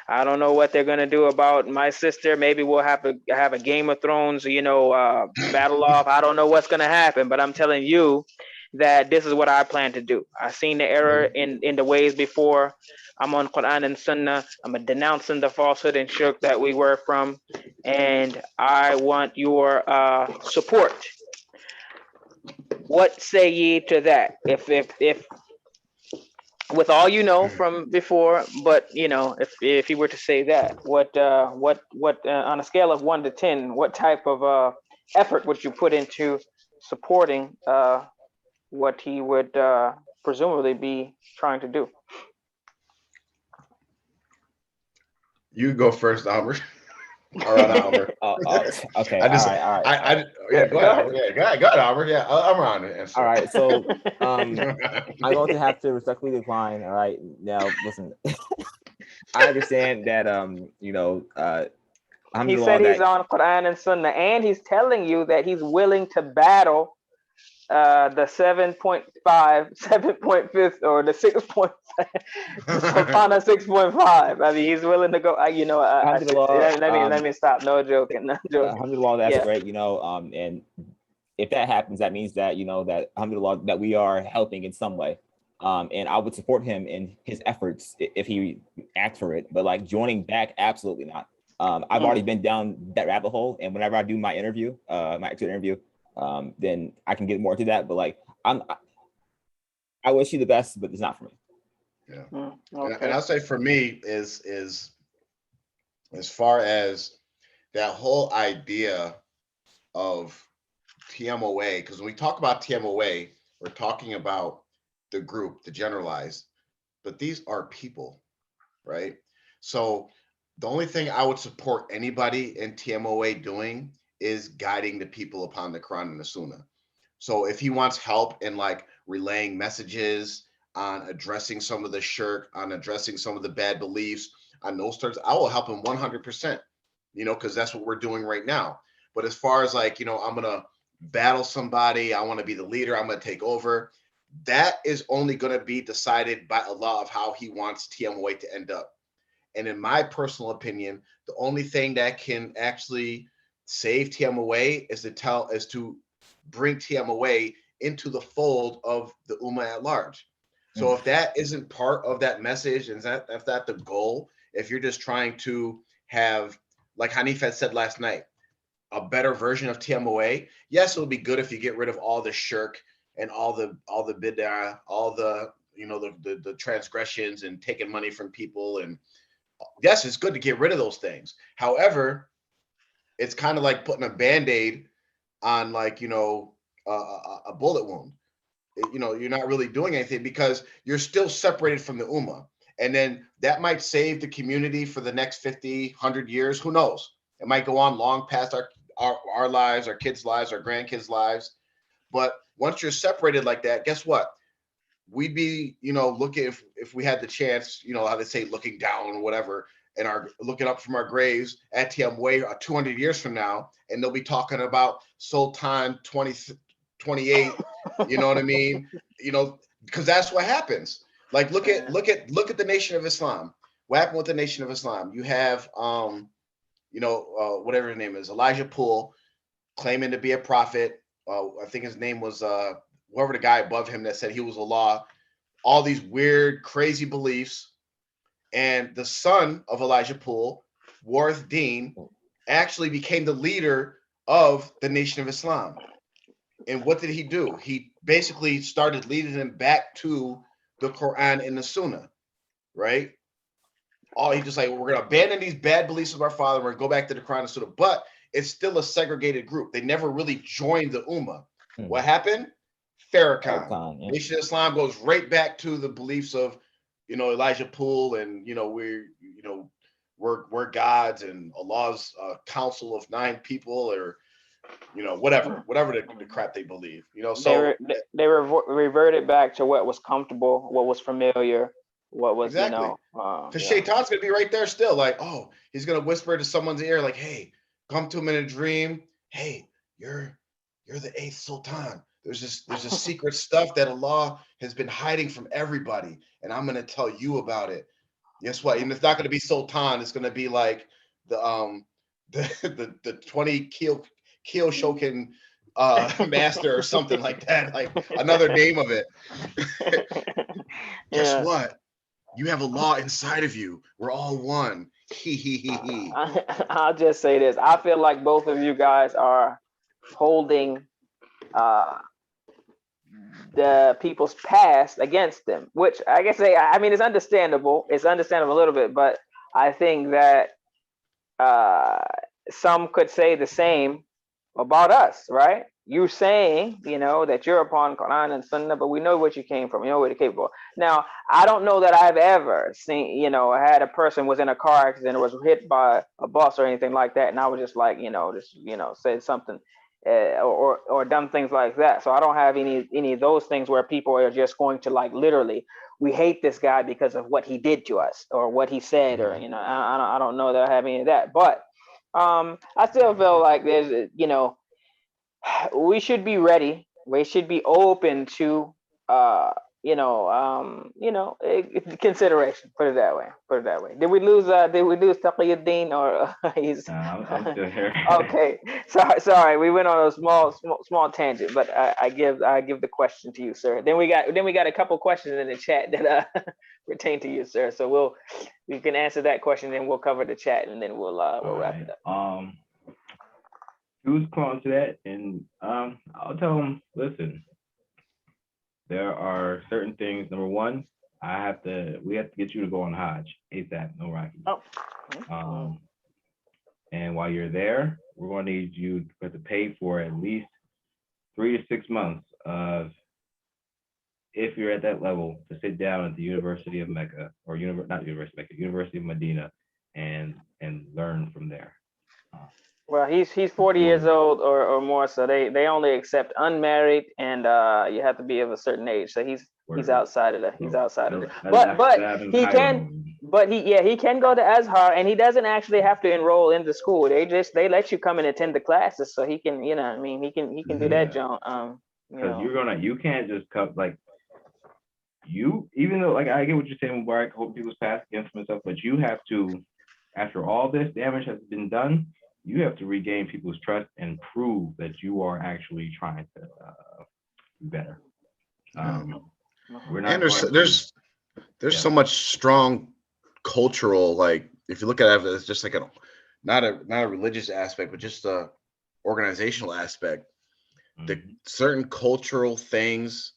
I don't know what they're going to do about my sister. Maybe we'll have a Game of Thrones, you know, battle off. I don't know what's going to happen, but I'm telling you that this is what I plan to do. I've seen the error in the ways before. I'm on Quran and Sunnah. I'm denouncing the falsehood and shirk that we were from, and I want your support. What say ye to that? If with all you know from before, but you know, if you were to say that, what on a scale of 1 to 10, what type of effort would you put into supporting what he would presumably be trying to do? You go first, Albert. All right, Albert. Okay. All right. Yeah, go ahead. Go ahead, Albert. Yeah, I'm around it. All right. So I'm going to have to respectfully decline. All right. Now, listen. I understand that you know, he said he's on Quran and Sunnah, and he's telling you that he's willing to battle the 7.5, 7.5, or the 6.5, Sultana 6.5. I mean, he's willing to go. You know, let me stop. No joking. No joking. Alhamdulillah, that's great. You know, and if that happens, that means that, you know, that alhamdulillah, that we are helping in some way. And I would support him in his efforts if he acts for it. But like joining back, absolutely not. I've already been down that rabbit hole, and whenever I do my interview, my exit interview, then I can get more into that. But like, I wish you the best, but it's not for me. Yeah, okay. And I'll say for me is as far as that whole idea of TMOA, because when we talk about TMOA, we're talking about the group, the generalized, but these are people, right? So the only thing I would support anybody in TMOA doing is guiding the people upon the Quran and the Sunnah. So if he wants help in like relaying messages, on addressing some of the shirk, on addressing some of the bad beliefs, on those terms, I will help him 100%, you know, because that's what we're doing right now. But as far as like, you know, I'm going to battle somebody, I want to be the leader, I'm going to take over, that is only going to be decided by Allah of how he wants TMOA to end up. And in my personal opinion, the only thing that can actually save TMOA is to bring TMOA into the fold of the Ummah at large. So if that isn't part of that message, and if that's the goal, if you're just trying to have, like Hanif had said last night, a better version of TMOA, yes, it would be good if you get rid of all the shirk and all the bid'ah, all the, you know, the transgressions and taking money from people. And yes, it's good to get rid of those things. However, it's kind of like putting a Band-Aid on, like, you know, a bullet wound. You know, you're not really doing anything because you're still separated from the Ummah. And then that might save the community for the next 50, 100 years. Who knows? It might go on long past our lives, our kids' lives, our grandkids' lives. But once you're separated like that, guess what? We'd be, you know, looking, if we had the chance, you know, how they say looking down or whatever, and looking up from our graves at TMOA 200 years from now, and they'll be talking about Sultan 28. You know what I mean? You know, because that's what happens. Like, look at the Nation of Islam. What happened with the Nation of Islam? You have, you know, whatever his name is, Elijah Poole, claiming to be a prophet. I think his name was whoever the guy above him that said he was Allah, all these weird, crazy beliefs. And the son of Elijah Poole, Warith Deen, actually became the leader of the Nation of Islam. And what did he do? He basically started leading them back to the Quran and the Sunnah, right? He just like, we're going to abandon these bad beliefs of our father. We're going to go back to the Quran and Sunnah. But it's still a segregated group. They never really joined the Ummah. What happened? Farrakhan. Yeah. Nation of Islam goes right back to the beliefs of, Elijah Poole, and we're gods and Allah's council of 9 people, or whatever the crap they believe. So they reverted back to what was comfortable, what was familiar, what was exactly. Because Shaitan's gonna be right there still, like, oh, he's gonna whisper to someone's ear, like, hey, come to him in a dream. Hey, you're the 8th Sultan. There's a secret stuff that Allah has been hiding from everybody, and I'm gonna tell you about it. Guess what? And it's not gonna be Sultan. It's gonna be like the 20 Keel Shokin master or something like that, like another name of it. Guess what? You have Allah inside of you. We're all one. I'll just say this. I feel like both of you guys are holding the people's past against them, which I guess it's understandable. It's understandable a little bit, but I think that some could say the same about us, right? You saying, that you're upon Quran and Sunnah, but we know what you came from. You know what you're capable of. Now, I don't know that I've ever seen, had a person was in a car accident or was hit by a bus or anything like that, and I was just like, said something or done things like that. So I don't have any of those things where people are just going to like literally, we hate this guy because of what he did to us or what he said, or I don't know that I have any of that, but I still feel like there's we should be ready. We should be open to consideration. Put it that way. Did we lose Taqiyuddin, or he's I'm still here. Okay. Sorry. We went on a small tangent, but I give the question to you, sir. Then we got a couple questions in the chat that pertain to you, sir. So you can answer that question, then we'll cover the chat, and then we'll wrap it up. Who's close to that? And I'll tell them, listen, there are certain things. Number one, we have to get you to go on Hajj ASAP, no Rocky. Oh. And while you're there, we're going to need you to pay for at least 3 to 6 months of, if you're at that level, to sit down at the University of Mecca, or University of Medina, and learn from there. Well, he's 40 years old or more, so they only accept unmarried, and you have to be of a certain age. So he's outside of that. He's outside of it. But he can go to Azhar, and he doesn't actually have to enroll in the school. They let you come and attend the classes, so he can, he can do that, John. Because you can't just come even though, like, I get what you're saying, Mubarak, hope people's past against him and stuff, but you have to, after all this damage has been done, you have to regain people's trust and prove that you are actually trying to do better. We're not. And there's so much strong cultural, like, if you look at it as just like not a religious aspect, but just a organizational aspect. The certain cultural things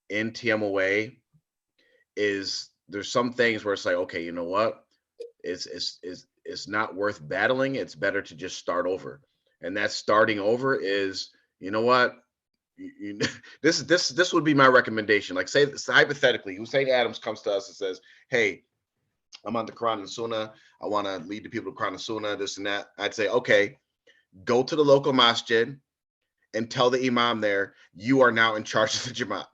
in TMOA there's some things where it's like, okay, you know what? It's not worth battling. It's better to just start over. And that starting over is, you know what? This would be my recommendation. Like, say hypothetically, Hussein Adams comes to us and says, hey, I'm on the Quran and Sunnah. I want to lead the people to Quran and Sunnah, this and that. I'd say, okay, go to the local masjid and tell the imam there, you are now in charge of the Jamaat.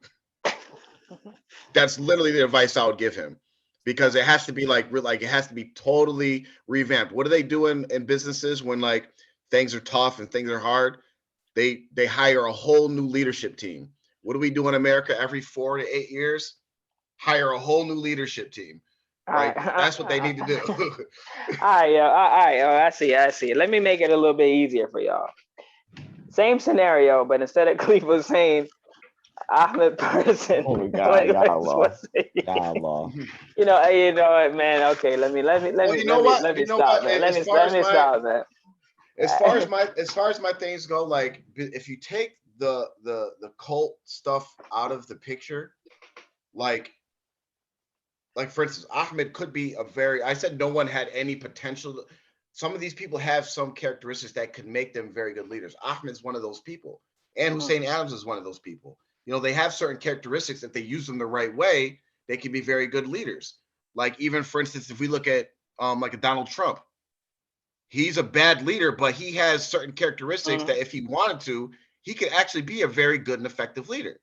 That's literally the advice I would give him. Because it has to be it has to be totally revamped. What do they do in businesses when like things are tough and things are hard? They hire a whole new leadership team. What do we do in America every 4 to 8 years? Hire a whole new leadership team. Right? That's what they need to do. All right. I see. Let me make it a little bit easier for y'all. Same scenario, but instead of Khalifa saying Ahmed person. Oh my God, Ya Allah. what's it? Ya Allah. You know what, man. Okay, let me Well, you know what? You know stop, what? man. As far as my Stop, man. as far as my things go, like if you take the cult stuff out of the picture, like for instance, Ahmed could be I said no one had any potential. Some of these people have some characteristics that could make them very good leaders. Ahmed's one of those people, and Hussein Adams is one of those people. You know, they have certain characteristics that they use them the right way, they can be very good leaders. Like even for instance, if we look at like a Donald Trump, he's a bad leader, but he has certain characteristics that if he wanted to, he could actually be a very good and effective leader.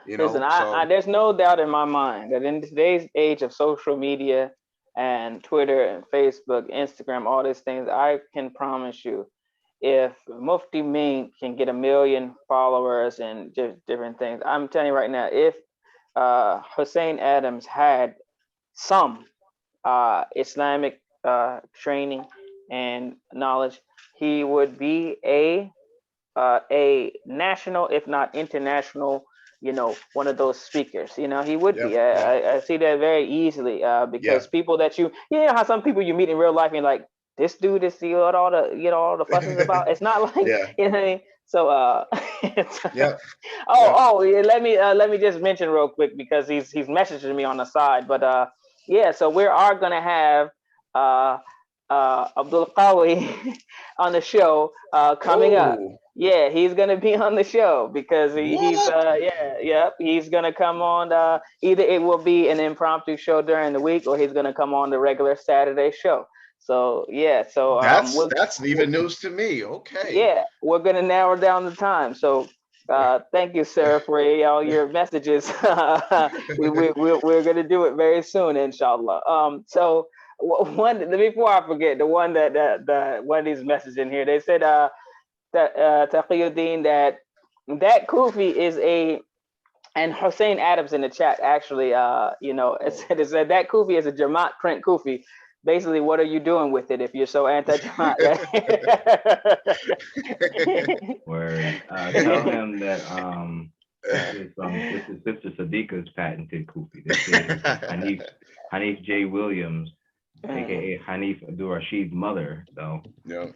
You know, listen, there's no doubt in my mind that in today's age of social media and Twitter and Facebook, Instagram, all these things, I can promise you, if Mufti Mink can get 1 million followers and just different things, I'm telling you right now, if Hussein Adams had some Islamic training and knowledge, he would be a national, if not international, one of those speakers. He would be. I see that very easily because people that you know how some people you meet in real life and you're like, this dude is what all the fusses about. It's not like you know what I mean? So yeah. Let me just mention real quick because he's messaging me on the side. But so we are gonna have Abdul Qawi on the show coming up. Yeah, he's gonna be on the show because he's gonna come on. Either it will be an impromptu show during the week, or he's gonna come on the regular Saturday show. So that's even news to me. Okay. Yeah, we're gonna narrow down the time. So thank you, sir, for all your messages. We're gonna do it very soon, inshallah. So before I forget, the one that one of these messages in here, they said that Taqiyuddin that Kufi is and Hussein Adams in the chat actually it said that Kufi is a Jamaat print Kufi. Basically, what are you doing with it if you're so anti-Jamaat? Word. Tell him that this is Sister Sadiqa's patented Kufi. This is Hanif J. Williams, aka Hanif Abdul Rashid's mother, though. Yeah.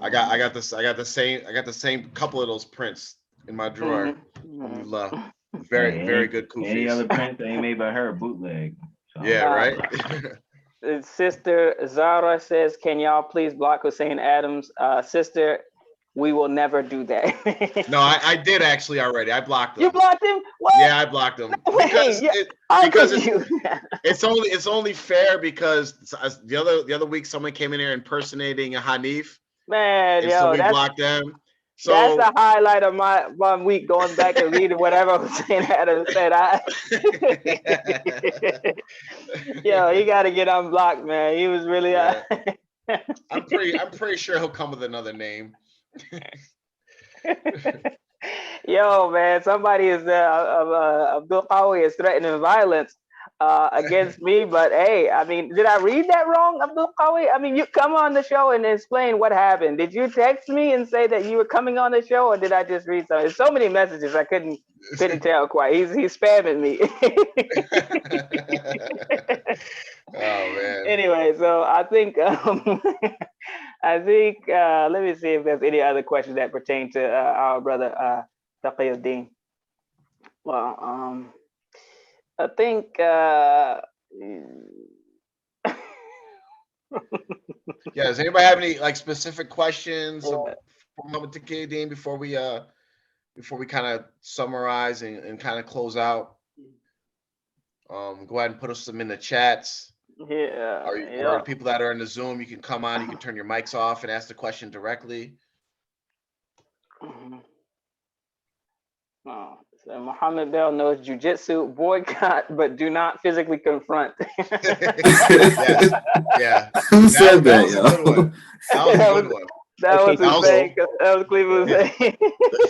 I got the same couple of those prints in my drawer. Very good Kufis. Any other prints that ain't made by her bootleg. So. Yeah, right. Sister Zara says, "Can y'all please block Hussein Adams?" Sister, we will never do that. No, I did actually already. I blocked him. You blocked him? What? Yeah, I blocked him because it's only fair because the other week someone came in here impersonating a Hanif. Man, so we blocked them. So that's the highlight of my week, going back and reading whatever Hussein Adams said. You got to get unblocked, man. He was really. I'm pretty sure he'll come with another name. Yo, man, somebody is Abdul Qawi is threatening violence against me, but hey, I mean, did I read that wrong, Abdul Qawi? I mean, you come on the show and explain what happened. Did you text me and say that you were coming on the show, or did I just read something? There's so many messages I couldn't tell quite. He's spamming me. Oh man. Anyway, so I think let me see if there's any other questions that pertain to our brother Taqiyuddin. Well, I think does anybody have any like specific questions for Muhammad Taqi before we kind of summarize and kind of close out? Go ahead and put some in the chats. Yeah. Or people that are in the Zoom, you can come on, you can turn your mics off and ask the question directly. Oh, so Muhammad Bell knows jujitsu, boycott, but do not physically confront. Yeah. Who said that, yo? That was a good one. That was Hussein. That was Cleveland Hussein.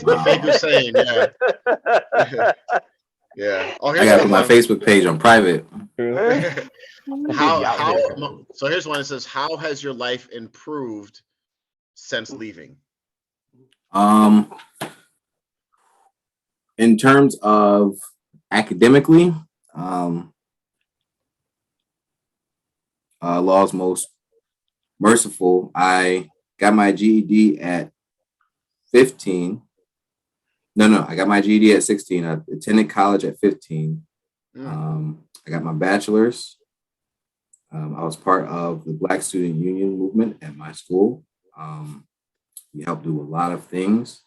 The fake Hussein, yeah. Yeah. Oh, I gotta put my Facebook page on private. So here's one that says, how has your life improved since leaving? In terms of academically, law's most merciful. I got my GED at 15. No, I got my GED at 16. I attended college at 15. I got my bachelor's. I was part of the Black Student Union movement at my school. We helped do a lot of things.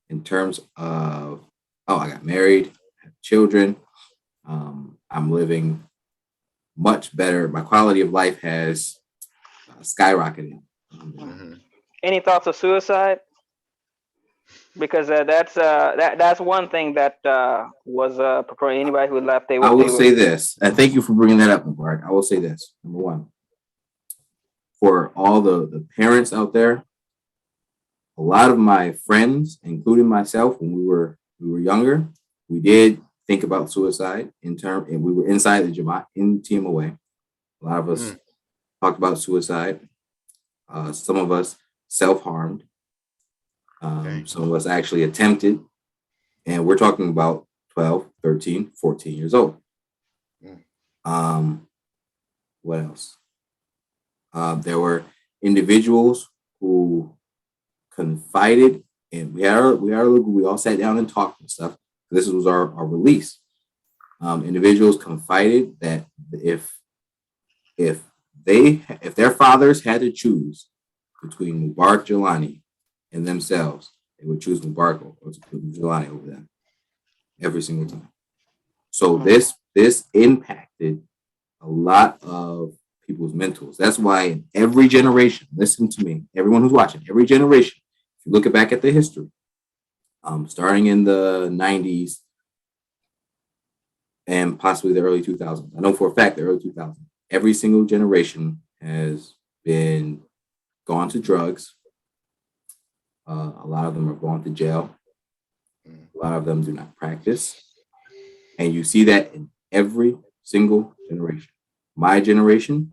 In terms of, I got married, have children. I'm living much better. My quality of life has skyrocketed. Any thoughts of suicide? Because that's one thing that was anybody who left. I will say this, and thank you for bringing that up, Mark. I will say this. Number one, for all the parents out there, a lot of my friends, including myself, when we were younger, we did think about suicide and we were inside the Jamaat in Tmoa. A lot of us talked about suicide. Some of us self-harmed. Some of us actually attempted, and we're talking about 12, 13, 14 years old. What else? There were individuals who confided, and we all sat down and talked and stuff. This was our release. Individuals confided that if their fathers had to choose between Mubarak Jelani and themselves, they would choose Mubarak or Jelani over them every single time. So this impacted a lot of people's mentals. That's why in every generation, listen to me, everyone who's watching, every generation, if you look back at the history, starting in the 90s and possibly the early 2000s, I know for a fact the early 2000s, every single generation has been gone to drugs. A lot of them are gone to jail. A lot of them do not practice. And you see that in every single generation. My generation.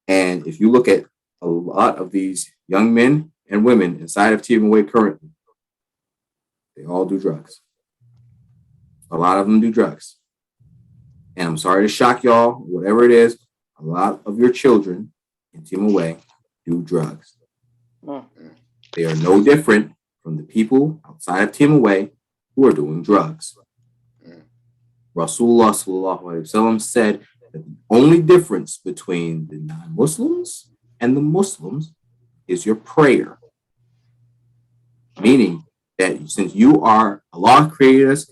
And if you look at a lot of these young men and women inside of Tmoa currently, they all do drugs. A lot of them do drugs. And I'm sorry to shock y'all, whatever it is, a lot of your children in Tmoa do drugs. They are no different from the people outside of Tmoa who are doing drugs. Rasulullah sallallahu alaihi wasallam said that the only difference between the non-Muslims and the Muslims is your prayer. Meaning that since Allah created us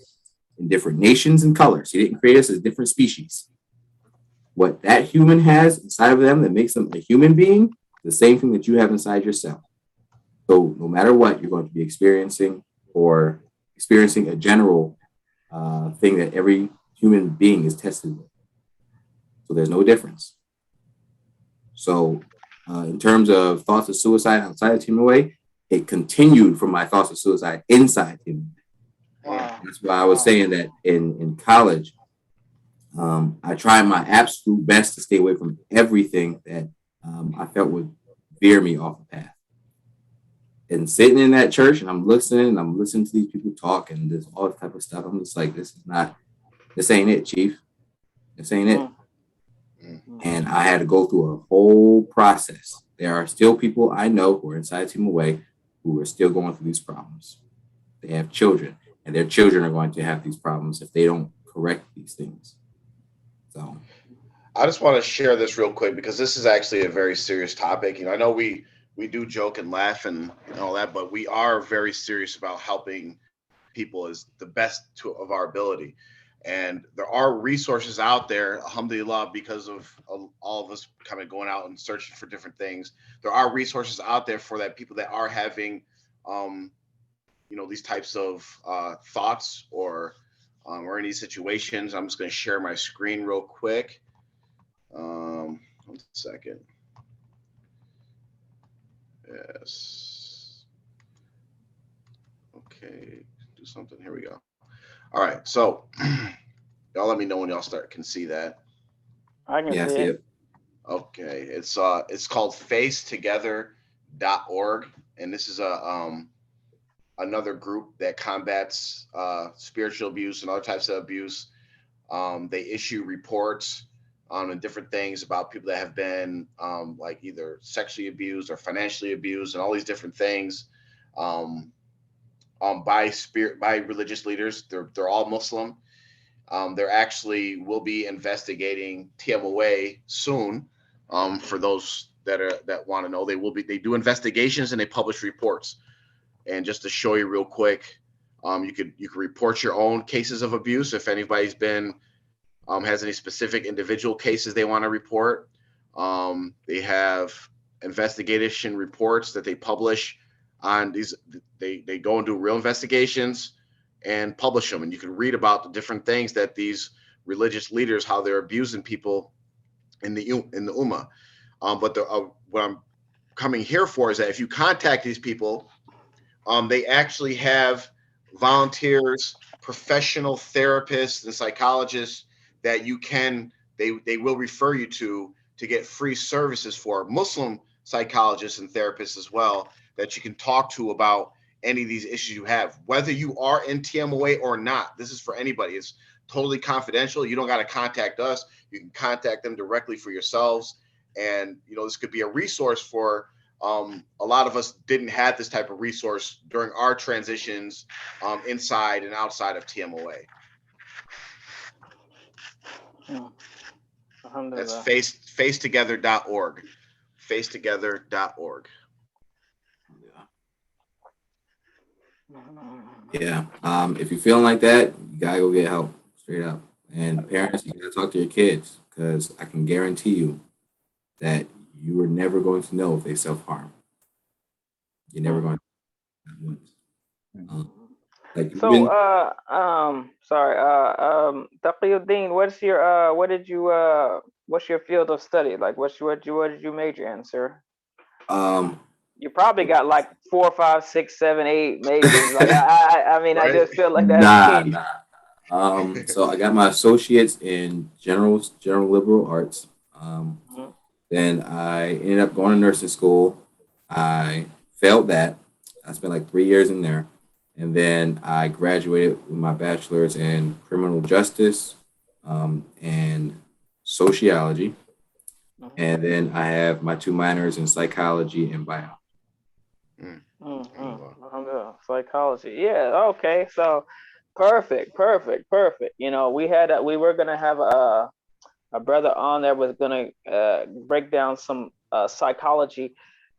in different nations and colors, He didn't create us as different species. What that human has inside of them that makes them a human being, the same thing that you have inside yourself. So no matter what, you're going to be experiencing a general thing that every human being is tested with. So there's no difference. So in terms of thoughts of suicide outside of Tmoa, it continued from my thoughts of suicide inside Tmoa. That's why I was saying that in college, I tried my absolute best to stay away from everything that I felt would veer me off the path. And sitting in that church and I'm listening to these people talk and this all this type of stuff. I'm just like, this ain't it, Chief. This ain't it. And I had to go through a whole process. There are still people I know who are inside Tmoa who are still going through these problems. They have children, and their children are going to have these problems if they don't correct these things. So I just want to share this real quick because this is actually a very serious topic. I know we do joke and laugh and all that, but we are very serious about helping people as the best of our ability. And there are resources out there, alhamdulillah, because of all of us kind of going out and searching for different things. There are resources out there for that people that are having, these types of thoughts or any situations. I'm just going to share my screen real quick. 1 second. Yes. Okay. Do something. Here we go. All right. So y'all let me know when y'all can see that. I can see it. Okay. It's called facetogether.org. And this is a another group that combats spiritual abuse and other types of abuse. They issue reports on different things about people that have been like either sexually abused or financially abused, and all these different things by religious leaders. They're all Muslim. They're actually will be investigating Tmoa soon. For those that want to know, they do investigations and they publish reports. And just to show you real quick, you could report your own cases of abuse if anybody's been has any specific individual cases they want to report. They have investigation reports that they publish on these. They go and do real investigations and publish them, and you can read about the different things that these religious leaders, how they're abusing people in the Ummah. But what I'm coming here for is that if you contact these people, they actually have volunteers, professional therapists, and psychologists that they will refer you to get free services for. Muslim psychologists and therapists as well that you can talk to about any of these issues you have, whether you are in TMOA or not. This is for anybody. It's totally confidential. You don't got to contact us. You can contact them directly for yourselves. And, this could be a resource for a lot of us didn't have this type of resource during our transitions inside and outside of TMOA. That's facetogether.org. Facetogether.org. Yeah. If you're feeling like that, you gotta go get help straight up. And parents, you gotta talk to your kids, because I can guarantee you that you are never going to know if they self-harm. You're never going to. Taqiyuddin, what's your field of study? Like, what did you major in, sir? You probably got like 4, 5, 6, 7, 8 majors. Like, I mean, right? I just feel like that. Nah. So I got my associates in general liberal arts. Then I ended up going to nursing school. I failed that. I spent like 3 years in there. And then I graduated with my bachelor's in criminal justice and sociology. And then I have my 2 minors in psychology and bio. Psychology. Yeah. Okay. So perfect. We were gonna have a brother on that was gonna break down some psychology,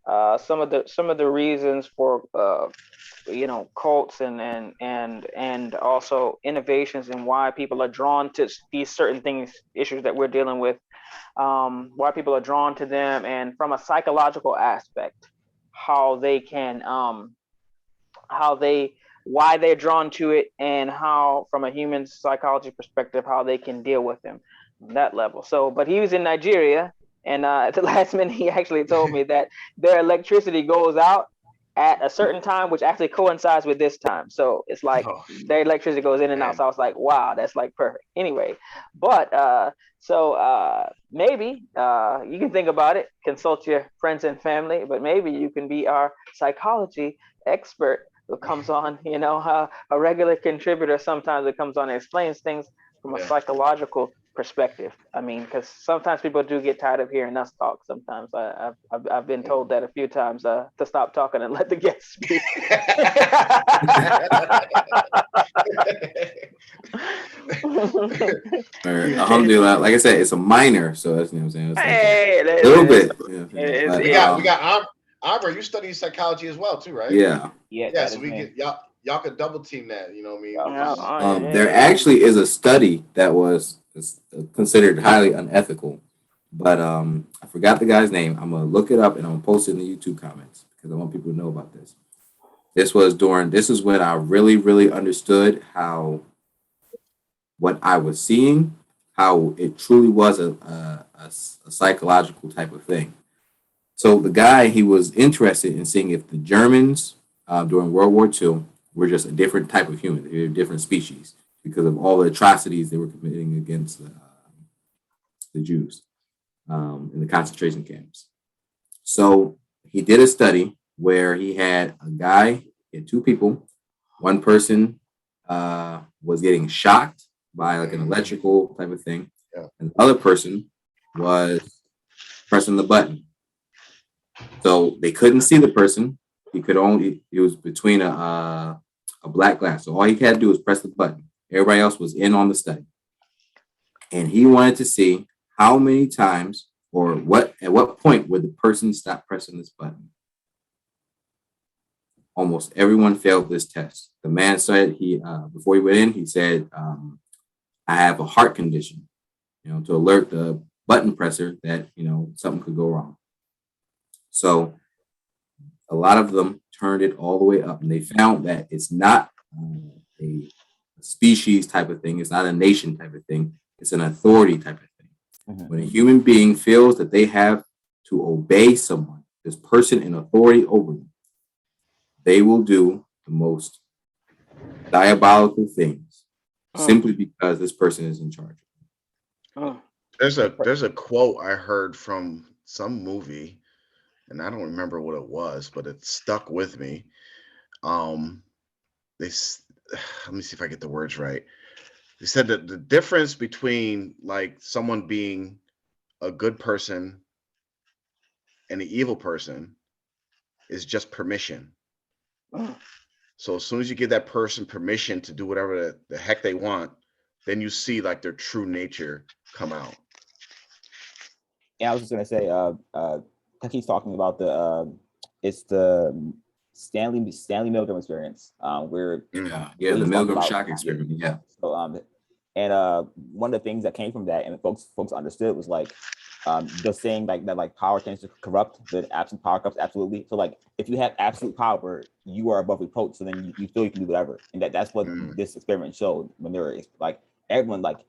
some of the reasons for cults and also innovations, and why people are drawn to these certain things, issues that we're dealing with, why people are drawn to them, and from a psychological aspect, how they can why they're drawn to it, and how, from a human psychology perspective, how they can deal with them on that level. So, but he was in Nigeria, and at the last minute, he actually told me that their electricity goes out at a certain time, which actually coincides with this time. So it's like their electricity goes in and out. So I was like, wow, that's like perfect. Anyway, but maybe you can think about it, consult your friends and family, but maybe you can be our psychology expert who comes on, a regular contributor sometimes that comes on and explains things from a psychological perspective. I mean, because sometimes people do get tired of hearing us talk. Sometimes I've been told that a few times to stop talking and let the guests speak. Alhamdulillah, like I said, it's a minor, so that's, what I'm saying. It's like a little bit. We got Amr, you study psychology as well too, right? Yeah. So we get y'all could double team that. You know what I mean? There actually is a study that was considered highly unethical, but I forgot the guy's name. I'm gonna look it up and I'm gonna post it in the YouTube comments because I want people to know about this. This is when I really understood how what I was seeing, how it truly was a psychological type of thing. So the guy, he was interested in seeing if the Germans during World War II were just a different type of human. They were a different species because of all the atrocities they were committing against the Jews in the concentration camps. So he did a study where he had 2 people One person was getting shocked by like an electrical type of thing, and the other person was pressing the button. So they couldn't see the person. He was between a black glass. So all he had to do was press the button. Everybody else was in on the study. And he wanted to see how many times or at what point would the person stop pressing this button. Almost everyone failed this test. The man said before he went in, he said, I have a heart condition, to alert the button presser that, something could go wrong. So a lot of them turned it all the way up, and they found that it's not a species type of thing. It's not a nation type of thing. It's an authority type of thing. Mm-hmm. When a human being feels that they have to obey someone, this person in authority over them, they will do the most diabolical things simply because this person is in charge. There's a quote I heard from some movie, and I don't remember what it was, but it stuck with me. Let me see if I get the words right. They said that the difference between like someone being a good person and an evil person is just permission. So as soon as you give that person permission to do whatever the heck they want, then you see like their true nature come out. Yeah, I was just gonna say, Taki's talking about it's the Stanley Milgram experience, where the Milgram shock experiment. Yeah. So and one of the things that came from that, and folks understood, was like the saying like that, like power tends to corrupt, but absent power corrupts absolutely. So like if you have absolute power, you are above reproach. So then you feel you can do whatever, and that's what this experiment showed. When there is like everyone like.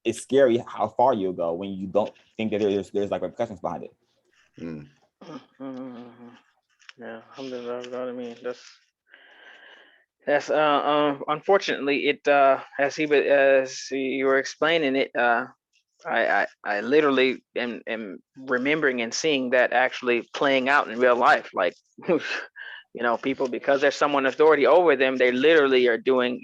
It's scary how far you'll go when you don't think that there's like repercussions behind it. Yeah, alhamdulillah. I mean, that's unfortunately it as you were explaining it, I literally am remembering and seeing that actually playing out in real life. Like people, because there's someone authority over them, they literally are doing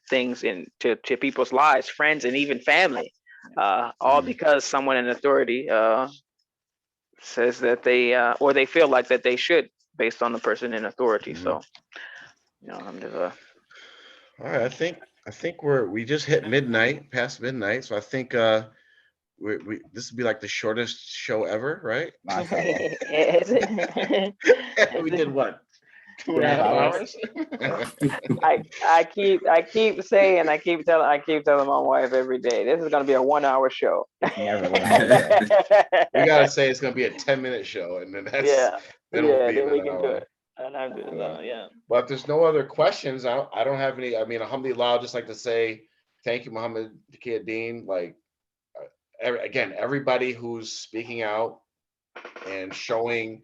things to people's lives, friends, and even family, all because someone in authority says that they or they feel like that they should, based on the person in authority. So alhamdulillah. All right, I think we just hit past midnight, so I think we this would be like the shortest show ever, right? We did what? 2.5 hours. I keep saying, I keep telling my wife every day, this is gonna be a 1 hour show. We gotta say it's gonna be a 10-minute show, and then then we can do it. Yeah. But if there's no other questions, I don't have any. I mean, alhamdulillah, I'd just like to say thank you, Muhammad Taqi. Like again, everybody who's speaking out and showing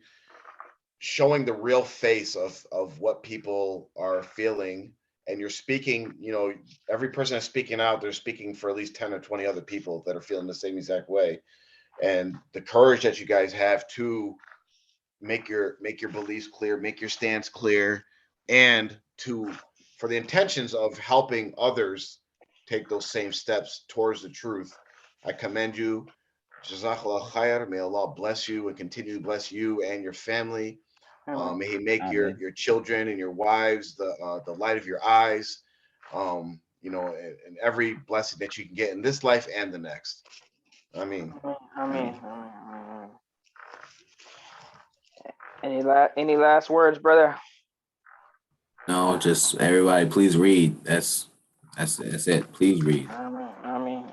the real face of what people are feeling, and you're speaking, every person that's speaking out, they're speaking for at least 10 or 20 other people that are feeling the same exact way. And the courage that you guys have to make your beliefs clear, make your stance clear, and for the intentions of helping others take those same steps towards the truth. I commend you. Jazakallah khair. May Allah bless you and continue to bless you and your family. May He make your children and your wives the light of your eyes, and every blessing that you can get in this life and the next. Ameen. Any last words, brother? No, just everybody, please read. That's it. Please read. Ameen.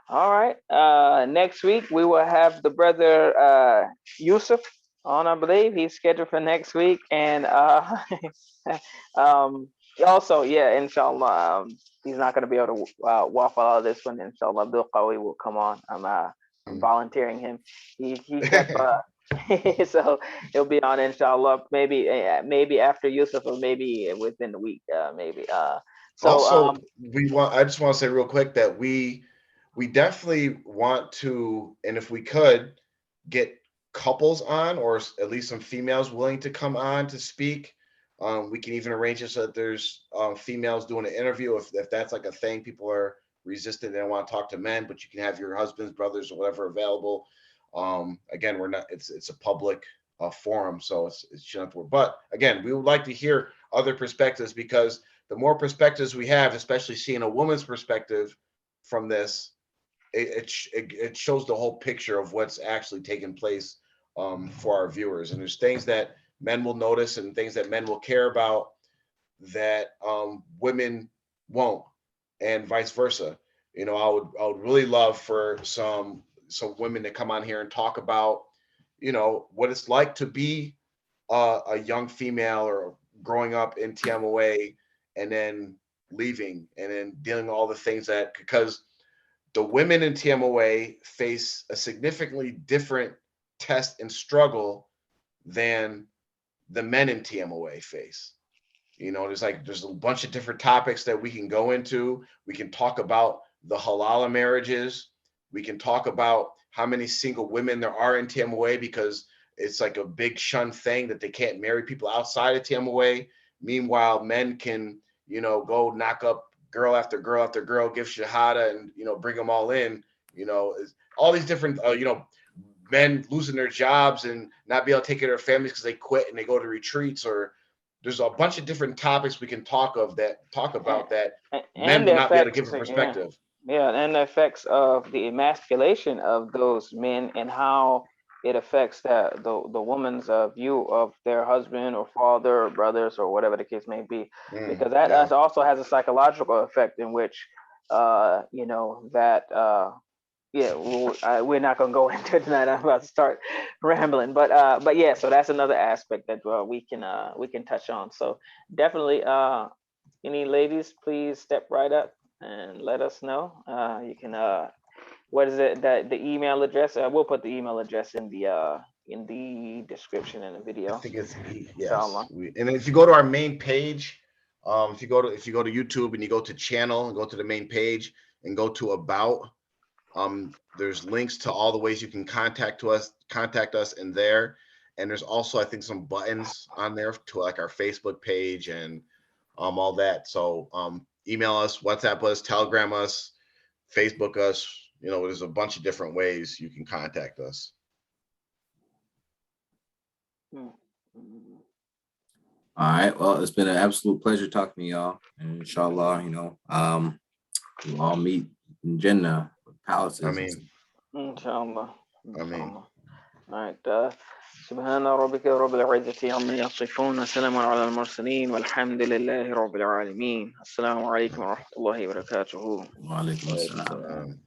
All right. Next week we will have the brother Yusuf on. I believe he's scheduled for next week, and also, inshallah, he's not going to be able to waffle out of this one. Inshallah, Abdul Qawi will come on. I'm volunteering him. He kept, so he'll be on, inshallah, maybe after Yusuf, or maybe within the week, maybe. So also, I just want to say real quick that we definitely want to, and if we could, get couples on, or at least some females willing to come on to speak. We can even arrange it so that there's females doing an interview if that's like a thing. People are resistant, they don't want to talk to men, but you can have your husbands, brothers, or whatever available. Again, we're not. It's a public forum, so it shouldn't have to work. But again, we would like to hear other perspectives, because the more perspectives we have, especially seeing a woman's perspective from this, it shows the whole picture of what's actually taking place for our viewers. And there's things that men will notice and things that men will care about that women won't, and vice versa. You know, I would really love for some women to come on here and talk about, you know, what it's like to be a young female or growing up in TMOA and then leaving and then dealing with all the things that, because the women in TMOA face a significantly different test and struggle than the men in TMOA face. You know, there's a bunch of different topics that we can go into. We can talk about the halal marriages. We can talk about how many single women there are in TMOA, because it's like a big shun thing that they can't marry people outside of TMOA. Meanwhile, men can, you know, go knock up girl after girl after girl, give shahada, and, you know, bring them all in. You know, all these different, you know, men losing their jobs and not be able to take care of their families because they quit and they go to retreats, or there's a bunch of different topics we can talk about that men will not be able to give a perspective. Yeah, and the effects of the emasculation of those men and how it affects the woman's view of their husband or father or brothers or whatever the case may be, because that also has a psychological effect in which, you know, that we're not gonna go into it tonight. I'm about to start rambling, but yeah, so that's another aspect that we can touch on. So definitely, any ladies, please step right up and let us know. You can what is it, that the email address? We'll put the email address in the description in the video. I think it's yes. And if you go to our main page, if you go to YouTube and you go to channel and go to the main page and go to about, there's links to all the ways you can contact us in there. And there's also, I think, some buttons on there to like our Facebook page and all that. So email us, WhatsApp us, Telegram us, Facebook us. You know, there's a bunch of different ways you can contact us. All right. Well, it's been an absolute pleasure talking to y'all. And inshallah, you know, we'll all meet in Jannah with palaces. I mean, inshallah. All right. سبحان ربك رب العزة عما يصفون وسلام على المرسلين والحمد لله رب العالمين. السلام عليكم ورحمة الله وبركاته. وعليكم السلام.